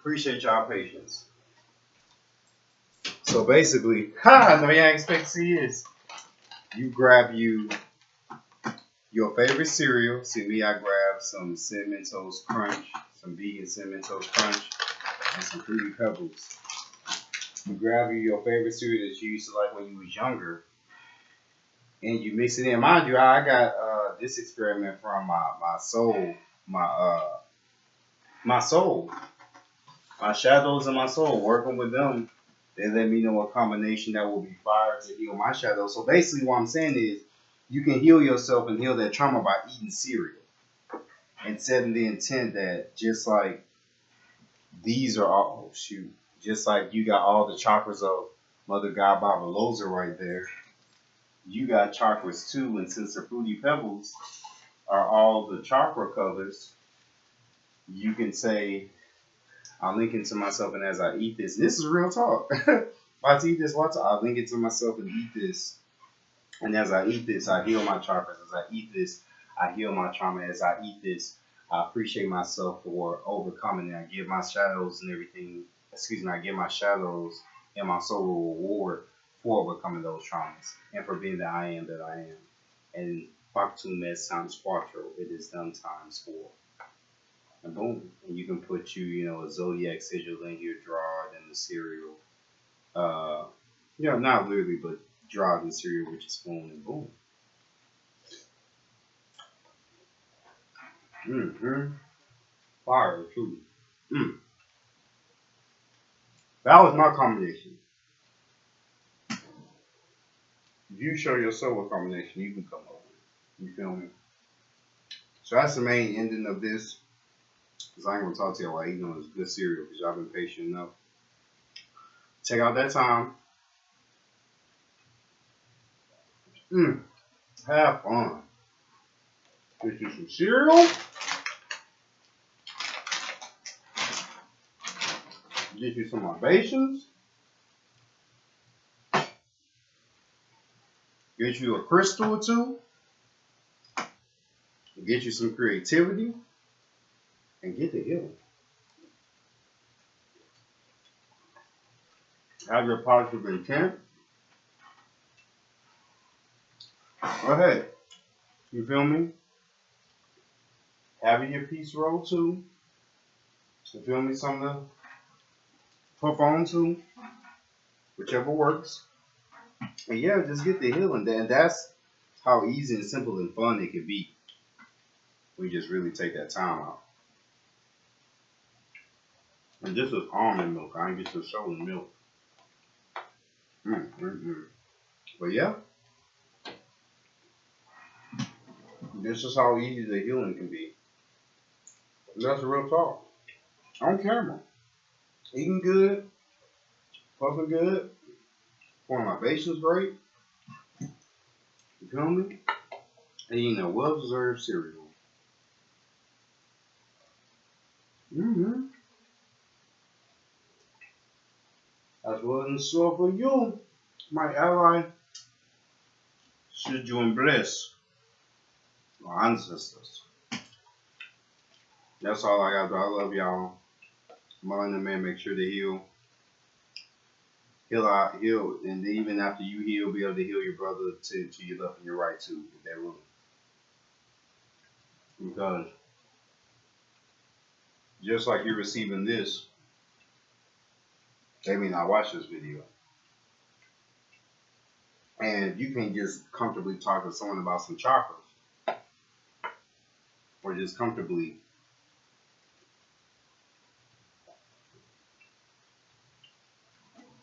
Appreciate y'all patience. So basically, I know y'all expect to see this. You grab your favorite cereal. See me, I grab some Cinnamon Toast Crunch, some vegan Cinnamon Toast Crunch, and some Fruity Pebbles. You grab your favorite cereal that you used to like when you was younger, and you mix it in. Mind you, I got this experiment from my soul, my soul, my shadows and my soul. Working with them, they let me know a combination that will be fire to heal my shadows. So basically, what I'm saying is, you can heal yourself and heal that trauma by eating cereal and setting the intent that just like these are all just like you got all the chakras of Mother God Babaloza right there. You got chakras too, and since the Fruity Pebbles are all the chakra colors, you can say, I'm linking to myself, and as I eat this is real talk. If I eat this, I link it to myself and eat this. And as I eat this, I heal my chakras. As I eat this, I heal my trauma. As I eat this, I appreciate myself for overcoming it. I give my shadows and everything, I give my shadows and my soul a reward for overcoming those traumas and for being the I am that I am. And Factum est times quattro, it is done times 4. And boom. And you can put a zodiac sigil in here, draw it in the cereal. Not literally, but draw the cereal with your spoon and boom. Mm-hmm. Fire, too. That was my combination. If you show yourself a combination, you can come up with it. You feel me? So that's the main ending of this. Because I ain't going to talk to y'all while eating on this good cereal because y'all been patient enough. Check out that time. Have fun. Get you some cereal. Get you some libations. Get you a crystal or two. Get you some creativity. And get the healing. Have your positive intent. Go ahead. You feel me? Having your peace roll too. You feel me? Something to puff on to. Whichever works. And yeah, just get the healing. And that's how easy and simple and fun it can be. We just really take that time out. And this is almond milk. I ain't get to show the milk. But yeah. This is how easy the healing can be. That's the real talk. On camera. Eating good. Puffing good. Pouring libations great. You feel me? And eating a well-deserved cereal. That's what's in store for you, my ally. Should you embrace our ancestors. That's all I got to do. I love y'all. Melanin man, make sure to heal. Heal, and even after you heal, be able to heal your brother to your left and your right too, with that room. Because just like you're receiving this, they may not watch this video. And you can just comfortably talk to someone about some chakras. Or just comfortably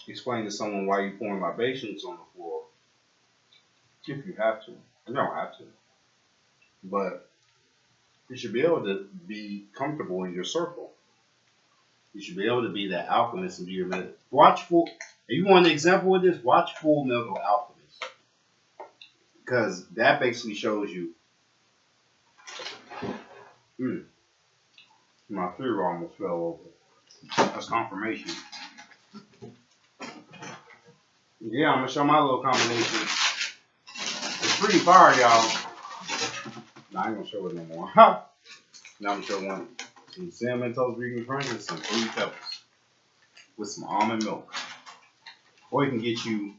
explain to someone why you're pouring libations on the floor. If you have to. You don't have to. But you should be able to be comfortable in your circle. You should be able to be that alchemist and do your medicine. If you want an example of this, watch Full Metal Alchemist. Because that basically shows you. My theory almost fell over. That's confirmation. Yeah, I'm going to show my little combination. It's pretty fire, y'all. No, I ain't going to show it no more. Now I'm going to show one. Some Cinnamon Toast Vegan Crunch and some Fruity Pebbles. with some almond milk. Or you can get you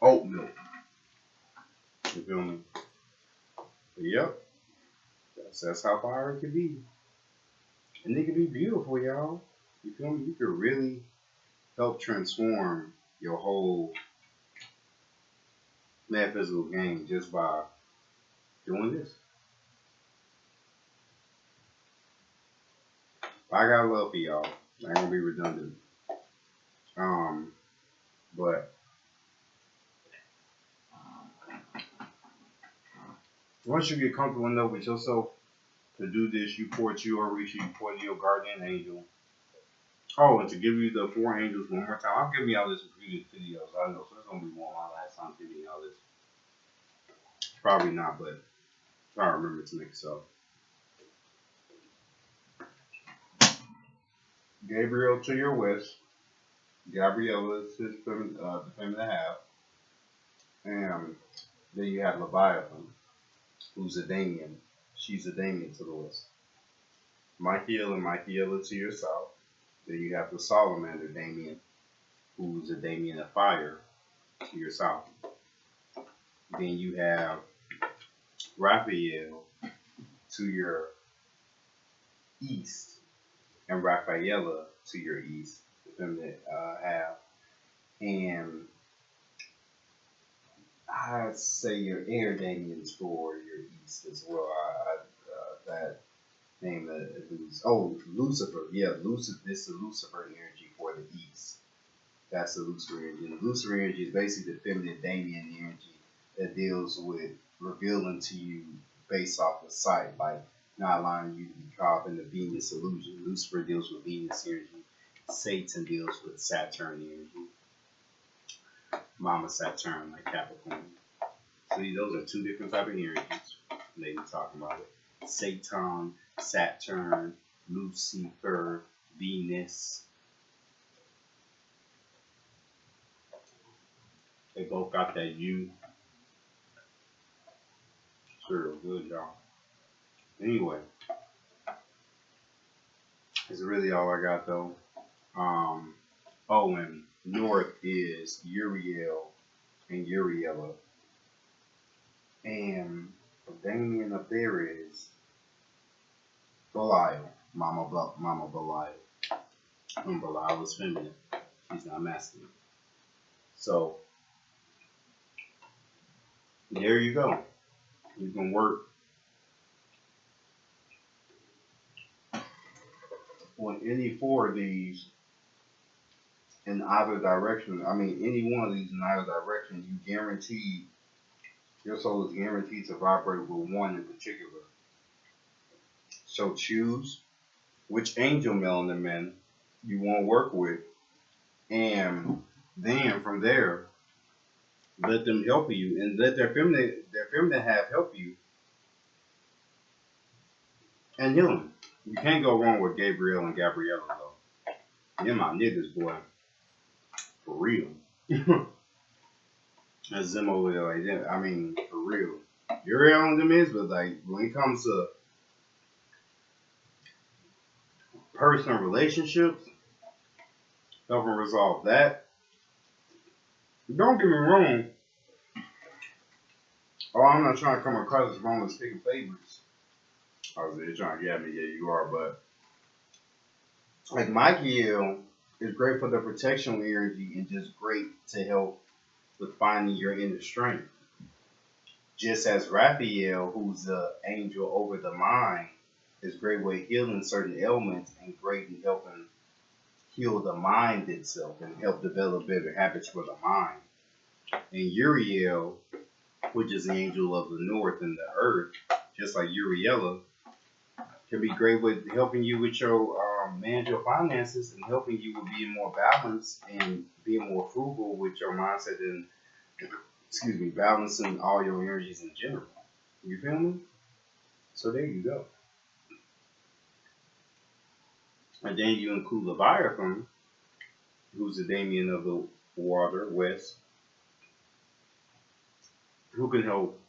oat milk. You feel me? But yep, that's how fire it can be. And it can be beautiful, y'all. You feel me? You can really help transform your whole metaphysical game just by doing this. I got love for y'all. I ain't gonna be redundant. But once you get comfortable enough with yourself to do this, you port you or reach you for your guardian angel. Oh, and to give you the 4 angels one more time. I've given y'all this in previous videos. I know, so it's gonna be one of my last time giving y'all this. Probably not, but try to remember to make so. Gabriel to your west. Gabriella is his the feminine half. And then you have Leviathan, who's a Damien. She's a Damien to the west. Michael and Michaela to your south. Then you have the Salamander Damien, who's a Damien of fire to your south. Then you have Raphael to your east, and Raphaela to your east, the feminine half. And I'd say your air Damians for your east as well. That name is Lucifer. Yeah, Lucifer. This is the Lucifer energy for the east. That's the Lucifer energy. And the Lucifer energy is basically the feminine Damien energy that deals with revealing to you based off the sight, like not allowing you to be caught up in the Venus illusion. Lucifer deals with Venus energy. Satan deals with Saturn energy. Mama Saturn, like Capricorn. See, those are 2 different type of energies. They be talking about it. Satan, Saturn, Lucifer, Venus. They both got that U. It's real good, y'all. Anyway, that's really all I got though. And north is Uriel and Uriella. And Damien up there is Belial, Mama Belial. And Belial is feminine. She's not masculine. So there you go. You can work on any 4 of these in either direction. I mean, any one of these in either direction, you guaranteed, your soul is guaranteed to vibrate with one in particular. So choose which angel melanin men you want to work with, and then from there, let them help you, and let their feminine half help you and heal them. You can't go wrong with Gabriel and Gabriella though. You're my niggas, boy. For real. As them over there, like that. I mean, for real. You're on them is, but like when it comes to personal relationships, helping resolve that. Don't get me wrong. Oh, I'm not trying to come across as wrong as picking favorites. I was there trying to get me, yeah, you are, but like Michael is great for the protection energy and just great to help with finding your inner strength. Just as Raphael, who's the angel over the mind, is great with healing certain ailments and great in helping heal the mind itself and help develop better habits for the mind. And Uriel, which is the angel of the north and the earth, just like Uriella, can be great with helping you with your manage your finances and helping you with being more balanced and being more frugal with your mindset and balancing all your energies in general. You feel me? So there you go. And then you include Leviathan, who's the Damien of the water, west, who can help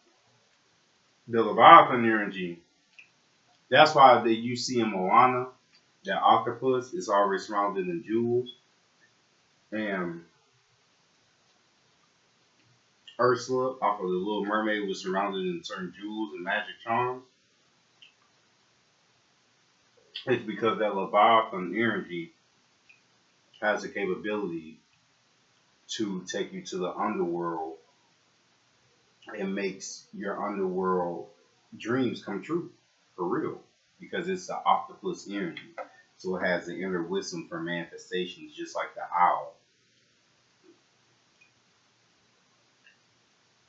the Leviathan energy. That's why you see in Moana, that octopus is always surrounded in jewels. And Ursula, off of the Little Mermaid, was surrounded in certain jewels and magic charms. It's because that Leviathan energy has the capability to take you to the underworld and makes your underworld dreams come true for real because it's the octopus energy. So it has the inner wisdom for manifestations, just like the owl.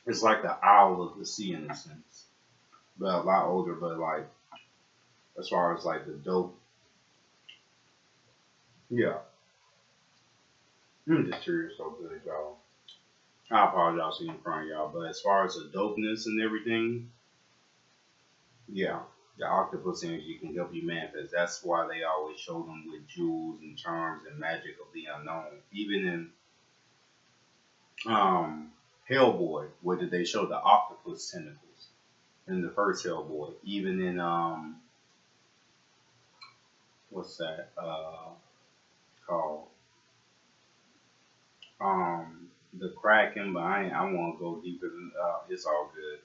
It's like the owl of the sea in a sense, but a lot older. But like as far as like the dope, yeah, this cereal is so good, y'all. I apologize for in front of y'all, but as far as the dopeness and everything, yeah, the octopus energy can help you manifest. That's why they always show them with jewels and charms and magic of the unknown. Even in Hellboy, where did they show the octopus tentacles in the first Hellboy? Even in what's that called? The Kraken, but I want to go deeper than it's all good.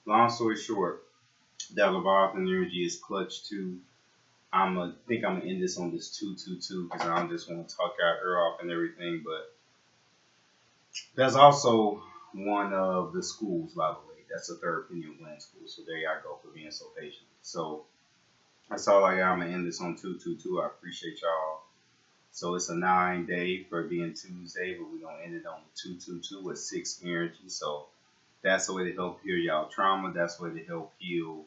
Long story short, that Leviathan energy is clutch too. Think I'm gonna end this on this 222 because I don't just want to talk out her off and everything. But that's also one of the schools, by the way. That's a third opinion blend school. So there I go for being so patient. So that's all I got. I'm gonna end this on 222. I appreciate y'all. So it's a 9 day for being Tuesday, but we're gonna end it on 222 with 6 energy. So that's the way to help heal y'all trauma. That's the way to help heal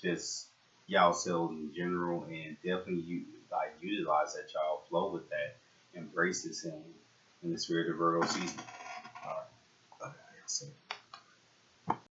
just y'all selves in general, and definitely you like utilize that, y'all flow with that, embrace this in the spirit of Virgo season. All right, okay,